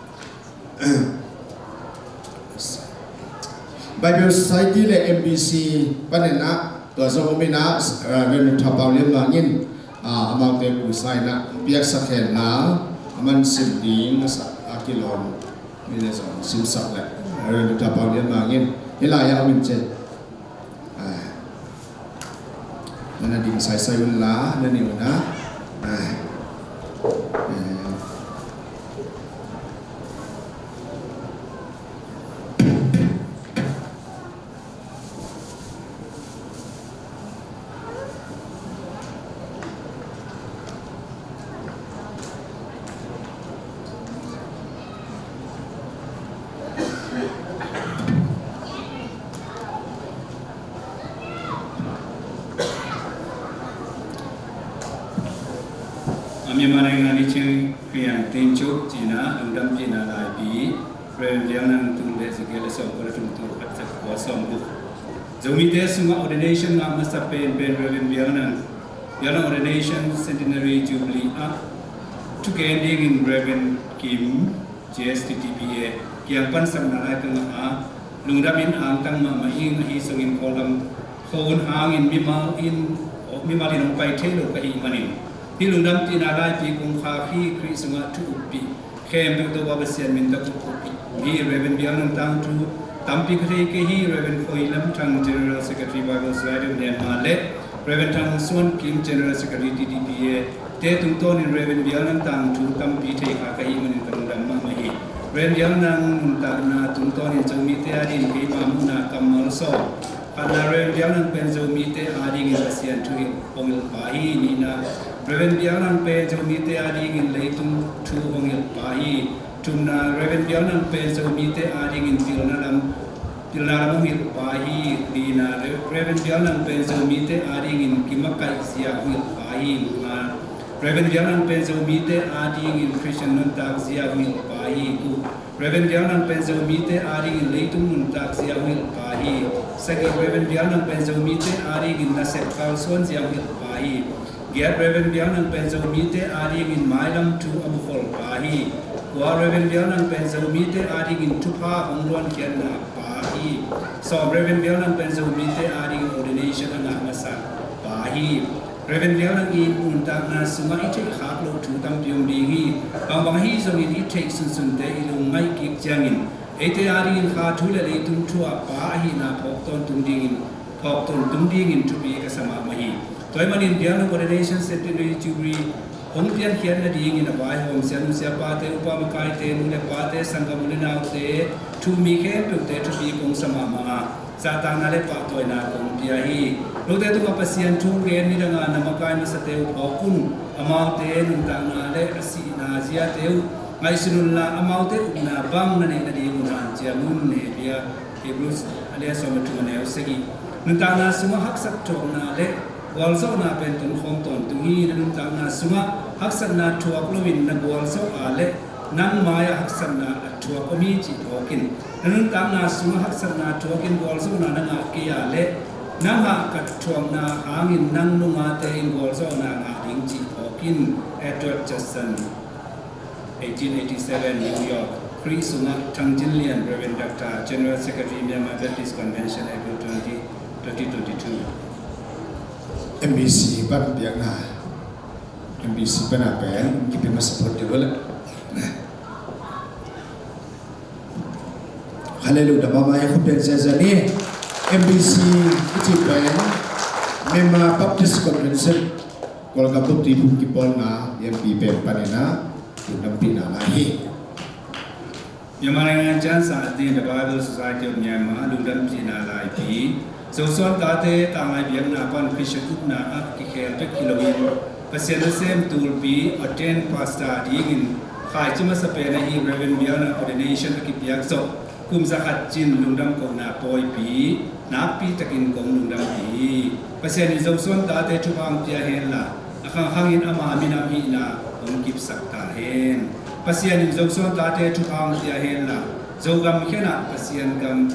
S5: Bible Society le MBC panena tua zomina ven thapau lem langin amang te pusai na biak sakhen na aman sinding sa akilon ni so sim sak la ren ta pa lian mangin hilaya amin che nana ding sai sai la na ni na
S16: Ami manai ngani cing piang tinjuk Cina undam Cina lagi Reverend nang tunde segala soal untuk kata kosong bu. Zomi dia semua ordination nggak masa pen Reverend nang ordination centenary jubilee together in Reverend Kim JSTTBA yang pan sang nalai tengah lungdamin angkang mamaing hisungin kolam kaun angin mimalin pai telo kai manin. Di lundam tinalai pi kung kaki kri sunga tu upi kem tu babasian minta upi hi Reverend biang tang tu tampi kri ke hi Reverend Koilam tang General Secretary Bible Society dan Malek Reverend Tang Suan Kim General Secretary DDPA te tung ton in Reverend biang tang tu tampi te ka kai manin lundam ma hi Reverend biang nang ta na tung ton in zomi te adin ke mamuna kamal so kana Reverend biang pen zomi te adin in asian tu ongil pahi ni na Reverend bianan pe zomi te adi ngin leitung tu ongil pahi tumna Reverend bianan pe zomi te adi ngin tilnaram ongil pahi dina Reverend bianan pe zomi te adi ngin kimakai sia ongil pahi ma Reverend bianan pe zomi te adi ngin Christian nuntak sia ongil pahi ku Reverend bianan pe zomi te adi ngin leitung nuntak sia ongil pahi sagi Reverend bianan pe zomi te adi ngin nasep kalson sia ongil pahi Giat Reverend bianan penzo mite adi ngin mailam tu amukol pahi. Gua Reverend bianan penzo mite adi ngin tupa ongluan kian na pahi. So Reverend bianan penzo mite adi ngin ordination anga masa bahi Reven Vial nang in unta na sunga ite khak lo thu tam pium ding hi bang hi zong in ite sun te ilung ngai ki jangin ete ari in kha thu le le tum thua pa hi na phok ton tum ding in phok ton tum ding in tu bi ka sama ma hi toy manin Vial nang ordination centenary jubilee Hong Pian Hian na ding in a bai hom sian sia pa te upa ma kai te nu le pa te sangam ne na te thu mi ke tu te tu bi kong sama ma sa ta na le pa toy na kong pia hi lo te tu ma pasian thu ge ni da na ma kai ma sa te u kun amau te nu ta na le asi na sia te u ngai sunul la amau te na bang na ne na di na chia mun ne bia Hebrews ale so ma tu ne o segi nu ta na suma hak sak to na le wal so na pen ton khom ton tu hi nun ta na suma haksan na thuak lovin na wal so ale nang maya haksan na thuak omi chi thokin nun ta na suma haksan na thokin wal so na nga ke ya le nang ha ka thuang na hangin nang nu nga te in wal so na nga ding chi thokin Edward Jackson 1887 New York Chris Sunga Tangjin Lian Reverend Dr. General Secretary Myanmar Baptist Convention April 2022
S5: MBC ban biang na MBC ban apen kita masih support juga lah. Haleluya, mama yang kupen saya ni MBC itu ban Myanmar Baptist Convention kalau kamu tipu kipol na yang pipen panena sudah pina lagi.
S16: Myanmar yang saat ini The Bible Society of Myanmar sudah pina lagi. Sosuan kate tangai biang na pan Christian na ak kikel pe kilowin pasien sem tulpi attend pasta digin khai chima sa pe na hi Reverend Vial na ordination ki piak so kum zakat jin lungdam ko na poi pi na pi takin kong lungdam pi pasien ni sosuan kate chupang pia hen la akang hangin ama minam hi na ong kip sakta hen pasien ni sosuan kate chupang pia hen la zogam khena pasien gam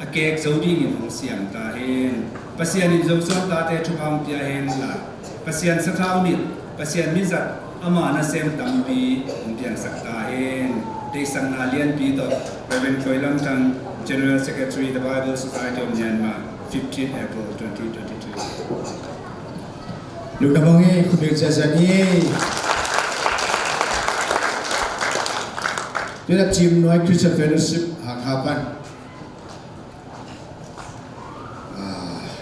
S16: akek zodi ngin hong siang ta hen pasian in zong ta te chupang pia hen la pasian sathau ni pasian mizat ama na sem tampi hong pian sakta hen de sang na lian pi to Reverend Koilam Tang General Secretary The Bible Society of Myanmar 15 April 2022
S5: Lu namongi kubir jazani Dia team noi Christian Fellowship hakapan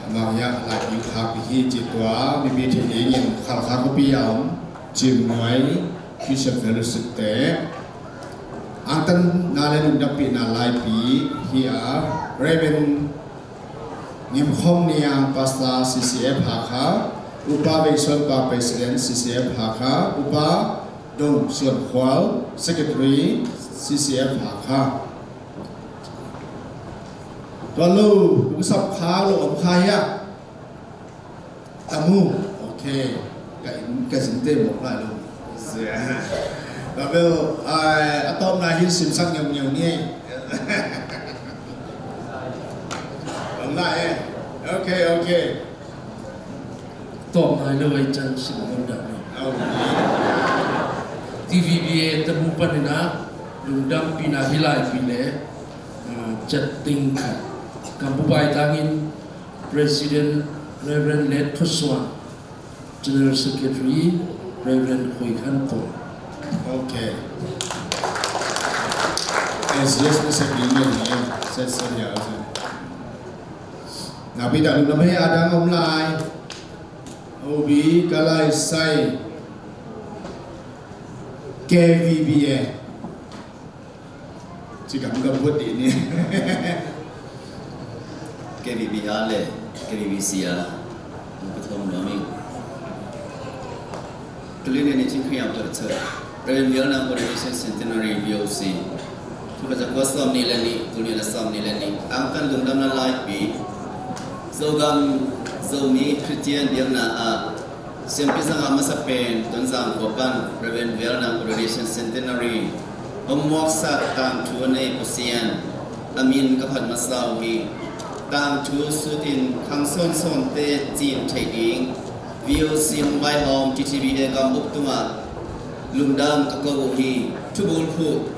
S5: Maya lagi hak hi jitwa bibi ingin khal kopi yang jim noi Christian Fellowship te antan nalen dapi nalai pi hia Reverend ngim khom niang pasla CCF hakha upa vekson pa president CCF hakha upa dong suan khwal secretary CCF hakha Lalu usap khalo om khaya tamu okay cái sinte một lại luôn và bây giờ atom này hin sim sang nhiều nhiều nghe ông lại okay
S17: tom này lâu chân sim ngon đậm TVBA tamu panina lungdam pina hilai pile chặt tinh Kampubai Tangin President Reverend Led Khoswan General Secretary Reverend Hui Khanpo.
S5: Okay. Yes, Mr. Green, saya ya. Nabi dah lupa ni ada ngomlai. Obi kalai sai KVBA. Jika bukan buat ini.
S18: KVBA le KVBCA betul nama. Kelihatan ini cingkri yang tercer. Reverend Vial na Ordination Centenary VOC. Cuma jago som ni leni, dunia la som ni leni. Angkan lungdam na live bi. Zogam zomi Christian dia na Siempre sang masa pen tunzang kopan Reverend Vial na Ordination Centenary. Omwak sa tang tuanay posian. Amin kapat masawi. Tang tu sutin kang son te jin trading. VOC Mumbai Home TTBA Gambuk Tuma Lungdam Kakabuhi Tubul Pu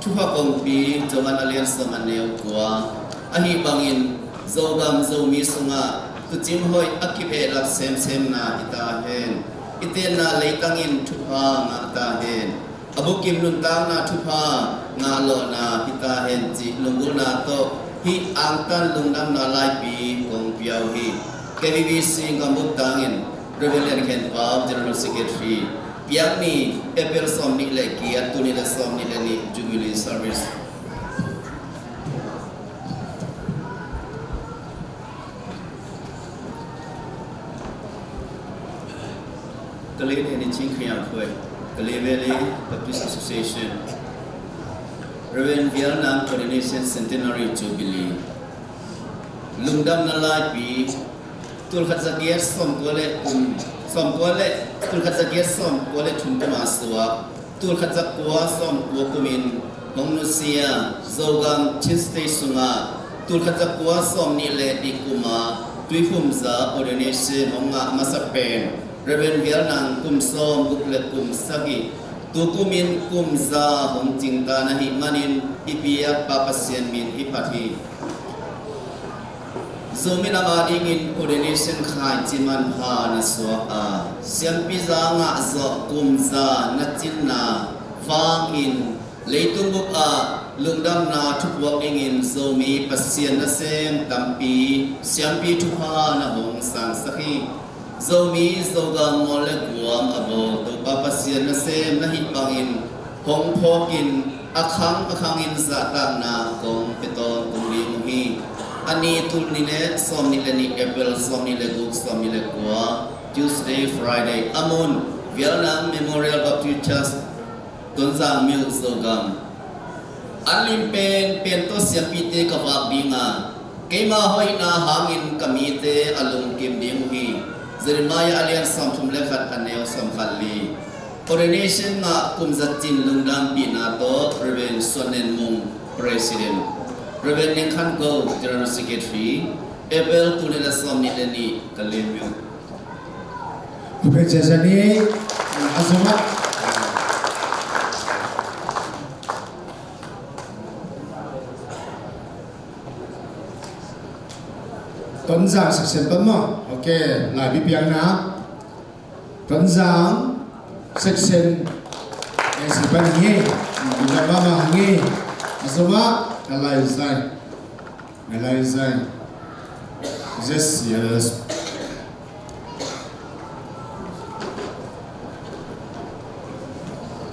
S18: Tupakong Pi Joman Alian Samaneo Kwa Ahi Bangin Zogam Zomi Sunga tu chim hoi akip e lak sem na ita hen iten na leitangin thupa nga ta hen abukim nun tang na thupa nga lo na ita hen chi lungul na to hi angtan lungnam na lai pi kong piao hi KVBC ngambuk tangin Rebellion Ken Pau General Secretary piang ni epel som ni le ki atuni le som ni le ni Jubilee Service kali ni ching khia khoi kali valley Baptist Association Reverend Vietnam Coordination Centenary Jubilee lungdam na lai pi tul khat zakier som kole tul khat zakier som kole thum ma suwa tul khat zakwa som wokumin hongnusia zogam chiste sunga tul khat zakwa som ni le dikuma tuifum za ordination honga masapen Reverend Vietnam kum som bukle kum sagi tukumin kum za hong jingta na hi manin ipia papasien min ipati Zomin ama ingin coordination khai chiman ha na so a siam piza nga zo kumza na chinna wang in leitung buk a lungdam na thupwak ingin zomi pasien na sem tampi siam pi thuha na hong sang sakhi zomi zoga mole guam abo to pa pasien na sem na hitbangin hong phokin akhangin za ta na kong peton tungli muhi ani tul ni le som ni le ni April som ni le guk som ni le kwa Tuesday Friday amun Vietnam Memorial Baptist Church tunzang mil zogam alim pen to siam pite ka wak binga keima hoi na hangin kamite alung kim ding hi Jeremiah alian som thum le khat aneo som khalli coordination nga kumzatin lungdam bina to Reverend Sonen Mung President Reverend Ningkan Go General Secretary Abel Kunila Somni Leni Kalimyo
S5: Kupejazani Azumat Tuấn Giang section pama ok lại bị biang na Tuấn Giang section section nghe kita mama nghe Azumat Alai Zai Just yes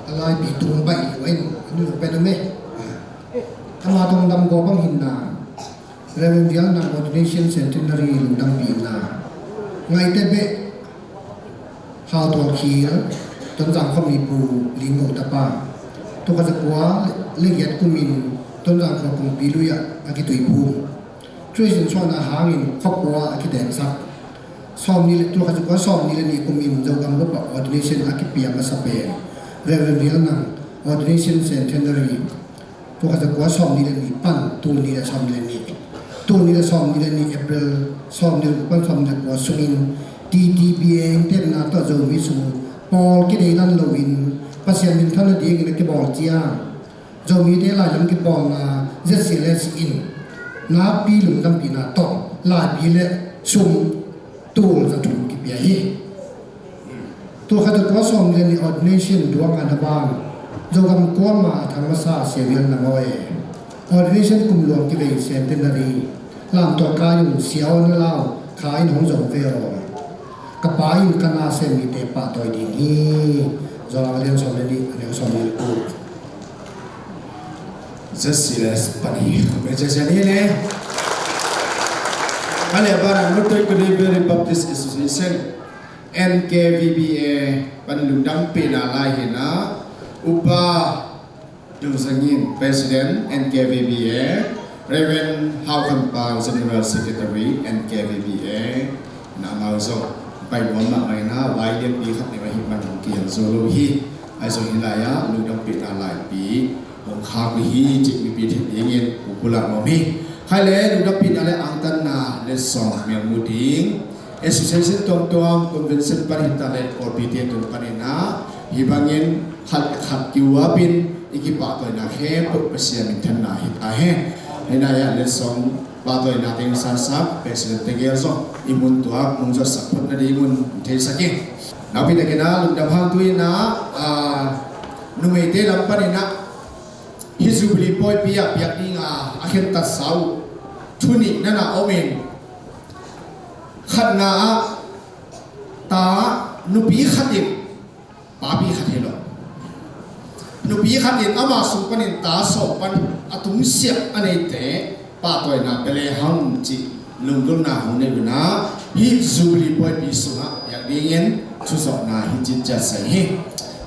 S7: Alai bị tung bay vậy như bên mẹ tham gia trong đam go bang hinna Reverend Vietnam Coordination Centenary lungdam bina ngai te be how to kia ton jang khom ni pu lingo tapa to ka zakwa le yat kumin ton jang khom pung piluya aki tui pu treason chona hangin khopwa aki den sak som ni to ka zakwa som ni le ni kumin jogam lo pa ordination aki pia ma sape Reverend Vietnam Coordination Centenary to ka zakwa som ni le ni pan tu ni le som ni le ni tu ni le som ni le ni April som ni le pan som ni ko sungin TTBN te na to zo mi su Paul ki dei nan lo in pasien min than di ngi ke bol chia zo mi de la lam ki bol na ZCLS in na pi lum dam pi na to la pi le sum tu za tu ki pi hi tu kha to som le ni ordination duang an ban zo gam ko ma thang sa se vian na ngoi ordination kum luang ki dei centenary lam to ka yu siao na lao khai nong zo ve ro kapain kana se mi te pa toy di ni zo la len som le ni ne som le ku
S5: ZCLS pani kupejazani ne ale bara Northern Coordination Baptist Association NKVBA panlundam pina lahina upa dusangin President NKVBA Reverend Hau Khan Pao General Secretary NKVBA namauzo pai mama mai na vai le pi khat ne mai man ki han zo lo hi ai zo hin la ya lundam pina lai pi hong kha bi hi chi mi pi thim yen pula mo mi khai le lundam pina le ang tan na le song me mu ding association tom tom convention panita le or pi te tom panina hi bangin khat kiwa pin ikipa to na he pu pasian min than na hi ta he na ya le song patoi na ting sarsak president tegel so imun tua mungjo sakput na di imun thei saking napi na kena lungdam hang tui na numete lampan ina hizubli boy piak piak ni nga akhir ta sau thuni nana omen khatna ta nupi khatin papi khatelo nupi khatin ama supanin ta so pan atung siap anei te patoi na pele hang chi lungdul na hone bina hi zubli boy pi sunga yak dingin chusok na hi chin cha sai hi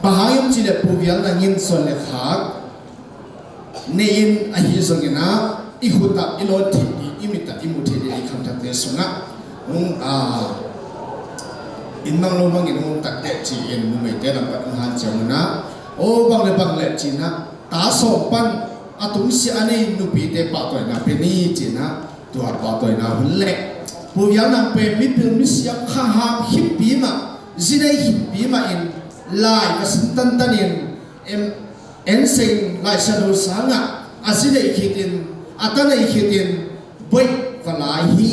S5: bahayam chi le puvial na ngin son le khak nein a hi zongena i huta ilo thi imita imuthi de kham thak te sunga in mang lo mang in tak te chi in mu mai te lam pat han chamuna o bang le chi na ta so pan atung si ane nupi te pa toy na peni chi na tua pa toy na hulle pu yang nang pe mi pil mi siap kha ha hip pi ma zinai hip pi ma in lai ka santan tanin en sing lai sadu sanga azinai khitin atanai khitin boy falai hi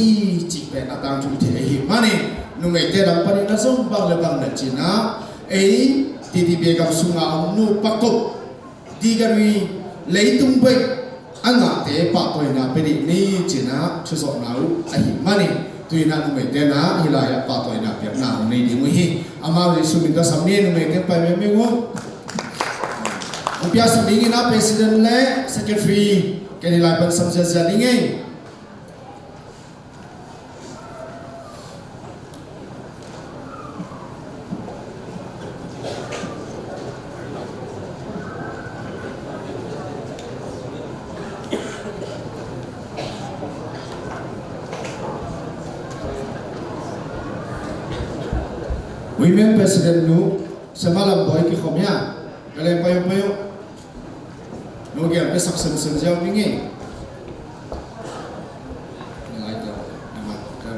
S5: chi pe atang chu the hi mane nu mai te ram pani na som bang le china ei ti ti be kam sunga nu pakop digari leitung boy anga te pa toy na pe ni china chu so na u a hi mane tui na nu mai te na hilaya pa toy na pe na nei di mu hi ama ri sumin da samne nu mai te pa me ngo upya saming na president le secretary ke ni lai pan samja ja ni ngai Women President nu semalam boy ki khomya kale payo nu ge pe sak sen jao ningi ngai to nama ka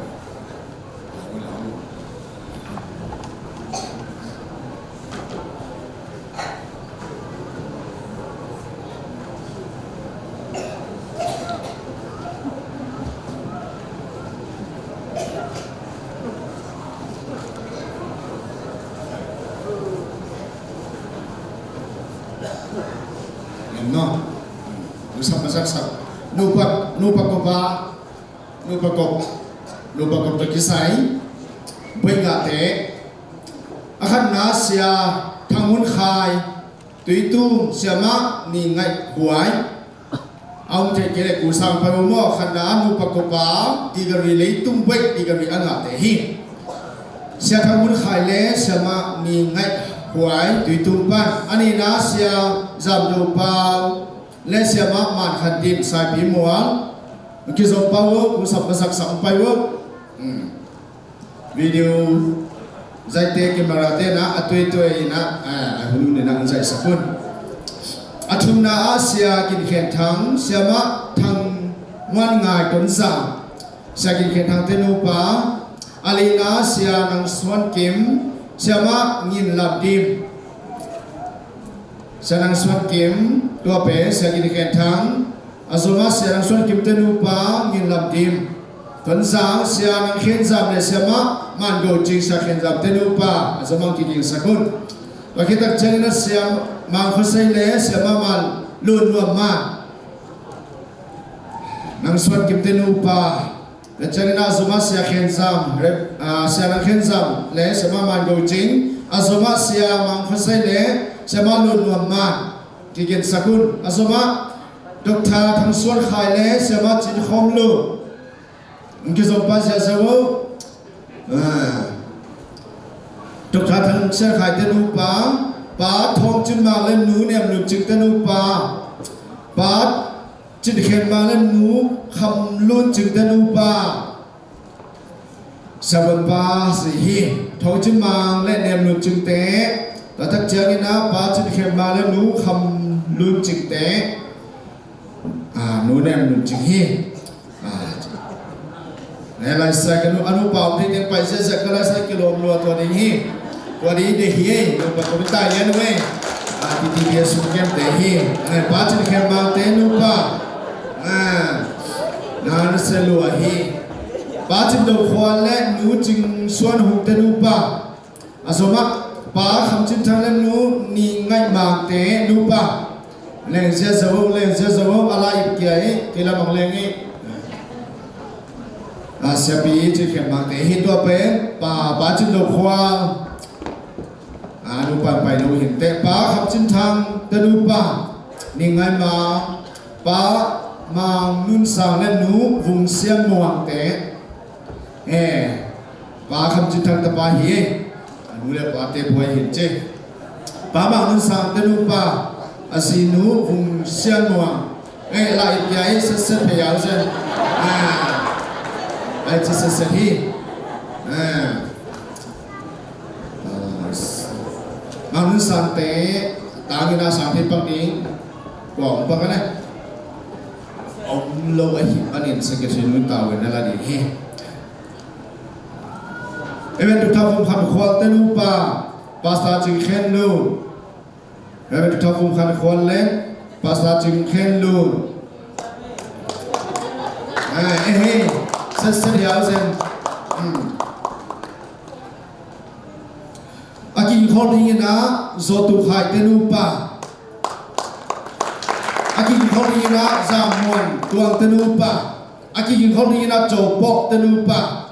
S5: no usap sak nu pakop to kisai benga te akhan na sia thangun khai tuitu siama ni ngai huai aum te kele ku sang pa mo khana nu pakopa digari leitung bek digari anga te hi sia thangun khai le siama ni ngai huai tuitu pan ani na sia zamdo pau le siama man khadim sai pi muang ki zo pau ku sap sak sak pai wo video zaite camera te na atoi toi na hulu ne na zai sakun athumna asia kin khen thang siama thang wan ngai ton sa sia kin khen thang te no pa alina sia nang swan kim siama ngin labdim sanang swan kim tua pe sia kin khen thang azoma sia nang swan kim te no pa ngin labdim ton sa sia nang khen zam le siama man go jing sa khen zam te no pa azoma ki king sakun wa kitak changna siam mang khosai le siama man lun wa ma nang swan kim te no pa le changna azoma sia khen zam sia nang khen zam le siama man go jing azoma sia mang khosai le siama lun wa ma ki king sakun azoma dokta thang swan khai le siama chin khom lu ngki zo pa sia sawo dokta thang sia khai te no pa ba thong chin ma le nu nem lu ching te no pa ba chin khen ma le nu kham lun ching te no pa sawan pa si hi thong chin ma le nem lu ching te ta thak chang ina ba chin khen ma le nu kham lun ching te nu nem lu ching hi lai sa ka nu anu pa ni te pai se sa kala sa kilom lo to ni hi wadi de hi no pa ko ta yan we ti ti su kem te hi ne pa chin khem ma te nu pa nan selua hi pa chim do khwal le nu jing suan hu te nu pa asoma pa kham chin thang le nu ni ngai ma te nu pa leng se zo ala ip kia e kila mang leng e asia pi chi khem ma te hi to pe pa chim do khwal nu pa pai no hin te pa kham chin thang te nu pa ni ngai ma pa mang nun sang le nu vùng xiêm muang te pa kham chin thang ta pa hi nu le pa te boy hin che pa mang nun sang te nu pa asinu vùng xiêm muang lại cái sẽ phải giáo sen ai chỉ sẽ hi mang nun sang te tang ina sang te pak ni quảng pak này ông lâu ấy anh em sẽ cái chuyện tàu về là đi he em được thao phong khăn khoan tên upa pasta chừng khen luôn em được thao phong khăn khoan lên pasta chừng khen luôn he sẽ hiểu xem aki khôn đi na do tu khai tên upa aki khôn đi na zamuan tuang tên upa aki khôn đi na chầu bọc tên upa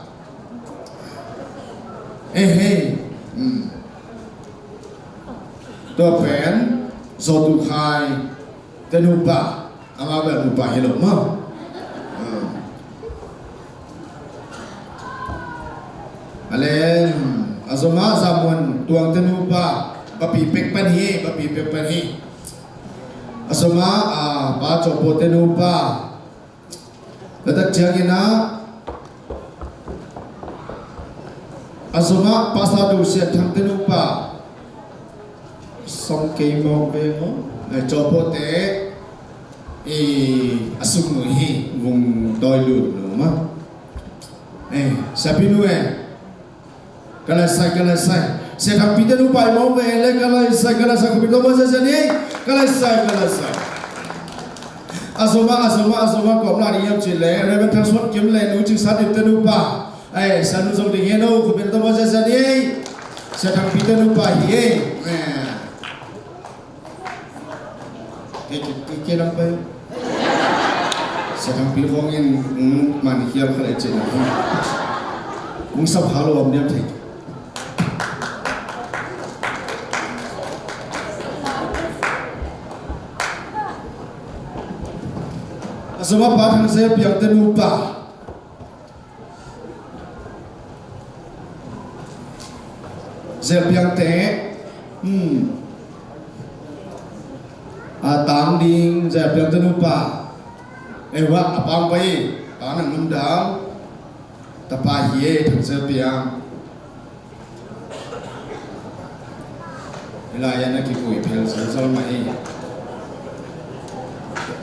S5: ตัวแผนโซตุคายเตนุปะอามาแบบนุปะเฮโลมั้งอะไรอาสมาสามุนตัวเตนุปะปะปีเป็กปันฮีอาสมาปาโจโปเตนุปะแล้วตัดเชียกินะasoma pasado sia thang tenu pa song ke mo ve mo na chopote asuk no hi vùng doi lu no ma sapinu kala sai se thang pi tenu pa mo ve le kala sai ko pi mo se ni kala sai asoma ko na ri yam chi le re ben thang suat kim le nu chi sa de tenu pa sanu zong ding yeno ko ben to mo sa ni sa thang pita nu pa hi ke lang pa sa thang pi phong in man hiam khale che na mung sab halo am dem thai asama pa thang se piang te nu pa dẹp biang té tám đi dẹp biang tên upa wa apang pai ta nang num dang ta pa hie thang dẹp biang ila ya na ki koi phel sal mai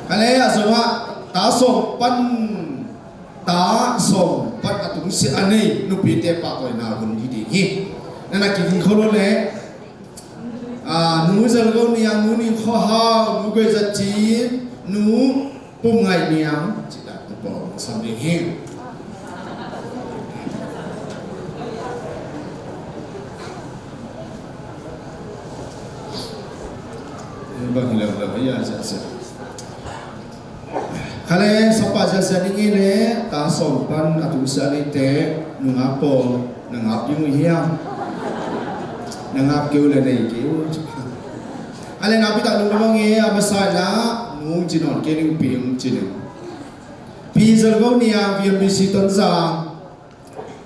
S5: ale asoma ta som pan atung si anei nu pi te pa koi na hun di hi nana kiki kholo le nu zal go niang nu ni kho ha nu ge za chi nu pum ngai niang chi da po sam de he bang le ya sa khale sapa sa ni le ta som pan atu sa ni te nu nga po na ngap yung hiam nangap kêu là này kêu anh ngap kita lu bang ye amasala nu jinon ke ning ping jinin pizal go nia vmc ton za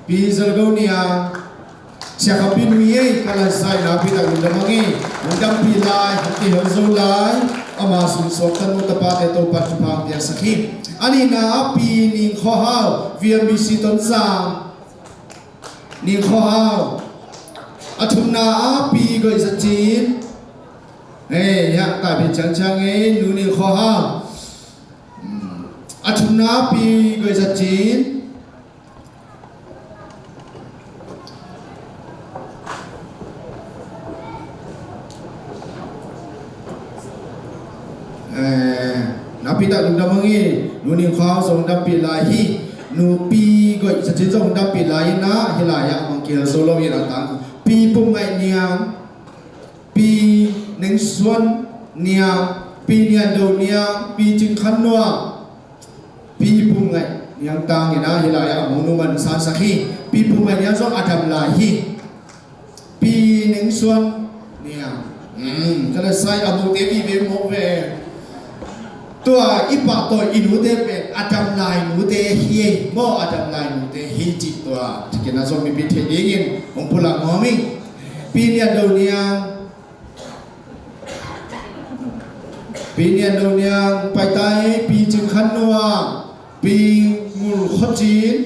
S5: pizal go nia sia kapin ye kala sai na pita lu bang ye undam pilai hati hazo lai ama sun sok tan mutapa te to pa pa dia sakhi ani na pi ning kho ha vmc ton za ning kho ha athum na pi goi sa chin ya ta bi chang nu ni kho ha athum na pi goi sa chin na pi ta lu da mangi nu ni khao zong dam pi lai hi nu pi goi sa chin zong dam pi lai na hi lai ya mang kia solo yin ang tang pi pum ngai niang pi neng suan niang pi nian do niang pi ching khan noa pi pum ngai niang tang ina hi lai ya mong nu man san sakhi pi pum ngai niang zong adam lai hi pi neng suan niang cái sai abu te pi ve mo ve tua ipa to inu te pe adam lai nu te hi mo adam lai nu te hi chi tua kena so mi pi the dingin ong pula ngomi pi nian do niang pai tai pi ching khan noa pi mul khochin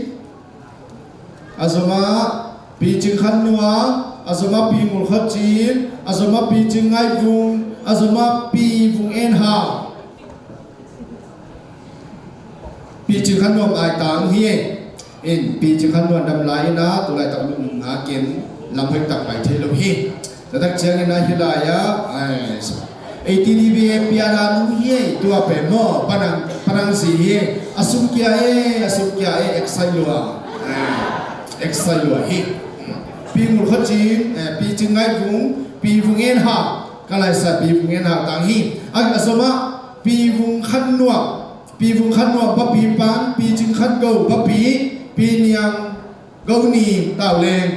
S5: azoma pi ching khan noa azoma pi mul khochin azoma pi ching ngai vung azoma pi vung en ha pi ching khan noa ai tang hi in pi ching khan noa dam lai na tu lai tak lu nga ken lam phek tak pai the lo hi ta tak chang na hi la ya ai ATDB piara nu hi tu ape mo panang si hi asum kia exai lo hi pi mul khochin pi ching ngai vung pi vung en ha kalai sa pi vung en ha tang hi asoma pi vung khan nuam pa pi pan pi ching khan go pa pi niang go ni tao leng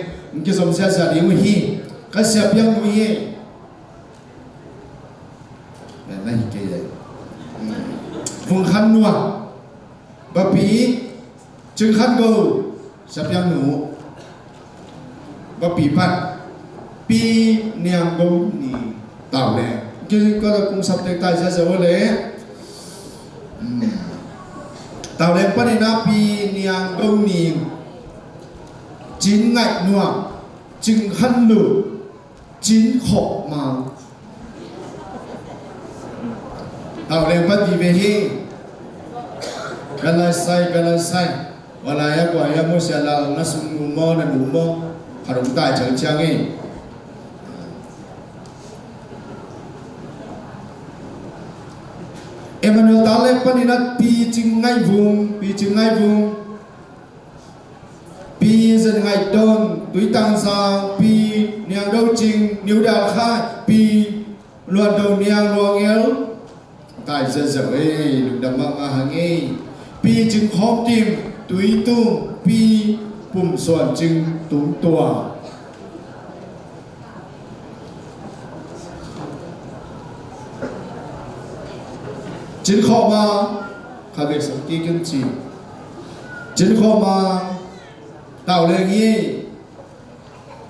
S5: ki som sia sa ding hi ka sia piang nu hi na hi ke vung khan nuam pa pi ching khan go sia piang nu và bị bắt pi niang go ni tao le cái có là cũng sắp được tài ra rồi lẽ tao le pa na pi niang go ni chín ngại nuông chừng khăn lử chín khổ mà tao le pa đi về hi galai sai wala ya kwa ya mo sia la na sum mo na nu mo harung tai chang chang ấy Emmanuel Talek panina pi ching ngai vung pi dân ngai don túi tăng sang pi niang đâu ching niu đào khai pi luan đầu niang luang el tai giờ giờ ấy lục đam ma hàng ấy pi ching khom tim túi tu pi bùm soạn chừng túng tòa chính khó mà khá việc sống kỹ kiên trì chính khó mà tạo lên nghi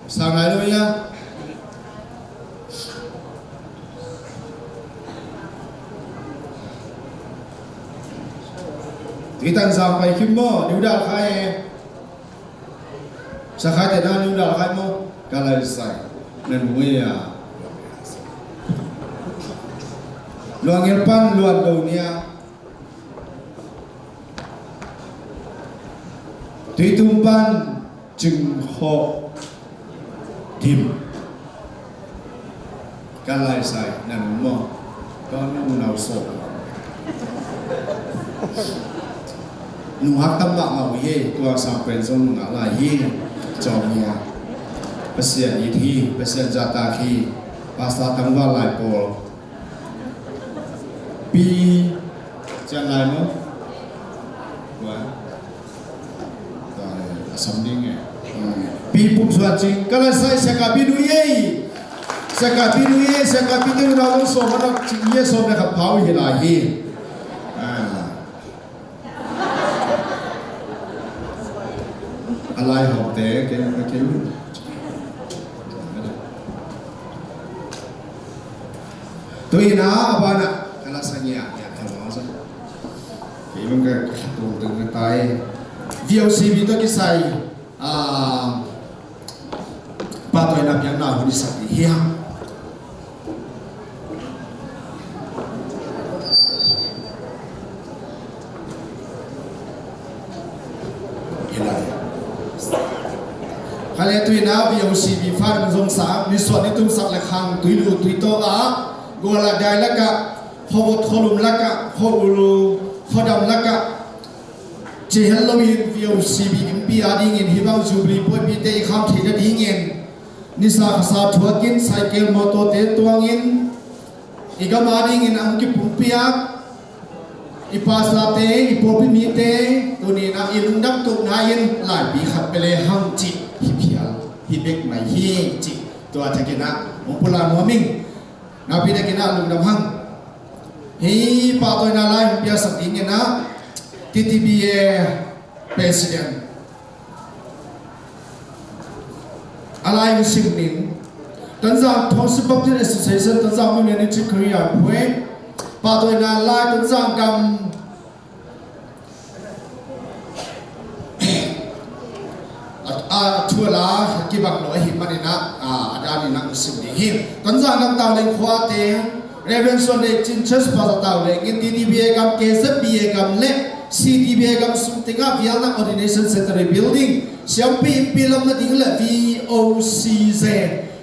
S5: sáng nay thôi nhá thì tăng giảm phải khiêm mơ nếu đạt khai sa khai thế nào nếu đạt khai mơ cả lời sai nên vui à luang irpan luan dunia tùy tumpan chừng họ tim cả lời sai nên mơ con nào sổ nu hak tam ma ma ye tua sang pen zong nga la hi chong ya pasien i thi pasien jata khi pasta tam wa lai pol pi chan lai mo wa ta sam ding e pi pum suat ching kala sai sa ka pi nu ye sa ka pi nu na lo so ma nak ching ye so na ka pau hi la hi alai học tế cái tuy nó apa nak kalau sanya ya kalau masa cái mình cái tung từng cái tay VOC itu kisah patoi nak yang nak di sakti hiang kali tu ina VOC bi farm zong sa ni so ni tum sak la khang tui lu tui to a go la dai la ka phobot kholum la ka kholu
S10: khodam laka che Halloween VOCB MP ading in hibang Jubilee poi pi te kham thega ding in nisa khasa thuakin cycle moto te tuangin igam ading in angki pumpia ipasla te ipopi mi te tuni na ilundam tu na in lai bi khat pele hang chi hipial hibek mai hi chi to athakina umpula noming na pi de kina lundam hang hi pa toy na lai pia saking na TTBA President Alai Simnin Tanzang Thompson Baptist Association Tanzang Community Korea Pue Patoy na lai Tanzang Gam Tuala Kibak Noi Himanina Adani Nang Simni Him Tanzang Gam Tawling Khwate Reverend Sunday Chinchas Pasatawling in TTBA Gam KSBA Gam Le CTBA Gam Sumtinga Vialna Ordination Center Building Siampi Pilam na dingla VOCZ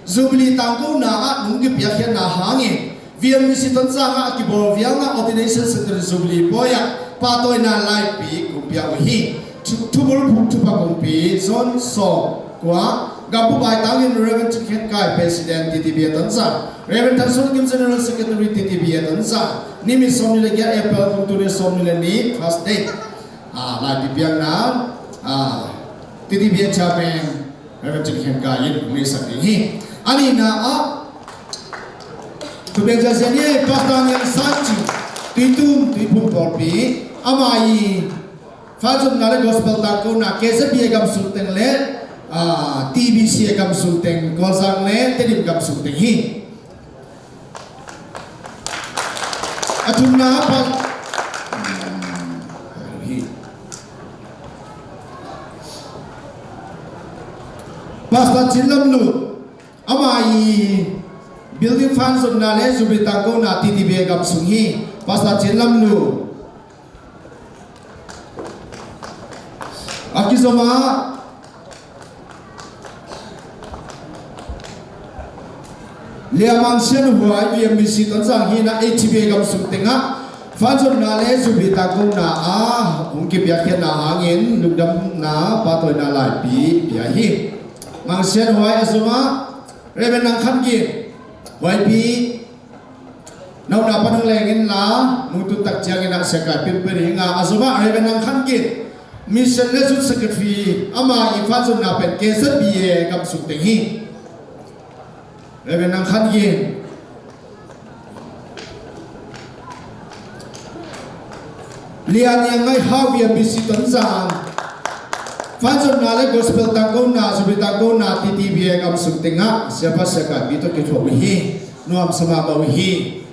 S10: Jubilee Tangko na nungki piakyan na hangin VMC Tanzanga Kibor Vialna Ordination Center Jubilee Boya Patoy na Laipi Kumpia Wahi Tubul Putupa Kumpi Zon So Kwa Gapu Bai Tangin Reverend Chiket Kai President TTBA Tanzang Reverend Tanson Kim General Secretary TTBA Tanzang Nimi Somnile Gya April Kuntune Somnile Ni First Day Lai Pipiang na TTBA Chairman Reverend Chiket Kai Yin Misa Tingi Ani na Tubenja Zanye Pastor Yang Sanchi Tuitum Tuipum Porpi Amai Fajum Nare Gospel Tangko na KSBA Gam Sulteng Le TBC Gam Sulteng Kolsang Le Tedim Gam Sulteng Hi Atunna Pastor Chilam Lu Amai Building Funds of Nale Zubitangko na TTBA Gam Sunghi Pastor Chilam Lu Akizoma Liamang Shen Huai VMBC Tanzang Hina HBA Gam Sumtinga Fansom Nale Zubitangko na Ungki Biakyan na hangin Lugdam na Patoy na Lai Pi Biahi Mang Shen Huai Azuma Reven Nang Khamgin Huai Pi Nau na Panang Lengin la Mungtun Tak Jiangin na Sekai Pimperi Nga Azuma Reven Nang Khamgin Mission Lesut Secretary Ama Fansom na Pen Kesat BA Gam Sumtingi Reven Nang Khamgin Lian yang ngai Havia BC Tanzang Fansom Nale Gospel Tangko na Zubitangko na TTBA Gam Sumtinga Siapa Sekai Bito Kitwa Wihi Nuam Sama Wihi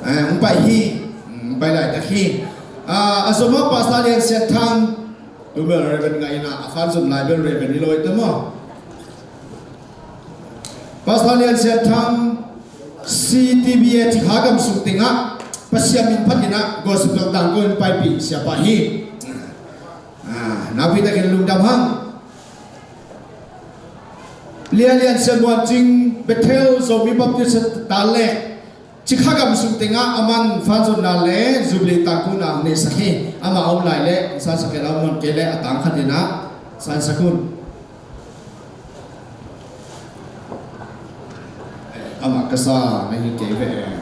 S10: Umpai hi Umpai lai tak hi Azuma Pastor Lian Setang Tubel Reven ngai na Fansom Lai Bel Reven Niloi Temo Pastor Lian Setang CTBA Tikagam Sumtinga Pasiamin Patina Gospel Tangko in Paipi Siapa hi Napi tak Lung Damhang Lian Senwan Jing Betel Zomi Baptist Tale Chikagam Sumtinga Aman Fanson Nale Jubilee Tangko na Nesahi Ama Om Laile San Sakela Mon Kele Atang Khatina San Sakun Ama Kasa Nahi Keve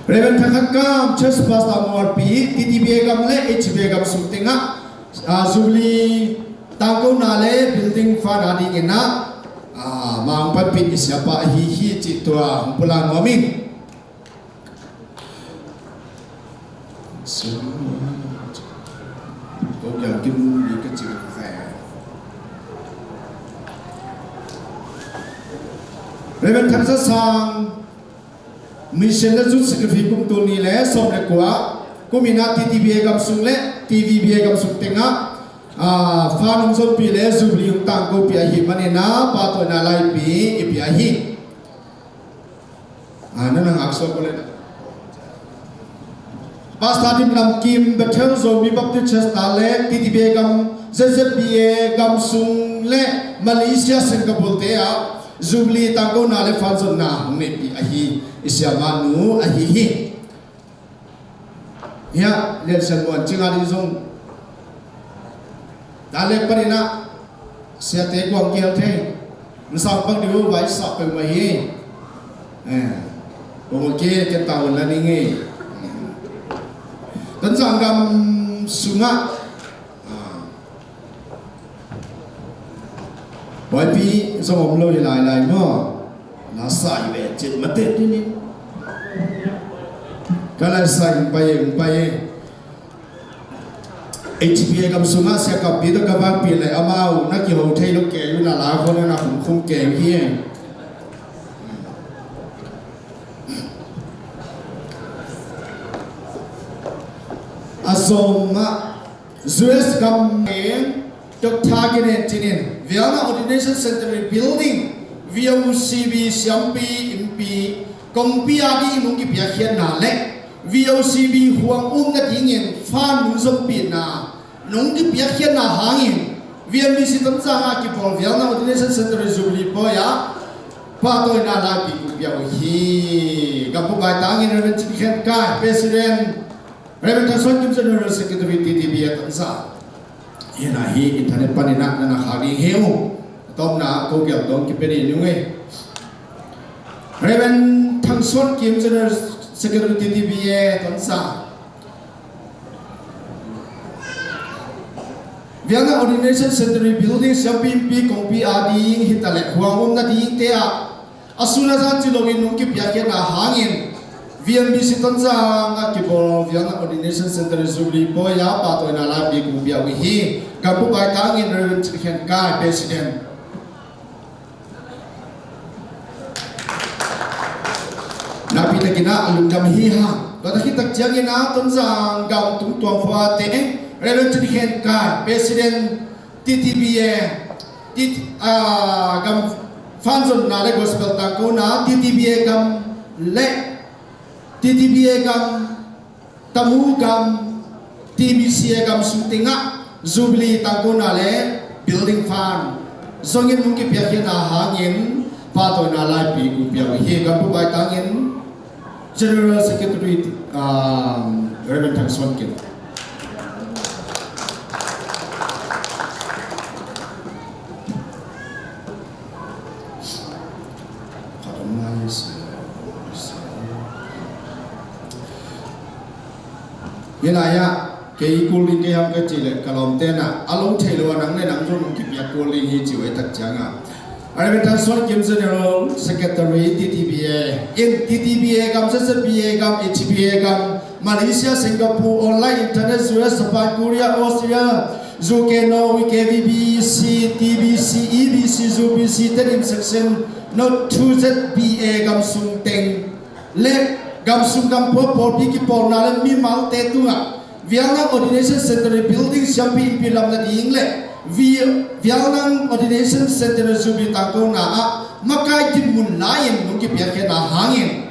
S10: Reven Thakakam Church Pastor Morpi TTBA Gam Le HBA Gam Sumtinga Jubilee Tangko Nale Building Fund Adi Ina Mang Papin Siapa Hihi Citua Humpulan Moming Kau yang kim di kecil Reven Thaksa Sang Mission Lesut Secretary Kum Tuni Le Som Le Kwa Kumina TTBA Gam Sung Le TVBA Gam Sung Tenga Fanum Som Pi Le Jubilee Tangko Piahi Manina Patoy na Lai Pi Ipiahi Nang Akso Kole Pastor Dim Lam Kim Betel Zomi Baptist Church Tale TTBA Gam ZZBA Gam Sung
S5: le Malaysia Singapore te a Jubilee tangko na le fanzon na ne pi ahi isiama nu ahi hi ya le sanwan chinga di zong dale parina sia te kwang kiel te msa pang diu vai sa pe mai Pemukir kita ulan ini, tentang gam sungai, tapi semua melu dilai-lai mo, nasa ibe cit mati ini, kalau saya umpai, HPA gam sungai siapa bido kabar pilih amau, nak kau hotel lu kau nak lakukan nak hukum kau hiang. Azoma Zues Gamen Dr. Tinin Viana Ordination Center Building VOCB Siampi MP Kompi Adi Nungi Piakian Nale VOCB Huang na Dingin Fan Nuzompi Na Nungi Piakian Na Hangin VMBC Tanzanga Kipol Viana Ordination Center Zubli Poya Patoy Na Lagi Kupiaw Hi Kapukai Tangin Revention Kai President Reverend Tanson Kim General Secretary TTB Tansa. Ina hi internet panina na nakari heo. Tom na ko gyal dong kipeni nyunge. Reverend Tanson Kim General Secretary TTB Tansa. Viana Ordination Center Building Siapimpi Kompi Adi hitale huang na di tea. Asuna sa tilongin nung kipyakya na hangin. VMBC Tanzang Kibol Viana Ordination Center Zubli Poya Patoy na labi kubia wihi Gabu Baitangin Reverend Chicken Kai President Napita kina alungam hiha Kata kita jangin na Tanzang Gam tung tuang fuate Reverend Chicken Kai President TTBA Gam Fanzon na le gospel tangko na TTBA Gam le TTBA gam tamu gam TBC gam suntinga Jubilee tangko nale building fund zongin mungkin pihaknya na hangin pato na labi kupiawi he gam bubai tangin General Secretary Reverend Tanson Kim Yenaya kei kuling ke ham ke cile kalom tena along thelo nang ne nang ron ki pia kuling hi jiwe tak janga Reverend Tanson Kim General Secretary TTBA in TTBA gam SSBA gam HPA gam Malaysia Singapore online internet US Japan Korea Austria UK Norway KVBC TBC EBC ZBC ten section not 2ZBA gam sungteng le gam sung gam po pi ki por na le mi mal te tunga Viana Ordination Center Building Siampi Pilam na ding le Viana Ordination Center Zubi tangko na makai di mun lain nung ki piake na hangin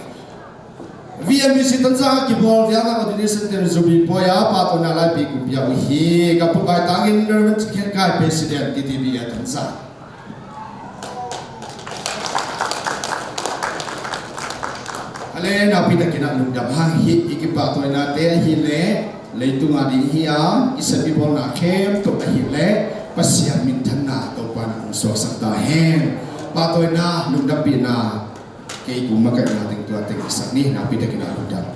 S5: VMBC Tanzanga ki bol Viana Ordination Center Zubi poya pato na la bi ku pia hi ka pukai tangin Reverend Chicken Kai President TTB Tanzanga Ale na pita kina lundam ha hi ikipa to na te hi le leitung adi hiya isabi bol na kem to hi le pasiam min thana to pa na so sakta hen pa to na lundam pina ke ku makai na ting to ting sak ni na pita kina lundam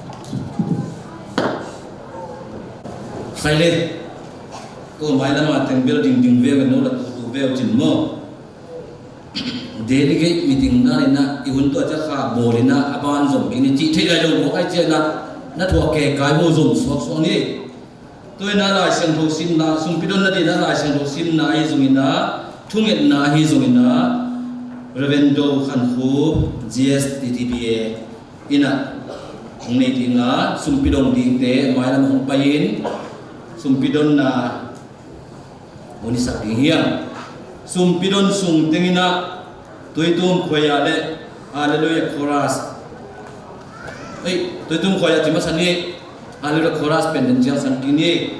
S2: Faile ko mai na ma teng building ding ve no la tu ve chin mo delegate meeting na ihun to cha kha bolina aban zom ini chi thei la lo ai che na thua ke kai mo zom so ni tôi na la sen tho sin na sum pidon na di na la sen tho sin na ai zungina thunget na hi zungina revendo khan khu GS TTBA ina ngai tinga sum pidon ding te mai la hong pain sum pidon na moni sak ding hiam sum pidon sung tengina tôi tum khoya le hallelujah chorus tôi tum khoya chỉ mà san ni hallelujah chorus pen den jang san kini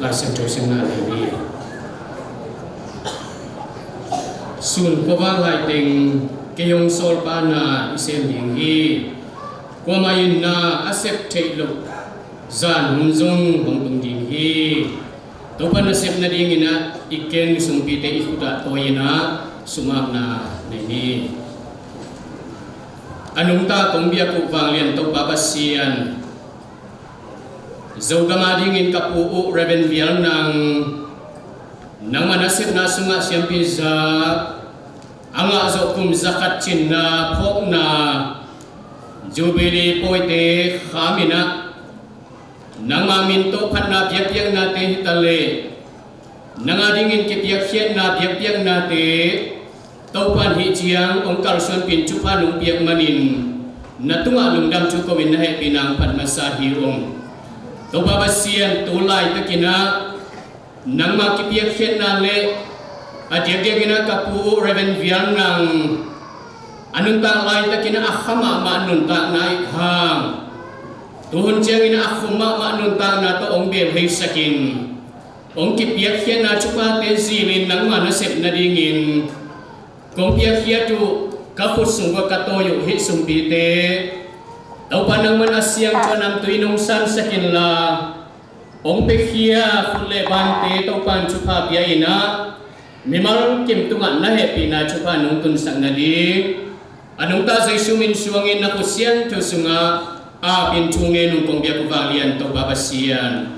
S14: lai sim to sim na ni sun ko wa lai ting ke yong sol pa na isem ding hi ko mai na accept thei lo zan hun zong hong tung ding hi to pa na sep na ding ina iken sung pi te ikuda to ina sumak na ni anung ta tong bia ku wang lian to pa pasian zogama ding in kapu Reverend Vial nang manasip na sunga siampi za anga zo kum zakat chin na phok na jubilee poite khamina nang mamin to phat na biak biak na te hitale nang ading in ke biak khian na biak biak na te taupan hi chiang ong karson pin chu pa nung biak manin natunga lungdam chu ko min na he pinang phat masa hi ong to babasian tulai takina nang ma ki biak khian na le adiak dia kena kapu Reverend Vial nang anun ta lai takina akhama ma anun ta naik hang tuhun chiang ina akhuma ma anun ta na to ong bel hei sakin ong ki biak khian na chu pa te zilin nang ma na sep na dingin kong biak khia tu ka khut sung wa ka to yu hi sung bi te tau panang man asyang chanam tuinong san sakin la ong pe khia khut le ban te tau pan chu pa bia ina mimal kim tunga na he pina chu pa nung tun sang na di anung ta sai sumin suangin na kusian tu sunga a pin chunge nung kong biak ku valian to babasian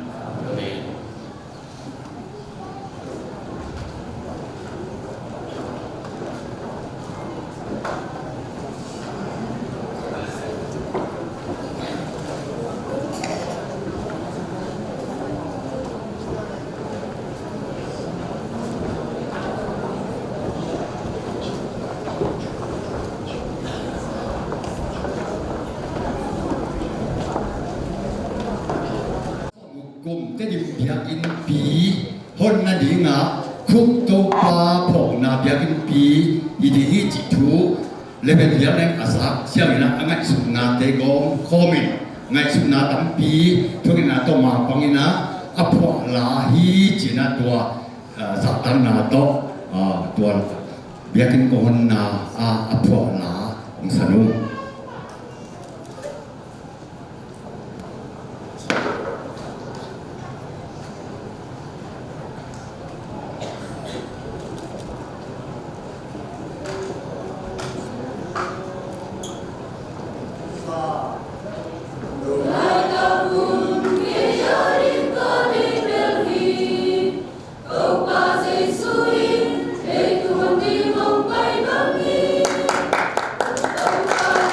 S6: gồm cái gì biak in pi hôn na đi ngã khúc tô pa phong na biak in pi đi đi chỉ thu level biak này asa siang na angai sum na te gom khomin ngai sum na tam pi thôi na to ma pang na apho la hi chỉ na tua satan na to tua biak in ko hon na apho la ong sanu
S4: Hãy subscribe cho kênh Ghiền Mì Gõ để không bỏ lỡ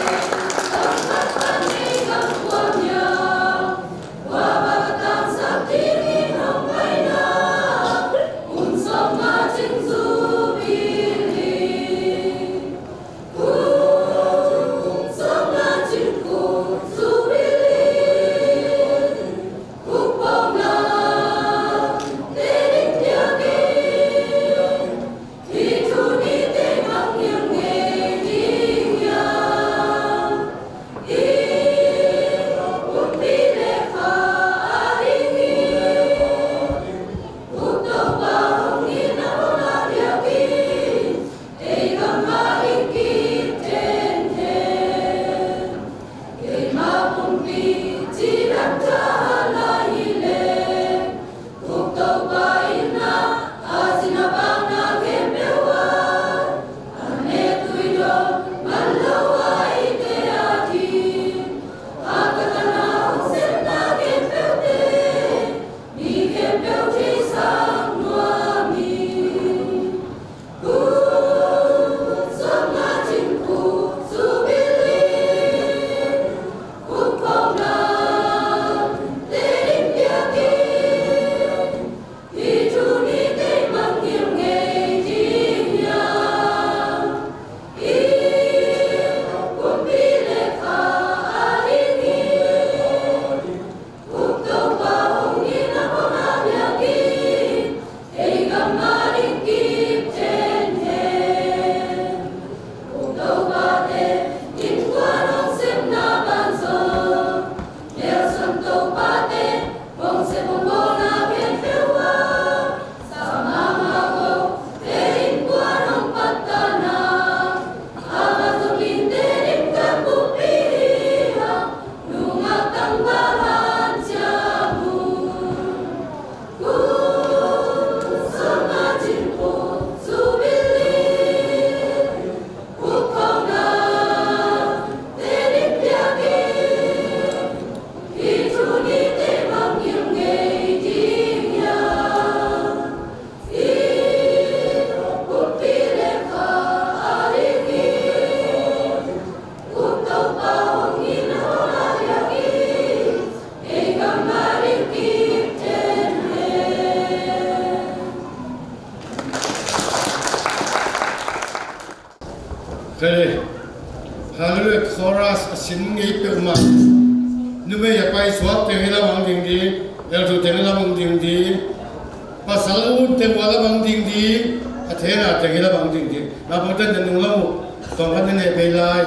S6: Kali Hallelujah chorus sin ngi pe ma nu me ya pai swat te hila mang ding di el tu te hila mang ding di pasal un te wala mang ding di athena te hila mang ding di na pa tan nu la mu tong kan ne pe lai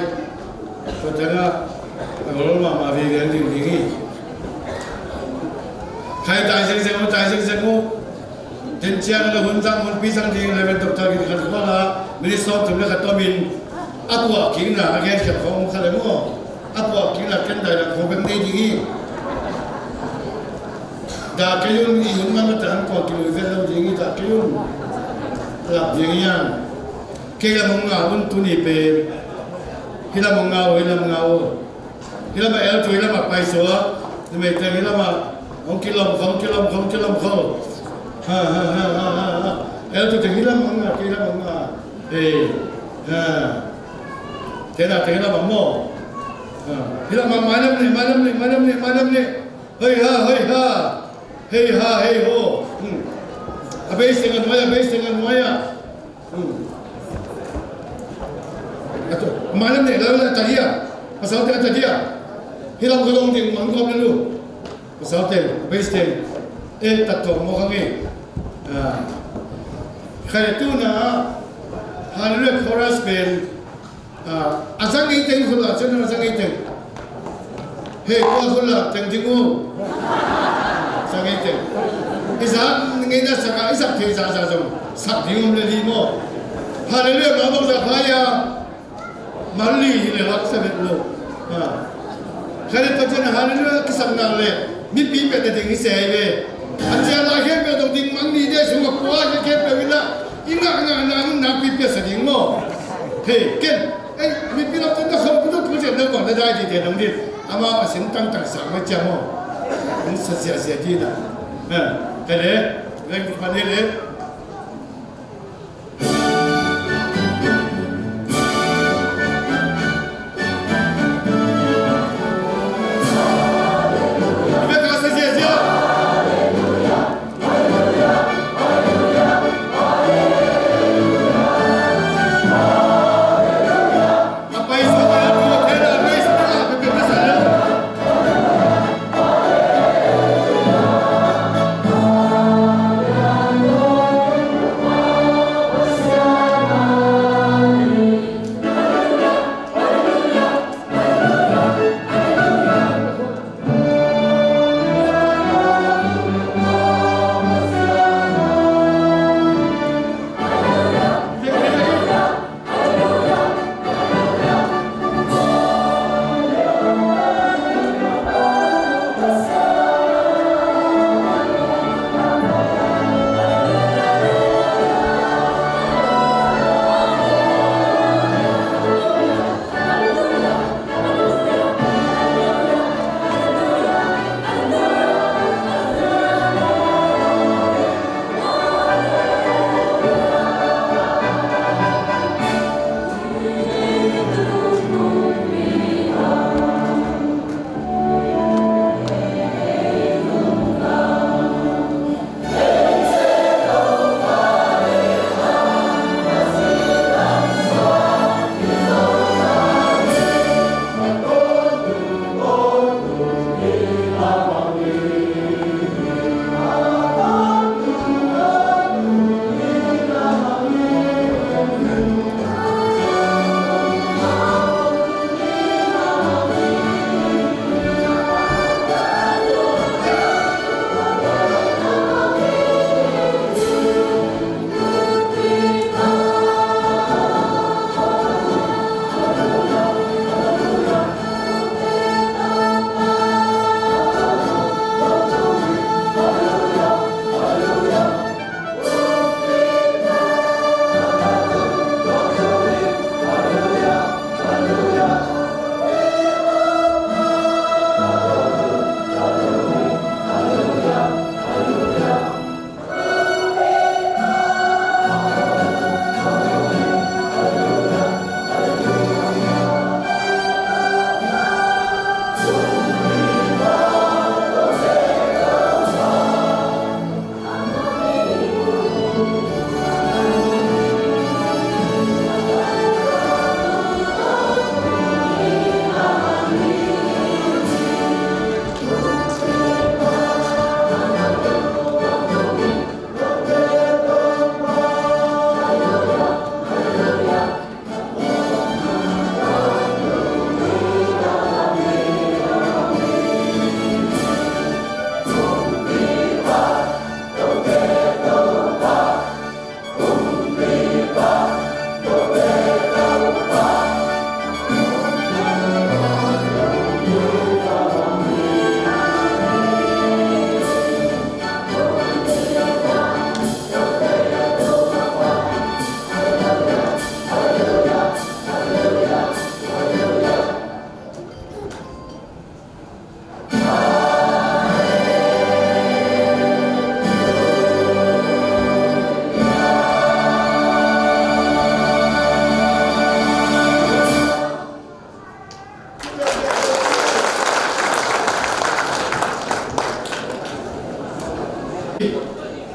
S6: ko tanga ro ma ma ve ge ding ding gi khai tai seng mu ten chiang la hun jang mun pi sang ding le ben tok ta gi kan ko la mi so tu le ka to min atwa king na again ke khom khale mo atwa king na ken dai la khom ben dei ji da ke yun i hun ma tan ko ki lu ven lo ji da ke yun lap ji yan ke la mong nga un tu ni pe hila mong nga hila ma el tu hila ma pai so ni me te hila ma ong kilom ha el tu te hila mong nga Tena bang mo, hila malam ni, hey ha, hey ho, abis dengan maya, Atau malam ni lalu tadi pasal tadi hilang golong ting mangkop dulu, pasal abis tato mo kami, kaya tu na Hallelujah chorus band. Asang iteng hula, cina asang iteng. Hei, kuah hula, tengtingu. Asang iteng. Isak ngena saka isak teh sasa sak tingum le limo. Hallelujah, mabang zakaya. Mali le lak sabet lo. Kali tu cina hallelujah kisah nale. Mimpi pete tingi sehwe. Ajar lagi pete ting mangni dia semua kuah ke pete bila. Ingat nak pipi seding mo. Hei, ken. Mimpi nak tu nak betul betul nak kau dah jadi dia nanti. Ama asin tang sama macam mo. Ini sia-sia je dah. Kali, lagi mana le?
S1: Hallelujah.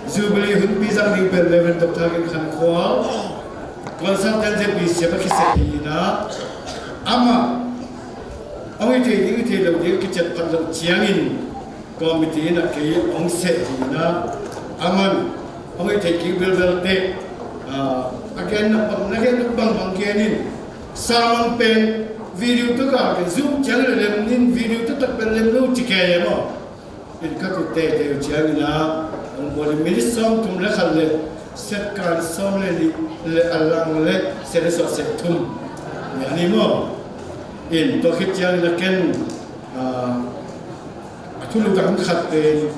S6: Jubilee hun pisang ring per level to target kan kual consultant je bi siapa kisah ini na ama awai te lo dia kicet pandang ciangin komite na ke ong set na aman awai te ki bel te again na bang kenin saman pen video tu ka zoom channel lem nin video tu tak pen lem lo cikaya mo in ka ku te ciangin na ang boleh milis som tum le khalle set kan som le alang le set set tum yani mo in to khit yang la ken athulu dang khat pe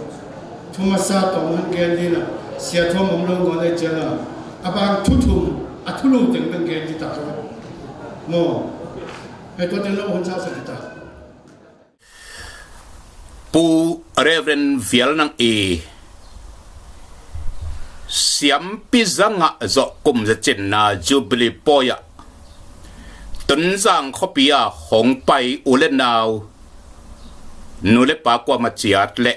S6: thumasa to man gen dina sia thom mong lo ngone changa abang thuthum athulu teng ben gen di ta mo he to ten lo hon sa sa ta
S19: pu Reverend Vielnang siam pizanga zo kum za chen na Jubilee poya tun zang khopia hong pai ulen naw nule pa kwa machiat le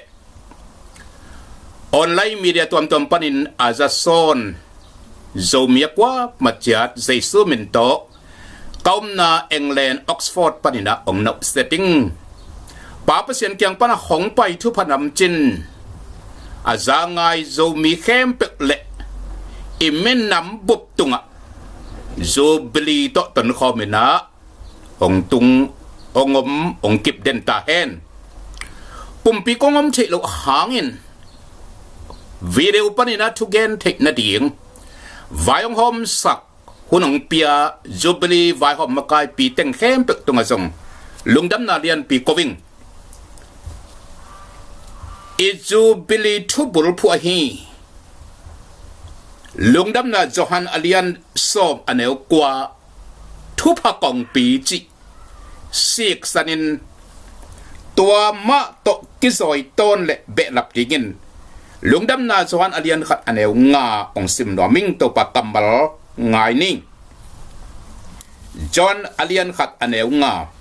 S19: online media tom panin azason zo mia kwa machiat jaisu min to kaum na England Oxford panina ong no setting pa pasien kyang pana hong pai thu phanam chin azangai zo mi khem pe le imen nam bup tunga Jubilee to ton khomina ong tung ongom ong kip den ta hen pumpi kongom che lo hangin video panina tu gen thek na ding vayong hom sak hunong pia Jubilee vai hom makai pi teng khem pe tunga zong lungdam na lian pi koving Jubilee thubul phu hi lungdam na Johan alian som aneu kwa thupa kong pi chi sik sanin tua ma to kizoi ton le be lap tingin lungdam na Johan alian khat aneu nga ong sim no ming to pa kambal ngai ning John alian khat aneu nga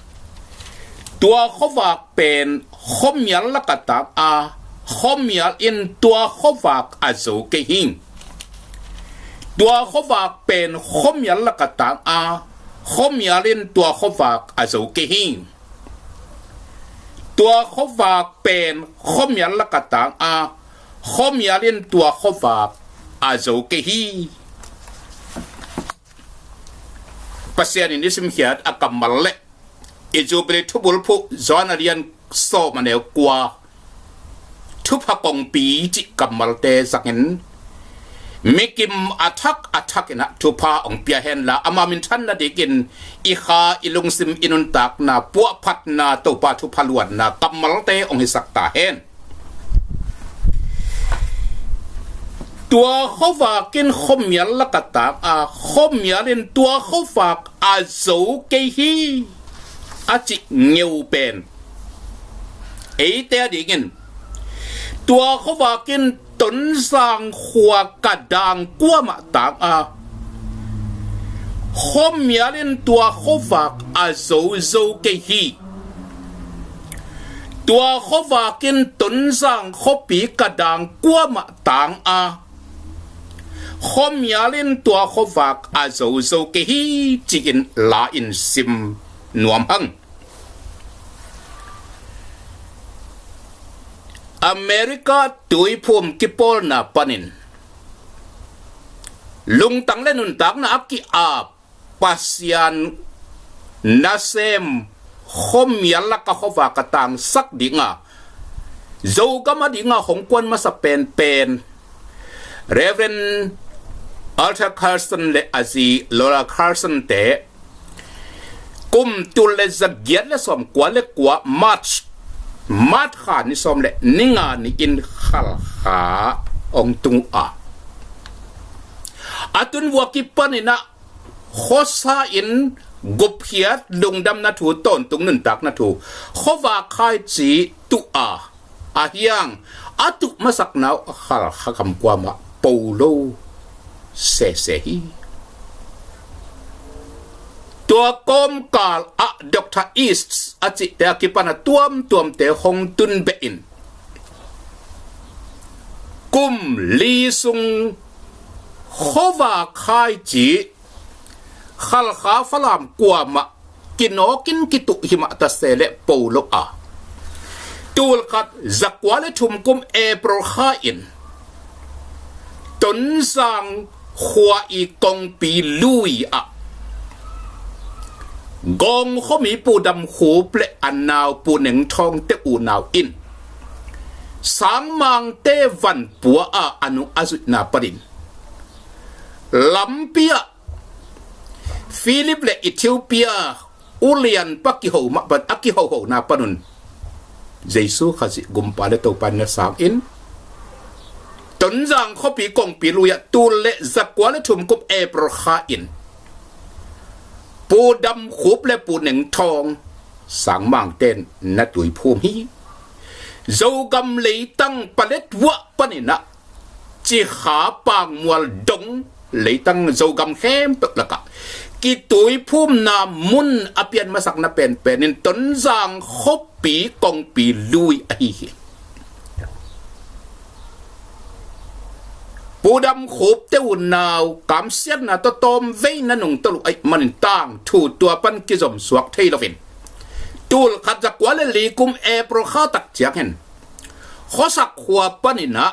S19: tua khowak pen khomyal lakata a khomyal in tua khowak azo ke hing tua khowak pen khomyal lakata a khomyal in tua khowak azo ke hing tua khowak pen khomyal lakata a khomyal in tua khowak azo ke hi pasien ini simhiat akamal le Jubilee thubul phu zon alian so maneu kwa thupa kong pi chi kamal te sakin mekim attack na thupa ong pia hen la amamin than na dekin ikha ilung sim inun tak na puak phat na to pa thupa luan na kamal te ong hisak ta hen tua khowak kin khomyal lakata a khomyalin tua khowak a zo ke hi achi ngeu pen ei te dingin tua khowakin ton sang khwa kadang kwa ma tak a khomyalin tua khowak a zo ke hi tua khowakin ton sang khopi kadang kwa ma tang a khomyalin tua khowak a zo ke hi chikin la in sim nuam hang Amerika tui phum kipol na panin lung tang le nun tak na aki a pasian nasem khomyal la ka khowa katang sak dinga zo kama dinga hongkwan masa pen Reverend Arthur Carson le azi Laura Carson te kum tul le zagiat le som kwa le kwa mat kha ni som le ninga ni in khal kha ong tung a atun waki panina khosa in gophiat lungdam na thu ton tung nun tak na thu khowa khai chi tu a hiang atu masak naw khal kha kam kwa ma polo se hi tua kom kal a Dr. East aci te akipana tuam te hong tun bein กุมลีซุงขวาคายจีขัลขาฟลามกวามะกินอกินกิตุหิมะตะเสเลปูโลอาตูลขัดจักวาเลทุมกุมเอโปรคาอินตนสังขวาอีกองปีลุยอะกองเขามีปูดำหูเปลอันนาวปูหนึ่งทองเตอูนาวอินสังมังเตวันปัวอาอนุอาสุนาปรินลัมเปียฟิลิปและอิธิโอเปียอุเลียนปักกิโฮมาบัดอักกิโฮโฮนาปนุนเยซูขจิกุมปาเลโตปันเนสามอินตนจังเขาปีกงปีลุยตูเลจักวาเลทุมกุบเอโปรคาอินปูดำขุบและปูหนึ่งทองสังมังเต้นนัดดุยภูมิเจ้ากำเลยตั้งปเลตวะปนินะจีขาปางมวลดงเลยตั้งเจ้ากำเข้มตกละกะกิตุยภูมินามุนอเปียนมาสักนาเป็นนินตนจางคบปีกองปีลุยไอปูดำขบเต้านาวกำเสียนนาตตอมเวนันงตลุไอมันตั้งถูตัวปันกิจมสวกเทลฟินตูลขัดจักวาเลลีกุมเอโปรข้าตักเจียงเห็นข้อสักหัวปันินะ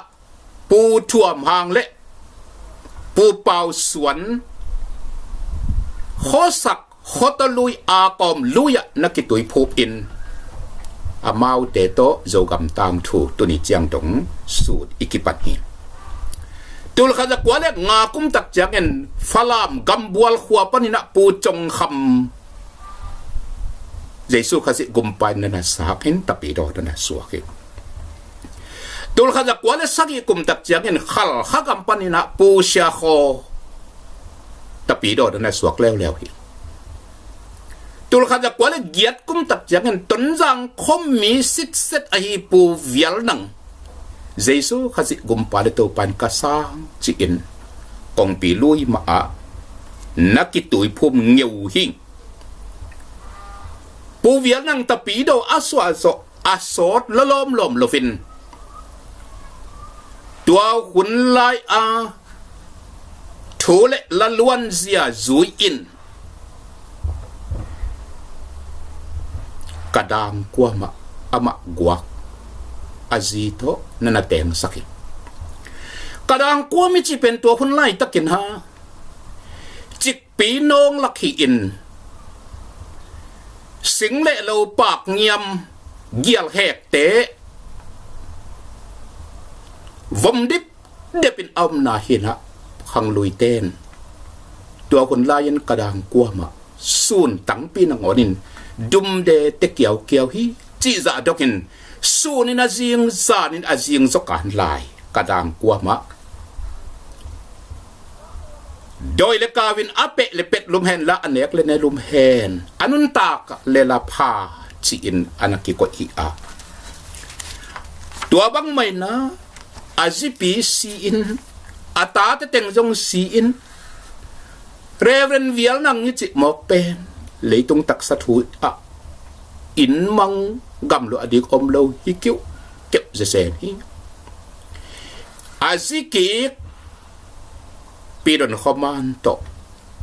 S19: ปูถ่วมหางเละปูเป่าสวนข้อสักข้อตะลุยอากอมลุยนักกิตุยภูอินอามาเตโตโจกำตามถูตัวนี้เจียงตงสูตรอิกิปัตนีตูลขัดจักวาเลงากุมตักเจียงเห็นฟลามกำบัวหัวปันินะปูจงคำเยซูขจิกุมไปนันสากินตปีโดนันสวกิตูลขจักวาเลสักกุมตักเจียงเห็นขัลขกัมปันินะปูเชียโคตปีโดนันสวกแล้วตูลขจักวาเลเกียรกุมตักเจียงเห็นต้นจังคมมีสิทธิ์เซตอหิปูเวียลนังเยซูขจิกุมไปเลตัวปันกษาจีอินกองปีลุยมานักกิตุยพุ่มเงียวหิงปูเวียนังตะปีโดอาสวาโซอาสอดละลมลฟินตัวขุนลายอาทูเลละล้วนเสียจุยอินกระดางกัวมาอมะกวักอาจีโตนันเตงสักกระดางกัวมิจิเป็นตัวขุนลายตะกินฮะจิกปีนงลักขีอินสิงเละเราปากเงียมเกี่ยวแหกเตะวมดิบเดเป็นอมนาหินะขังลุยเต้นตัวคนลายันกระดางกัวมาสูนตั้งปีนังอนินดุมเดเตเกี่ยวฮีจีจ่าดกินสูนินอาจิงซานินอาจิงสกันลายกระดางกัวมาโดยเลกาวินอาเปะเลเป็ดลุมแหนละอันเนกเลในลุมแหนอนุนตากเลลาพาจีอินอนักกิโกอีอาตัวบังไม่นะอาจิปีซีอินอาตาเตเต็งจงซีอินเรเวนเวียลนังนิจิหมอกเป็นเลยตรงตักสะทุอะอินมังกำลัวอดีกอมโลฮิคิวเก็บเซนฮิอาจิกิปีดอนขมันโต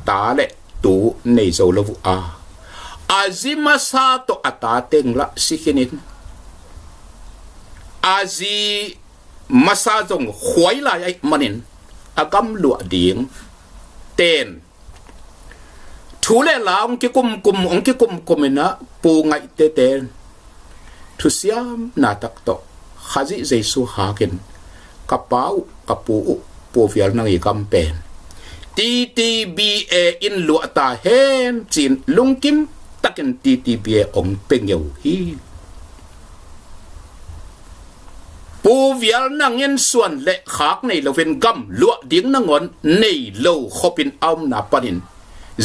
S19: ตาเละตูในโซลวูอาจิมาซาโตอาตาเต็งละสิกินินอาจิมาซาจงหวยลายมันนินอากำลัวดิ่งเต้นทูเล่ลาองค์กุมองค์กุมนะปูไงเตนทุสยามนาตักโตขจิเจสุหากินกระเป๋ากระปูเฟียลนังอีกำเป็นTTBA อินลัวตาเฮนจีนลุงกิมตักกัน TTBA องเป็งอยู่ฮีปูเวียลนังเงินส่วนเละขากในเราเป็นกำลัวดิ้งนังอนในโลขบินเอาหน้าปนิน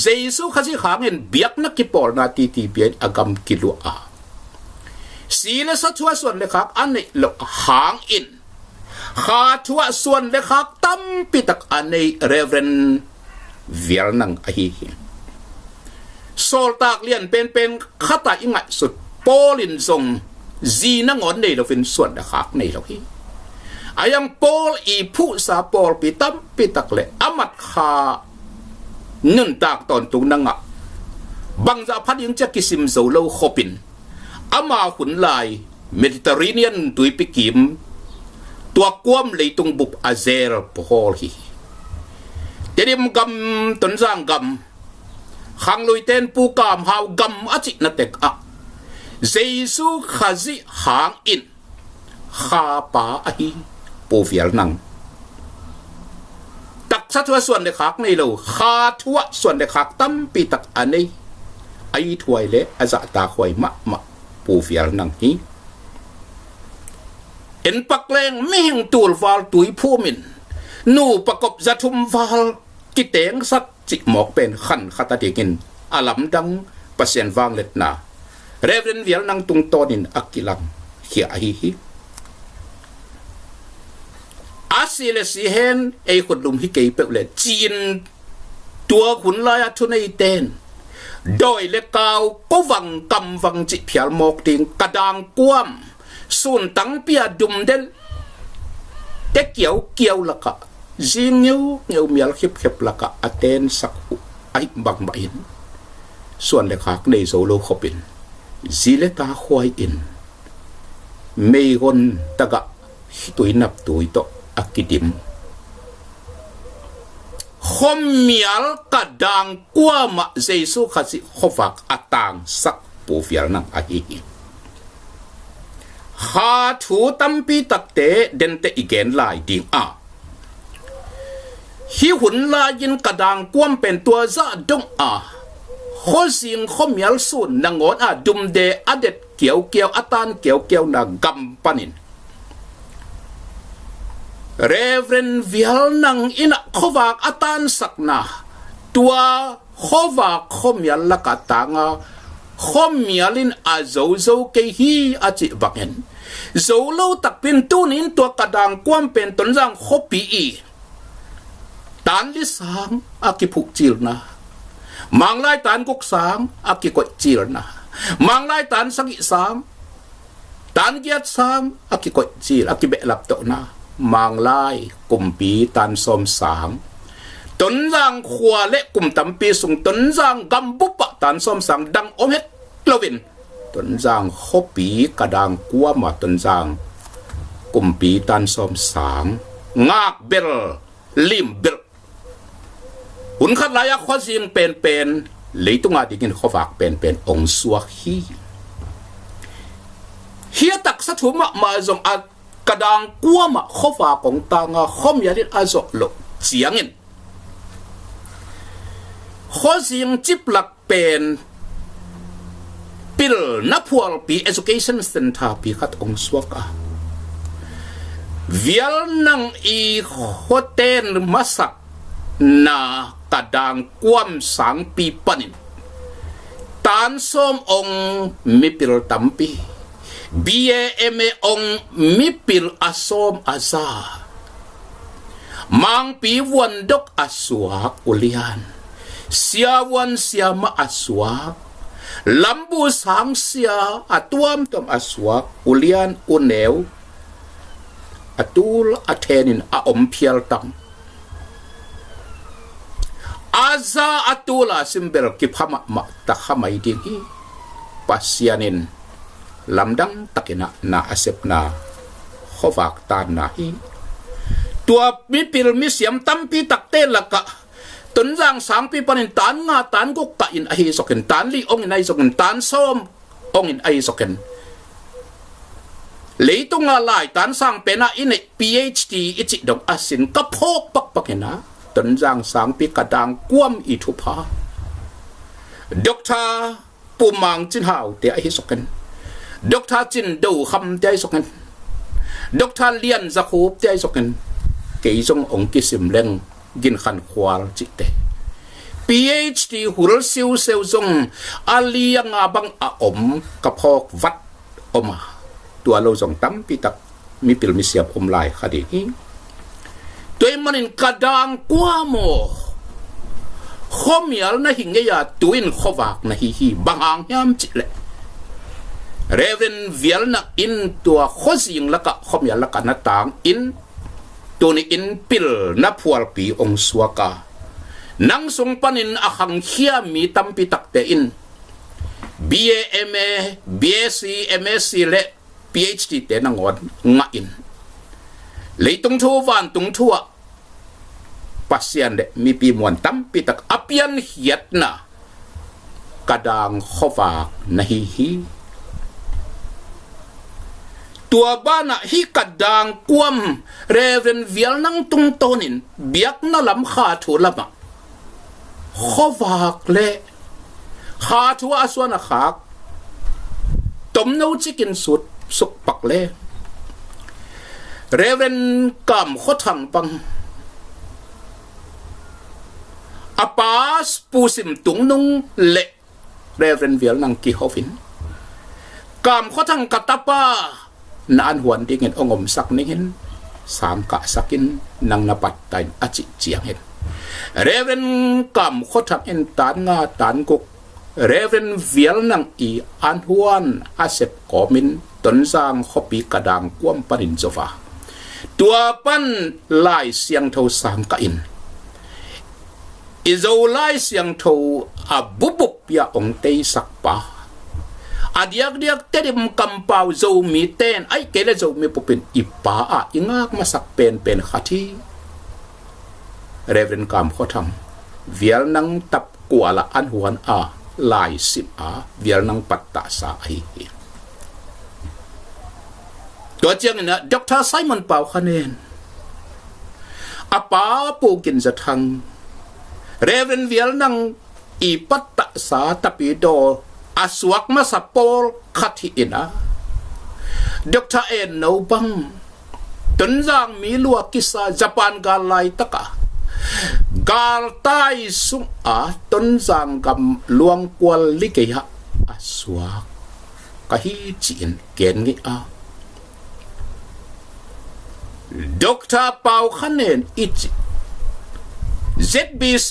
S19: เจสุขจิขากเงินเบียกนักกิปอลนา TTBA อากำกิลัวอาสีเลสัตว์ส่วนเละขากอันในโลหางอินขาทัวส่วนเล็กขักตั้มปิตักอันในเรเวนเวียลนังอหิโซลตากเลียนเป็นขัตอิงัดสุดโปลินทรงจีนังอนในเราเป็นส่วนเล็กขักในเราฮี ayang Paul ipu sa Paul pitam pitakle amat kha nun tak ton tung nanga bangza phat yung cha kisim zo lo khopin ama hun lai Mediterranean tui pikim tua kwam leitung bup azer Paul hi tedim gam ton zang gam khang lui ten pu kam hau gam achi na tek a Jesu khazi hang in kha pa ahi po fial nang tak sa thua suan de khak nei lo kha thua suan de khak tam pi tak anei ai thuai le aza ta khoi ma po fial nang hi en pakleng ming tul wal tui phumin nu pakop zathum wal kiteng sak chi mok pen khan khata tikin alam dang pasien wang let na Reverend Vial nang tung tonin akilang hi hi asile si hen ei khudlum hi kei pe le chin tua khun la ya thunei ten doi le kaw ko wang kam wang chi phial mok ting kadang kwam sun tang pia dum del te kiau laka jingeu ngeu mial khip laka aten sak ai bang bain suan le khak nei zo lo khopin zile ta khoi in mei gon taga tui nap tui to akidim khom mial kadang kwa ma Jesu khasi khofak atang sak pu fial nang ahi ha thu tampi takte dente igen lai ding a hi hun la yin kadang kwam pen tua za dong a kho sing khom mial sun nangon a dum de adet kiau atan kiau na gam panin Reverend Vial nang ina khowak atan sakna tua khowak khomial lakatanga khomialin azo ke hi achi baken zolo takpin tunin tua kadang kwam pen tonjang khopi i tan li sang akipuk chilna manglai tan kok sang akikoi chilna manglai tan sagi sang tan giat sang akikoi chil akibe lapto na manglai kumpi tan som sang ton jang khwa le kum tampi sung ton jang gambu pa tan som sang dang om het lovin ton jang khopi kadang kwa ma ton jang kumpi tan som sang ngak bel lim bel hun khat laya khwa jing pen leitunga dingin khowak pen ong suak hi tak sa thuma ma zong at kadang kuama khofa kong tanga khom yalit azo lo chiangin khosing chiplak pen pil naphual pi education center pi khat ong swaka vial nang i hoten masak na kadang kuam sang pi panin tan som ong mipil tampi BAMA ong mipil asom aza mang pi wan dok aswak ulian siawan siama aswak lambu sang sia atuam tom aswak ulian unew atul atenin a ompial tam aza atula simbel kipama ma takhamai dingi pasianin lamdang takina na asep na khowak tan na hi tua mipil misiam tampi takte laka tunjang sang pi panin tan nga tan ko ka in ahi soken tan li ong in ai soken tan som ong in ai soken leitunga lai tan sang pena in PhD ichi dong asin ka phok pak pakena tunjang sang pi kadang kwam i thupa Dr. Pumang Chin Hau te ahi soken Dr. Chin Do Kham te ai soken Dr. Lian Zakhop te ai soken kei jong ong kisim leng gin khan khwal chite PhD hul siu seu jong alia nga bang a om ka phok vat oma tua lo jong tam pi tak mi pil mi siap om lai khadi hi toy manin kadang kwa mo khomial na hingeya tuin khowak na hi bangang yam chile Reverend Vial na in tua khosing laka khomial laka na tang in tuni in pil na pual pi ong suaka nang sung panin akang hiya mi tampi takte in BA, MA, BSc, MSc le PhD te nangon nga in leitung thu van tung thua pasien de mi pi muan tampi tak apian hiat na kadang khova nahi tua bana hi kadang kuam reven vial nang tung tonin biak na lam kha thu lama khova le kha thu aswana khak tom no chicken sut suk pak le reven kam khothang pang apas pusim tung nung le reven vial nang ki hovin kam khothang katapa naan huan dingin ongom sak ningin sangka sakin nang napat tain achi chiang hen reven kam khothang en tan nga tan kuk reven vial nang i an huan asep komin ton sang khopi kadang kwam parin zofa tua pan lai siang tho sangka in izo lai siang tho abubup ya ong tei sakpa adiak terim kampau zo mi ten ai kele zo mi pupin ipa a ingak masak pen khati reverend kam khotham vial nang tap kuala an huan a lai sip a vial nang patta sa ai to chiang na Dr. Simon Pau khanen apa pu kin zathang reverend vial nang i patta sa tapido aswak masapol khati ina Dr. En no bang tunjang mi lua kisa Japan gal lai taka gal tai sung a tunjang gam luang kwal likeya aswak kahi chin ken ngi a Dr. Pau khanen ich ZBC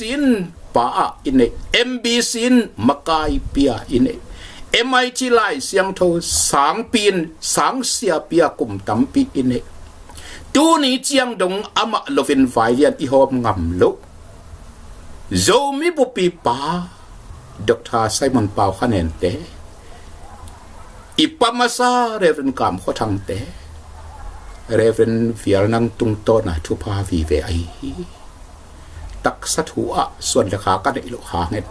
S19: pa ine MBC makai pia ine MIT lai siang tho sang pin sang sia pia kum tampi ine tu ni chiang dong ama lovin valian i hom ngam lo zo mi bu pi pa Dr. Simon Pau khanen te ipamasa reverend kam khothang te reverend vial nang tung to na thu pa vi ve ai tak sathua suan le kha ka dei lo kha nget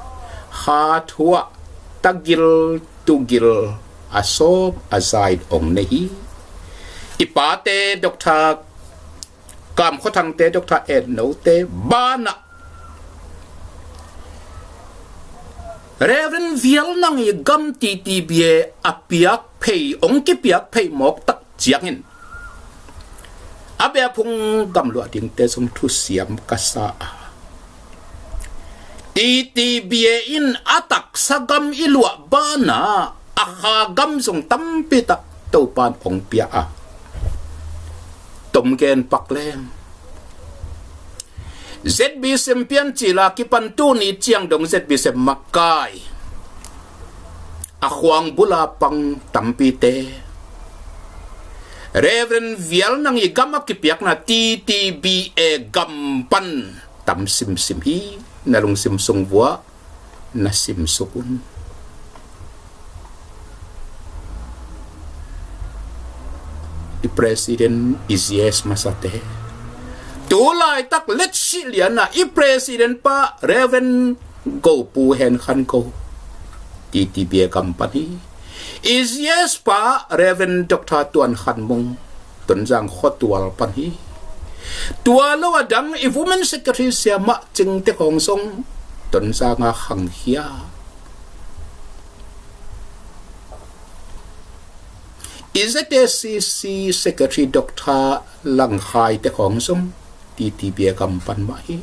S19: kha thua tagil tugil asop aside ong nehi ipate Dr. kam khothang te Dr. En no te bana reverend vial nang i gam TTBA apiak phei ong ki piak phei mok tak chiangin abe phung gam lo ding te som thu siam kasa TTBA in atak sagam ilwa bana akha gam song tampita topan ong pia a tomgen paklem ZB sempian chila kipantu ni chiang dong ZB sem makai akhwang bula pang tampite Reverend vial nang igama kipiak na TTBA gampan tam sim hi nalung sim sung bua na sim sukun i president is yes masate tulai tak let's see liana i president pa Reverend go pu hen khan ko TTBA company is yes pa Reverend Dr. Tuan Khan Mong tunjang khotwal pan hi tua lo adang i women secretary sia ma ching te khong song ton sa nga khang hia is it SCC secretary Dr. Lang Khai te khong song TTBA kampan ma hi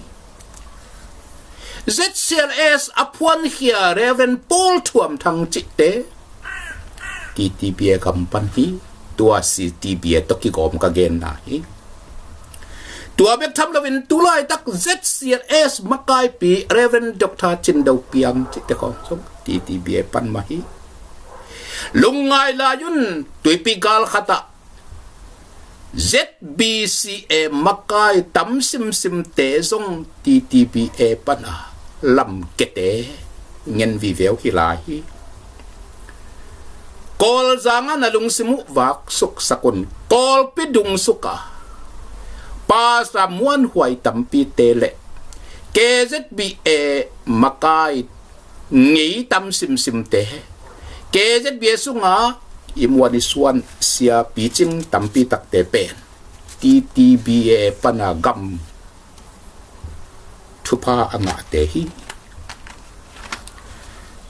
S19: ZCLS apwan hia Reverend Paul Thuam thang chitte TTBA kampan hi tua CTBA to ki gom ka gen na hi tua bek tham lovin tulai tak ZCLS makai pi Reverend Dr. Chindau Piang te ko so TTBA pan mahi lungai la yun tui pi gal khata ZBCA makai tam sim sim te zong TTBA pana lam kete ngen vi veo hi lai kol zanga nalung simu vak suk sakun kol pidung suka pa samuan huai tampi tele KZBA makai ngi tam sim sim te KZBA sunga imwani suan sia pitching tampi tak tepen TTBA panagam thupa anga tehi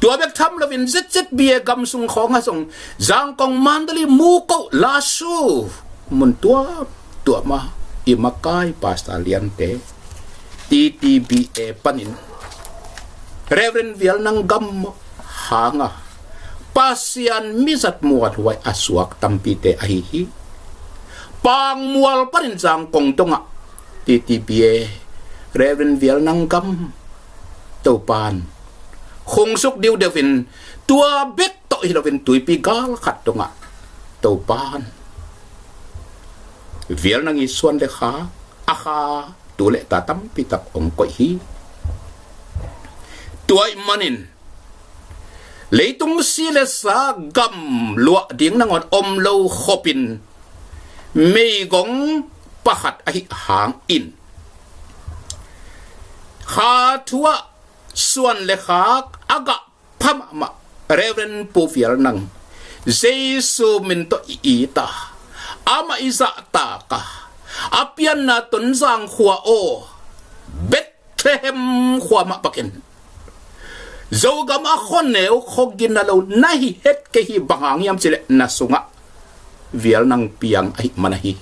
S19: tua bek tham lovin ZBA gam sung khong sung jang kong mandali mu ko lasu mun tua ma imakai pastalian te TTBA panin Reverend Viel nang gam hanga pasian misat muat huai asuak tampite ahihi pang mual parin jang kong tonga TTBA Reverend Viel nang gam topan khong suk diu devin tua bek to hilovin tui pigal khat tonga topan Viel nang isuan le kha akha tule tatam pitak ong koi hi tuai manin leitung sile sa gam lua ding nangon omlo khopin mei gong pahat ahi hang in kha thua suan le khak aga phama Reverend Povial nang Jesu minto ita ama isa ta ka apian na tunzang khua o Bethlehem khua ma pakin Zogam ako neo khogin na law nahi het kehi bangang yam sila nasunga Viel nang piang ay manahi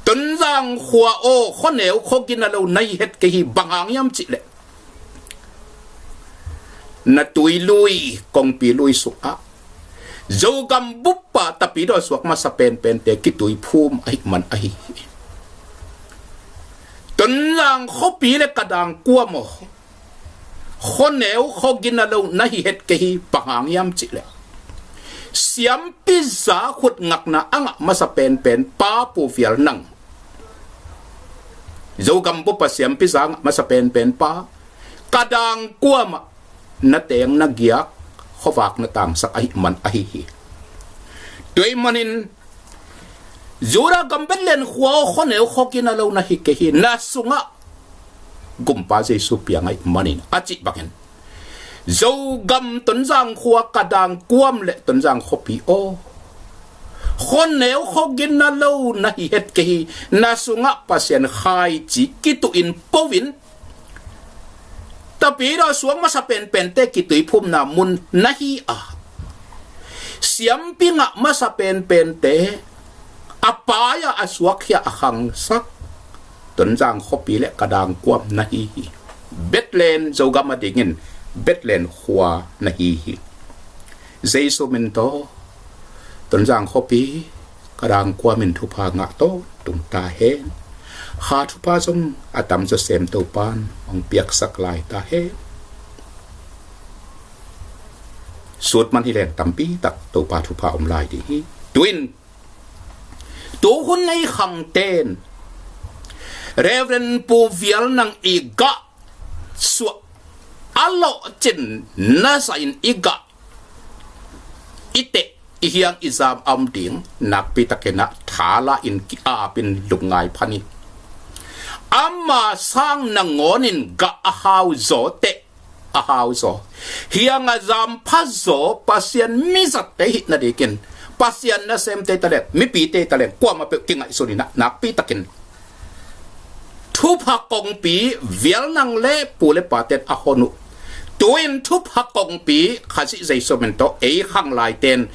S19: tunzang khua o khoneo khogin na law nahi het kehi bangang yam sila na tuilui kong pilui suka Zogam bupa tapido swak masapen pente kitui pum ay man ay tunzang khopile kadang kuwa mo khoneo khogin na law nahi het kehi bangang yam chile siam pizza khut ngak na anga masapen pen pa Povial nang zogam po pa siam pizza masapen pen pa kadang kuama na teng na giyak khowak na tang sak ay man ahihi toy manin zura gambelen khwa khoneo khogin na law nahi kehi nasunga gumpa Jesu piangai manin aci baken zo gam tunjang khua kadang kuam le tunjang khopi o khoneu khogin na lo na hi het kehi nasunga pasien khai chi kitu in povin tapi ra suang masa pen pente kitu phum na mun nahi a siam pinga masa pen pente apaya aswak ya akhang sak tunjang khopi le kadang kuam nahi Bethlehem zogama dingin Bethlehem khua nahi Jesu minto tunjang khopi kadang kuamin thupa nga to tung ta hen kha thupa jong atam jo sem to pan ong piak saklai ta he sut man hi len tampi tak to pa thupa om lai di twin to hun nei khang ten Reverend Povial nang iga su alo chin nasain iga ite ihyang izam amding nakpitakena thala in ki apin lungai phani amma sang nangonin ga ahaw zote ahaw zo hiang azam phazo pasien misat te hit na dikin pasien na sem te talet mi pi te talet kwa ma pe kingai sonina nakpitaken thupa kong pi Viel nang le pule patet ahonu tuin thupa kong pi khasi Jesu mento ei khang lai ten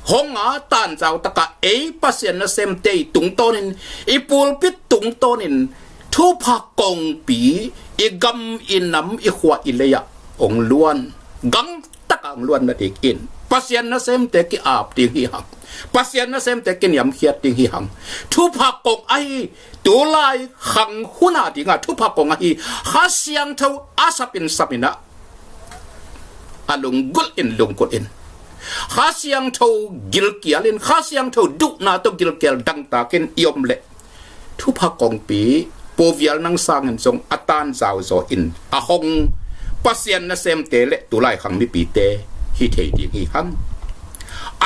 S19: honga tan jaw taka ei pasien na sem te tung tonin ipul pit tung tonin thupa kong pi igam inam ikhwa ileya ong luan gang takang luan na tikin pasien na sem te ki ap ting hi hang pasien na sem te kin yam khiat ting hi hang thupa kong ai tulai khang huna dinga thupa kong ai hasiang thau asapin sapina alung gul in lung kul in khasiang tho gilkialin khasiang tho du na to gilkel dang takin iom le thu pha kong pi povial nang sangen song atan zao zo in a hong pasien na sem te le tulai khang mi pi te hi thei di hi han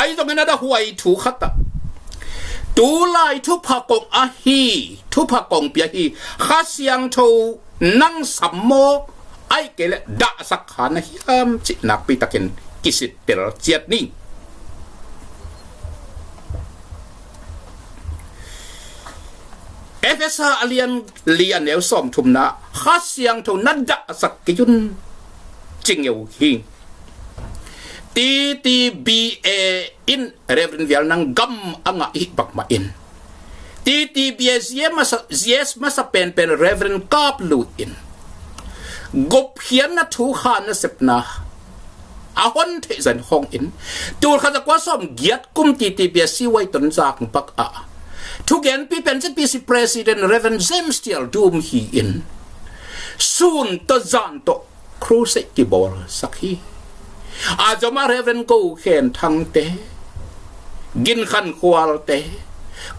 S19: ai dong na da huai thu khata tulai thu pha kong a hi thu pha kong pi hi khasiang tho nang sammo ai ke le da sak khana hiam chi nak pi takin kisit per chiat ni FSA alian lian neu som thumna khasiang tho nada sak kijun chingeu hi TTBA in Reverend Vial nang gam anga hi bakma in TTBA yes masa pen Reverend Kap lu in gop hian na thu khan na sepna ahon the zan hong in tur kha kwa som giat kum TTBA si wai ton zak pak a thu gen pi pen si president Reverend James Tial dum hi in soon to zan to cruise ki bor sakhi a joma Reverend ko khen thang te gin khan khwal te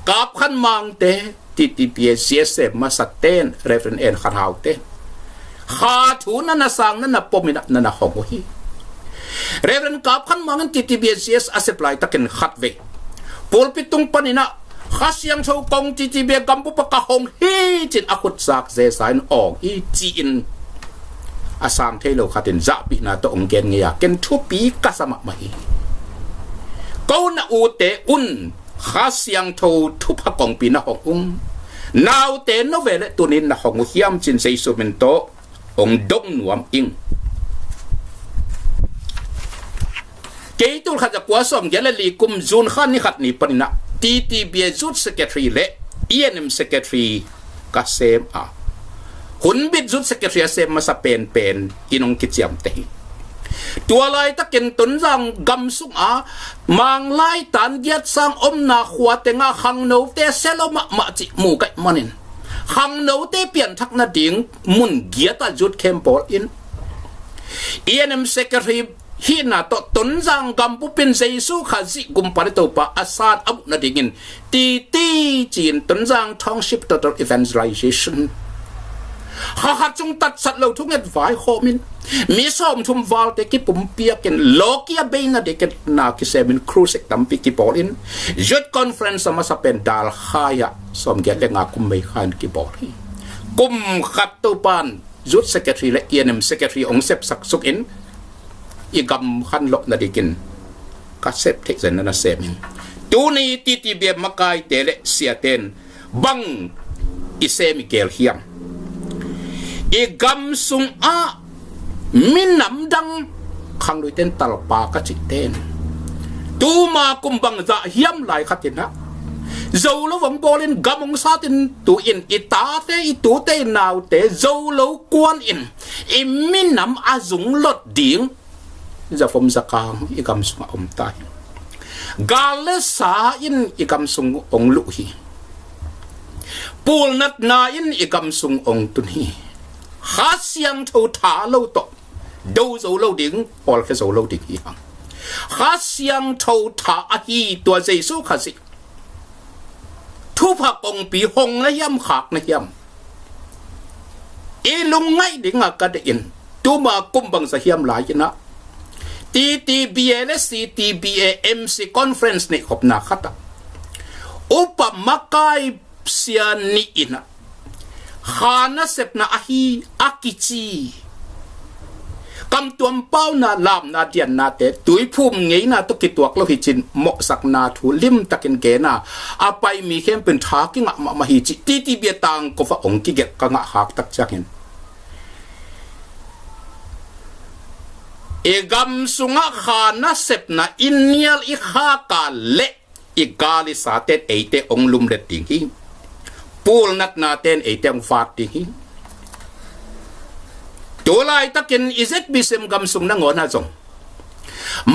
S19: kap khan mang te TTBA CSM masaten Reverend en khan hau te kha thu na sang na pomina na hong hi Reverend kap khan mang TTBA CS a supply takin khatve pulpitung panina khasiang tho kong TTBA kampu pa ka hong hi chin akut sak ze sain ong hi chi in asang thelo khatin za pi na to ong gen ngia ken thu pi ka sama mai ko na u te un khasiang tho thu pha kong pi na hong now te no vele tunin na hong hiam chin sei su men to ong dong nuam ing ke tur kha kwa som gele li kum zun khan ni khat ni panina TTBA Youth Secretary le ENM Secretary kasem a hun bit Youth Secretary asem masa pen inong kichiam te tua lai takin tun jang gam sung a mang lai tan giat sang om na khwa te nga khang no te selo ma chi mu kai manin khang no te pian thak na ding mun giata Youth Campol in ENM Secretary hi na to ton jang gam pu pin jesu khazi gum pare to pa asad abu na dingin ti chin ton jang township total evangelization ha chung tat sat lo thung et vai khomin mi som thum wal te ki pum pia ken lokia be na de ket na ki semin cruise tam pi ki polin jot conference sama sa pen dal khaya som get le nga kum me khan ki bol kum khat to pan jut secretary le ENM secretary ong sep sak suk in igam khan lo na dikin ka sep tek zen na sem tu ni TTBA makai tele siaten bang isemi kel hiam igam sung a minam dang khang lui ten talpa ka chiten tu ma kumbang za hiam lai khatina zo lo wang bolin gamong satin tu in itate itu te naw te zo lo kwan in minam azung lot ding za fom zakang igam sung om tai gale sa in igam sung ong lu hi pul nat na in igam sung ong tun hi khasiang tho tha lo to do zo lo ding ol khe zo lo ding hi hang khasiang tho tha a hi to jesu khasi thu pha kong pi hong na yam khak na yam e lung ngai ding a ka de in tu ma kum bang sa hiam lai na TTBA le CTBA MC conference ni khop na khata upa makai sian ni ina khana sepna ahi akichi kam tuam pau na lam na dian na te tui phum ngei na to kituak lo hi chin mo sak na thu lim takin ke na apai mi khem pen tha ki nga ma hi chi TTBA tang ko fa ong ki get ka nga hak tak chakin egam sunga khana sepna inyal I kha ka le igali satet eite ong lum le ting hi pul nat na ten eite ong fat ting hi tolai takin izek bisem gam sung na ngona jong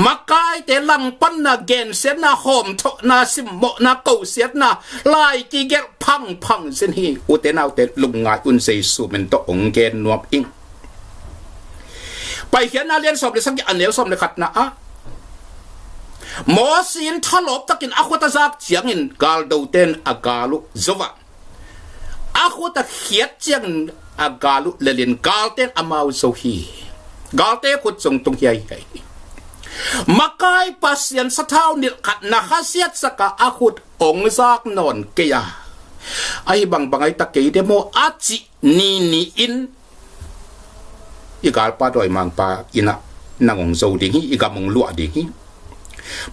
S19: makai te lang pan na gen set na hom tho na sim mo na ko set na lai ki get phang sin hi utenau te lung nga un sei su men to ong gen nuap ingไปเขียนนาเรียนสอบเลยสักอย่างเดียวสอบเลยขัดนะ mo sin thalop takin akhota zak chiangin gal do ten agalu zowa akhota khiat chiang agalu lelin gal ten amau so hi gal te khut chung tung hiai hai makai pasien sathau nil khat na khasiat saka akhut ong zak non keya ai bang bangai ta ke demo achi ni in igal pa doi mang pa ina nangong zo ding hi igamong lua ding hi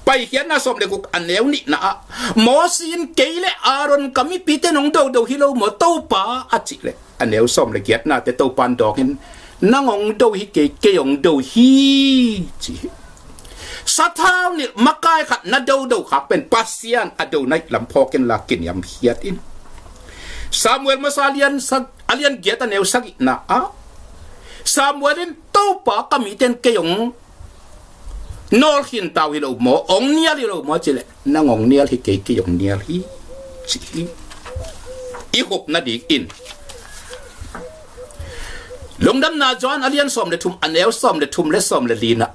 S19: pai hian na som le guk aneu ni na mo sin keile aron kami pite nong do hilo mo to pa achi le aneu som le giat na te to pan dog hin nangong do hi ke yong do hi chi sathau ni makai khat na do kha pen pasian ado nai lam phoken la kin yam hiat in Samuel masalian alian giat aneu sagi na Samuelin topa kami ten kayong nol hin tao hilo mo ong nial hilo mo chile nang ong nial hi kayong nial hi chi I hop na dik in lungdam na John alian som le tum anel som le tum le som le lina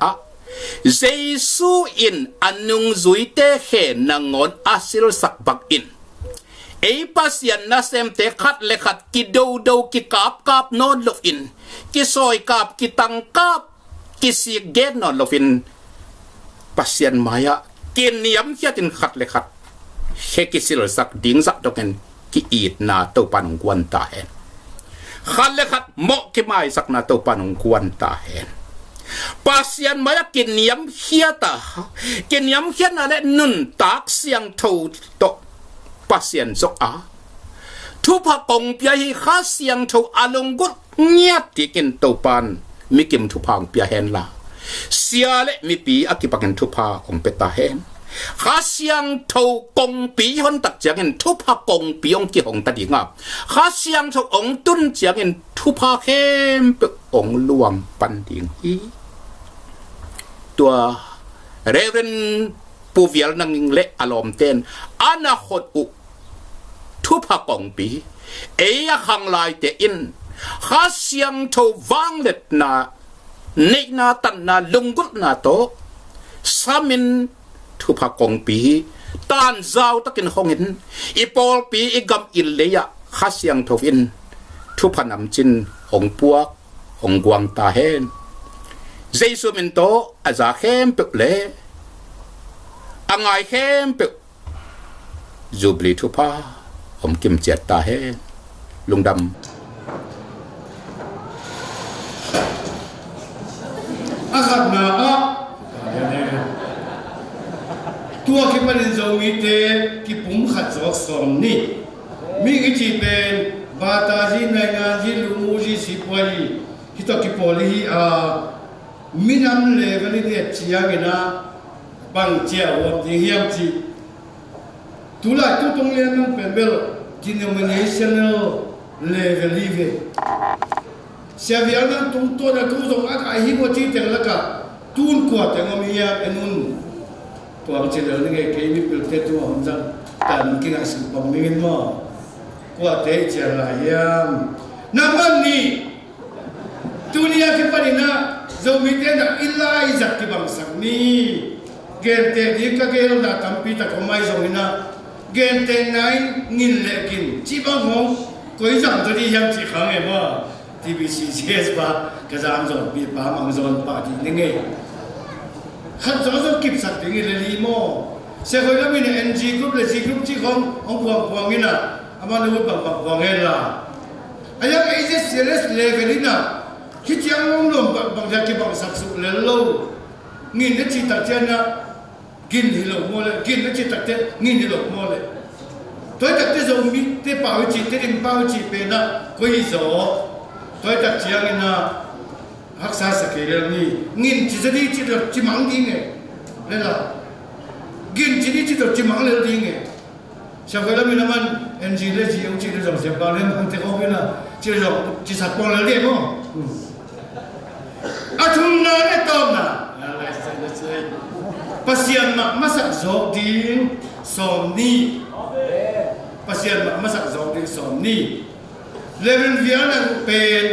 S19: Jesu in anung zuite he nangon asil sakbak in pasian na sem te khat le khat ki do ki kap non lo in ki soy kap ki tangkap ki si gen non lo in pasian maya kin niam hiatin khat le khat he ki sil sak ding sak doken ki it na to panong kwan ta hen khat le khat mo ki mai sak na to panong kwan ta hen pasian maya kin niam hiata na le nun tak siang tho to pasien sok thupa kong pia hi kha siang tho along gut ngiat tikin topan mikim thupang pia hen la siale mi pi akipakin thupa ong peta hen kha siang tho kong pi hon tak changin thupa kong pi ong ki hong ta dinga kha siang tho ong tun changin thupa khem pe ong luam pan ding hi tua Reverend Puvial nang le alom ten ana hot u thupa kong pi eya khang lai te in kha siang tho wang let na nei na tan na lungut na to samin thupa kong pi tan zau takin hongin ipol pi igam il leya kha siang tho in thupa nam chin hong puak hong guang ta hen Jesu min to aza khem pe le angai khem pe Jubilee thupa om kim chet ta he lungdam
S6: akhat na tua ki panin zo mi te ki pum khat zo som ni mi ki chi pen bata ji na nga ji lu mu ji si poli ki to ki poli minam le vali ne chia gina bang chia wo ti hiam chi tu la tu tong le nong pembel denominational level live sia viana tung to na tu zong aka hi mo chi te la ka tun ko te ngom ya enun to ang chi le nge ke mi pel te tu hom jang tan ki na sim pom mi mo ko te che la yam na man ni dunia ke panina zo mi te na ilai zat ki bang sang ni gen te di ka gel na tampi ta ko mai zo ina gen te nai ngin le kin chi bang ho koi jang to di yam chi khang e ma TBC CS ba ka jam zo bi pa mang zo pa ti ni nge khat zo zo kip sak ding le li mo se khoi la mi ne NG group le G group chi khong ong buang ina ama lu ba buang la aya ka ise serious level ina khi chiang ngom lom bang ja ki bang sak su le lo ngin ne chi ta chen na gin hi lo mo le gin ne chi ta te ngin hi lo mo le toi ta te zo mi te pa wi chi te rim pa wi chi pe na ko hi zo toi ta chiang ina hak sa sa ke le ni ngin chi za di chi do chi mang ding e le la gin chi di chi do chi mang le ding e sa ko la mi na man NG le chi u chi do zo se pa le mang te ko mi na chi zo chi sa pon le de mo athun na ne tom na pasian mak masak zok ding som ni pasian mak masak zok ding som ni leven vian ang pen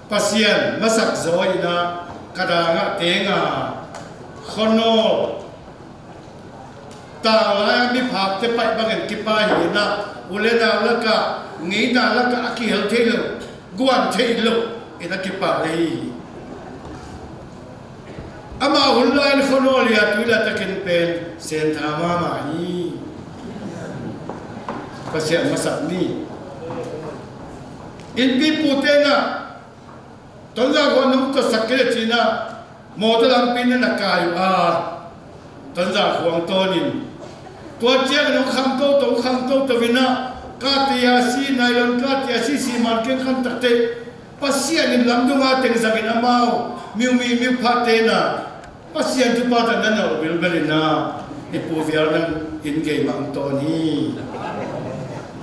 S6: pasian masak zoi na kadanga tenga khono ta la mi phak te pai bangen ki pa hi na ulena laka ngi na laka aki hel thelo guan thelo ina ki pa lei ama hulai khono lia tuila takin pen sen thama ma hi pasya masak ni in bi putena tonla ko num ko sakre china modalam pin na kayu a tonla huang tonin tua chiang no kham to tawina ka tia si nylon ka tia si marken kham takte pasian in lamdunga teng zakin amao mi phatena pasian tu pa dan no bilberina ipu viarnan in ge mang toni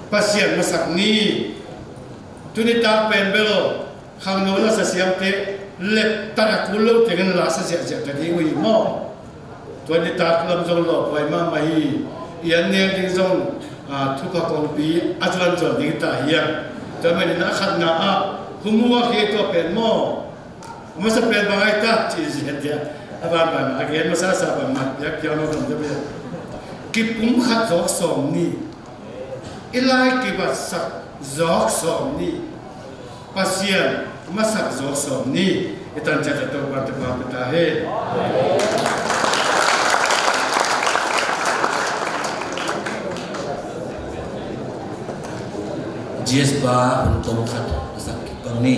S6: pasian masak ni tuni tak pen belo khang no la sa siam te lep tarakulo tengen la sa sia tadi wi mo tuni tak lam jong lo pai ma mai yan ne ding jong thu ka kong pi atlan jong ding ta hiang ta me na khat na a humua ke to pen mo masa pen bangai ta chi sia dia aban again masa sa ban mat yak ya no dom de ki pum khat jok som ni ilai ki ba sak zok som ni pasien masak zok som ni itan jata to ba ta he
S1: GS ba untuk khat sak bang ni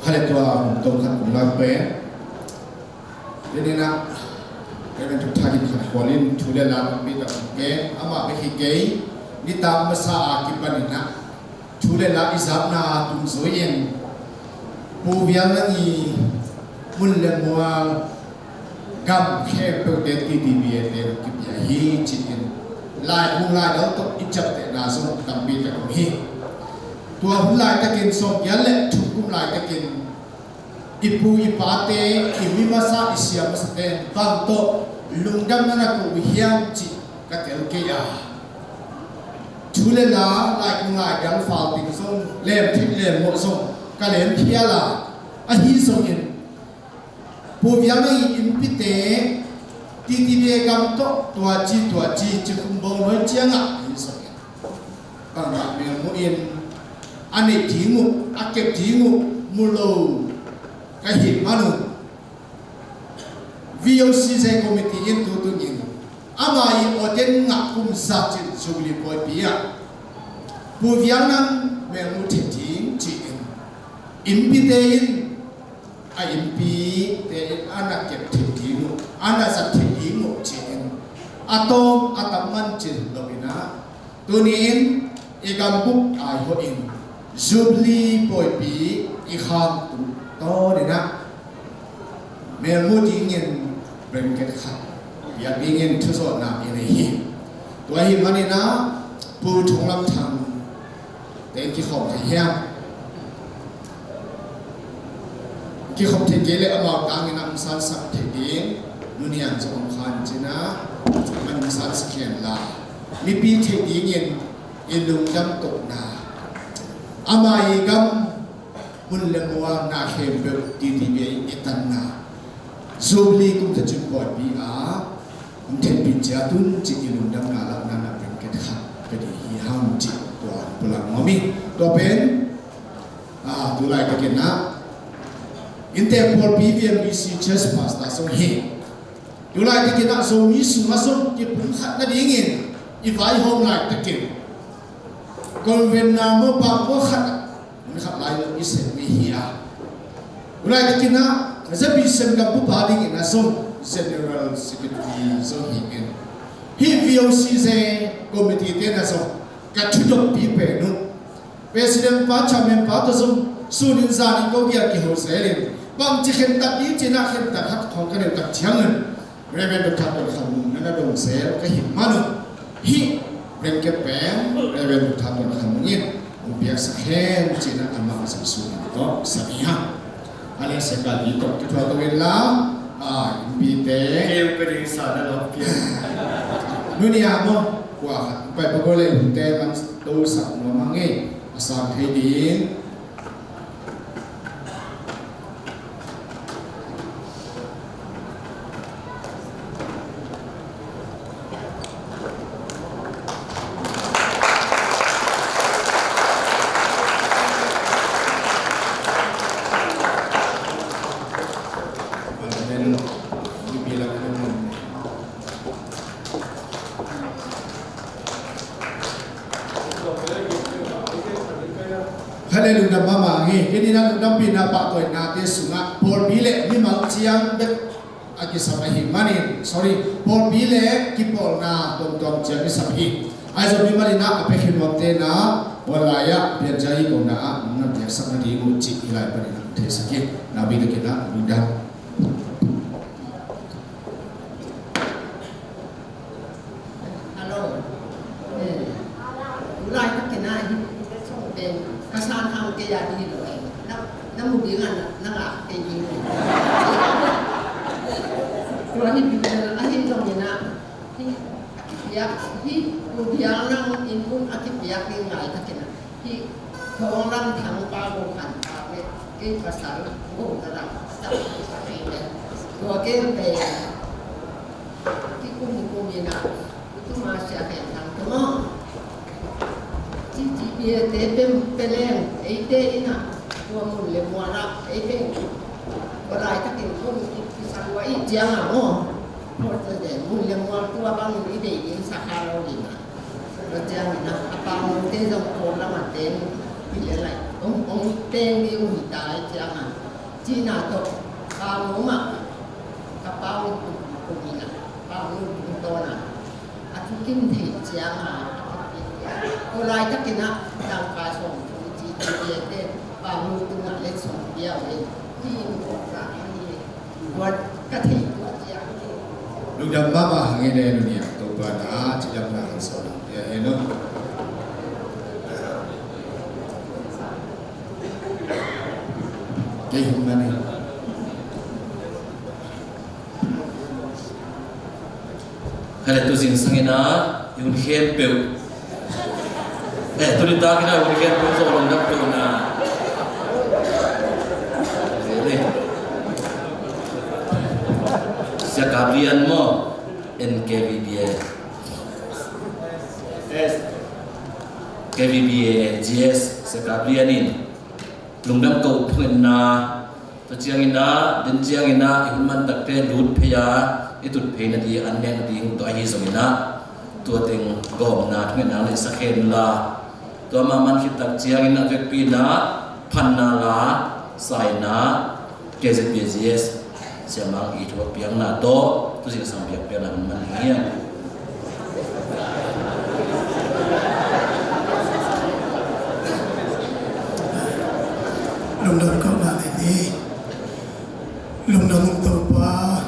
S5: hal tua untuk kan kumlang pe ini nak kena tukar di kolin sudah lama kita ke ama berhikai di tam masa akibat ini sudah lama izabna tum zoyen pubiang lagi mulia mual gam kepe deti di biar kita hi cikin lai mulai dah untuk ijab te nasum tambi tak kami tua mulai takin som yalle cukup mulai takin ibu ipate imi masa isya masa ten banto lungdam nana ku hiam ci katel ke ya chule la lai mulai dang fal ting som lem thik lem mo som ka lem thia la a hi som in pu viang ai impite TTV gam to tua chi kum bong noi chiang a hi som bang ba me mo in ane tingu akep tingu mulo kahit manu VOC sa committee yin tutunin amai oten nga kum sa chin subli boy pia puviang nan me mu ting chin impitein a impi te anak kep tingu ana sa tingu chin atom ataman chin lobina tunin igambuk ai ho in Zubli boy pi ikham tu to dina melmu dingin brengket khat ya dingin thuso na ine hi tua hi manina pu thonglam thang ten ki khom thai hiam ki khom the gele ama tangin am san sak the ding nunian chong khan china man san skhen la mi pi the dingin ilung dam tok na amai gam mulemwa na khembe TTV itanna zubli kum ta chupot bi a umthen bin jatun chi ilung dam na la na brinket kha kadi hi ham chi to pulang momi to pen tu lai ka kena inte por BVMBC chess pasta so he tu lai ka kena so mi su masum ki pun khat na dingin I vai home lai ta kin Golven namo pa ko khat khat lai lo isen mi hiya ulai ta kina zabi sem ga bu pa ding in asom general secretary so higen hi VOC se committee te na so ka thudo pi pe no president pa chairman pa to so sunin zani ko kia ki ho selin bang chi khen ta di chi na khen ta khat khong ka ne ta chiang reven do khat do kham na na do se ka hi manu hi Rengke pen, reven taton khamunin, ubiak sakhen cina ama saksun to sabiha. Ani sekali tok tu tu lah. Bite.
S6: Kêu cái gì sợ nó lọc kia.
S5: Dunia mo. Wah, pai pagole unte man do sak mo mangi. Asam thei din. Kale lung dam mama ngi ini na lung dam pina pa toy na te sunga por bile ni mal chiang bet aki sabahi manin sorry por bile ki por na tom tom chiang ni sabahi ai zo mi mali na ape khin mote na walaya biar jai ko na na biar sama di mu chi ilai pa ni te sakit nabi de kina lung dam
S20: Kasan ang kaya dito na mubingan na nga kay Jimmy. Kaya hindi ahin lang niya na mubiyang lang inpun at ipiyak yung nga ita kina. Kung lang tang pagukan kay pasal kung talang sa kanya. Kaya kaya kikumi na ito masya kaya tang tumo. Dia peleng, ite ina, buamun le muara, ite, berai tak pun kisah dua ini jangan oh, porter deh, mun le muara tua bang ide ini sakarau lima, jangan nak apa mungkin jam kolam maten, pilih lagi, teng di umita jangan, Cina tu, kamu mak, kapau kumina, kamu kuntona, aku kinti jangan. Olay tak kena tang pasong ci dia te pamu tu nak let song dia we ti mo sa ni buat kathi buat ya
S5: lu dam mama ngene dunia to bana ci jam na so ya eno ke humane
S1: kala tu sing sangena yung khem peu tu kita kena berikan proses orang dah tu na. Sekabian mo NKVBA, KVBA, GS sekabian ini. Lungdam kau pun na, tu ciang ina, dan ciang ina iman tak te lut paya itu pena di ane di untuk ahi somina. Tu ting gom na tu na le sakhen la. Tua maman kita ciang ina vek pina panna la sai na KZBGS siamang itu piang na to tu sih sampai piang na man hian
S6: Lungdam kau na ini lungdam tu pa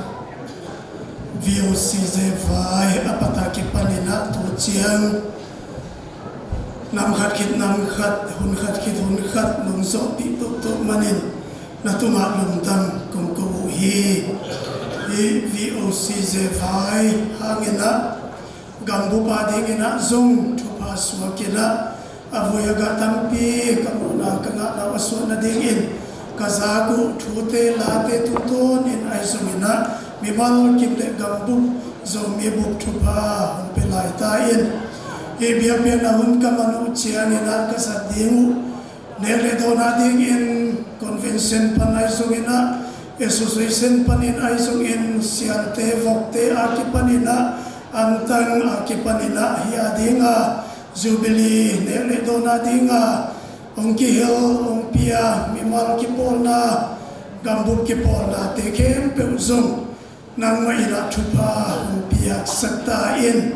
S6: VOCZ vai apataki panina tu ciang nam khat hun khat nung so ti tu manin na tu ma lungdam kum ko hi VOCZ vai hangena gambu pa dingena zung tu pa swakila avoyaga tampi kamuna kanga na waso na dingin kazagu thute late tuton in aisumina mibal kimle gambu zo mibuk tu pa pelai tain biar na hun kamanu cian ina kasadingu nele dona ding in convention panai sungina association panin ai sungin siante vokte akipanina antang akipanina hiadinga jubilee nele dona dinga ongki hil ongpia mimal kipolna gambuk kipolna tekem peuzung nang maila thupa ongpia saktain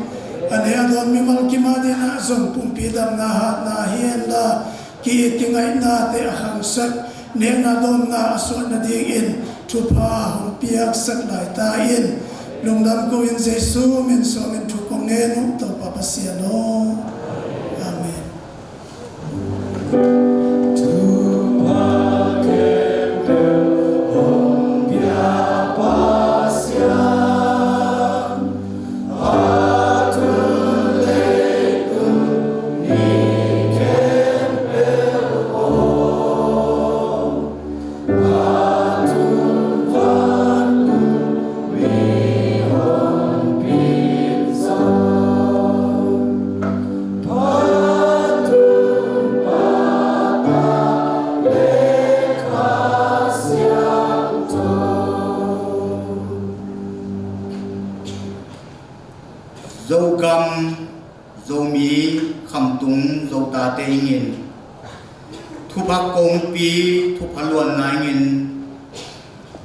S6: ane adon mimal kimadina zong pumpidam na hat na hienda ki tingai na te ahangsak ne na don na aso na dingin thupa humpiak sak lai tain lungdam ko in Jesu min so min thukong nenu to papasiano amen.
S1: Tuhan
S15: dâu găm dâu mí khẩm tung dâu ta tê nghìn thu bạc công pi thu phá luận nai nghìn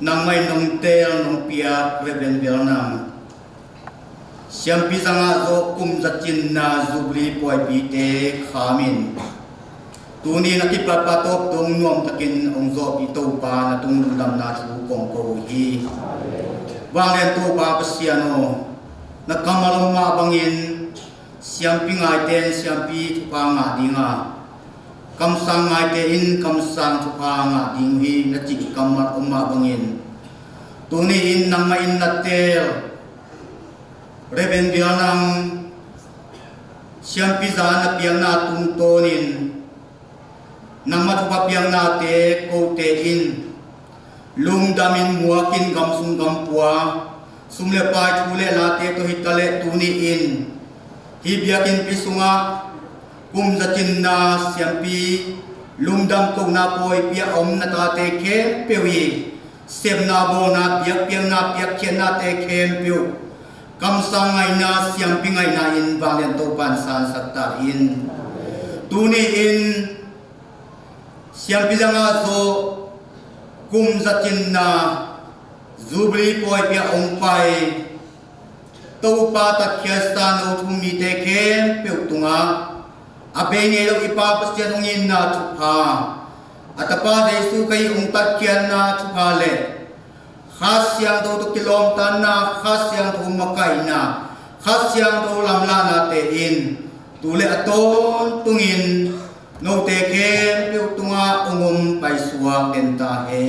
S15: nang mai nong tel nong pia Reverend Việt Nam siam pi sanga zo kum zachin na zubli poi pi te khamin tuni na ki pa top tung nuam takin ong zo pi to pa na tung dam na chu kong ko hi wang len to pa pasiano na kamalong mabangin siam pi ngai ten siam pi pa nga dinga kam sang ngai te in kam sang pa nga ding hi na chi kamar mabangin tuni in nang ma in na tel Reverend Việt Nam siam pi za na piang na tung tonin nang ma pa piang na te ko te in lung damin muakin gam sung gam pua sumle pai thule la te to hitale tuni in hi biakin pisunga kum zatin na siampi lungdam ko na poi pia om na ta te khe pewi sem na bo na piak piang na piak chen na te khem piu kam sang ngai na siampi ngai na in valen to pan san sakta in tuni in siampi janga zo kum zatin na Zubli poi pia ong pai to pa ta khiasta no thumi te khem piu tunga abe nge lo ipa pasyan ong in na thupa atapa Jesu kai ong ta khian na thupa le khasyang do to kilom tan na khasyang do makai na khasyang do lamla na te in tule aton tungin no te khem piu tunga ongom pai suwa den ta he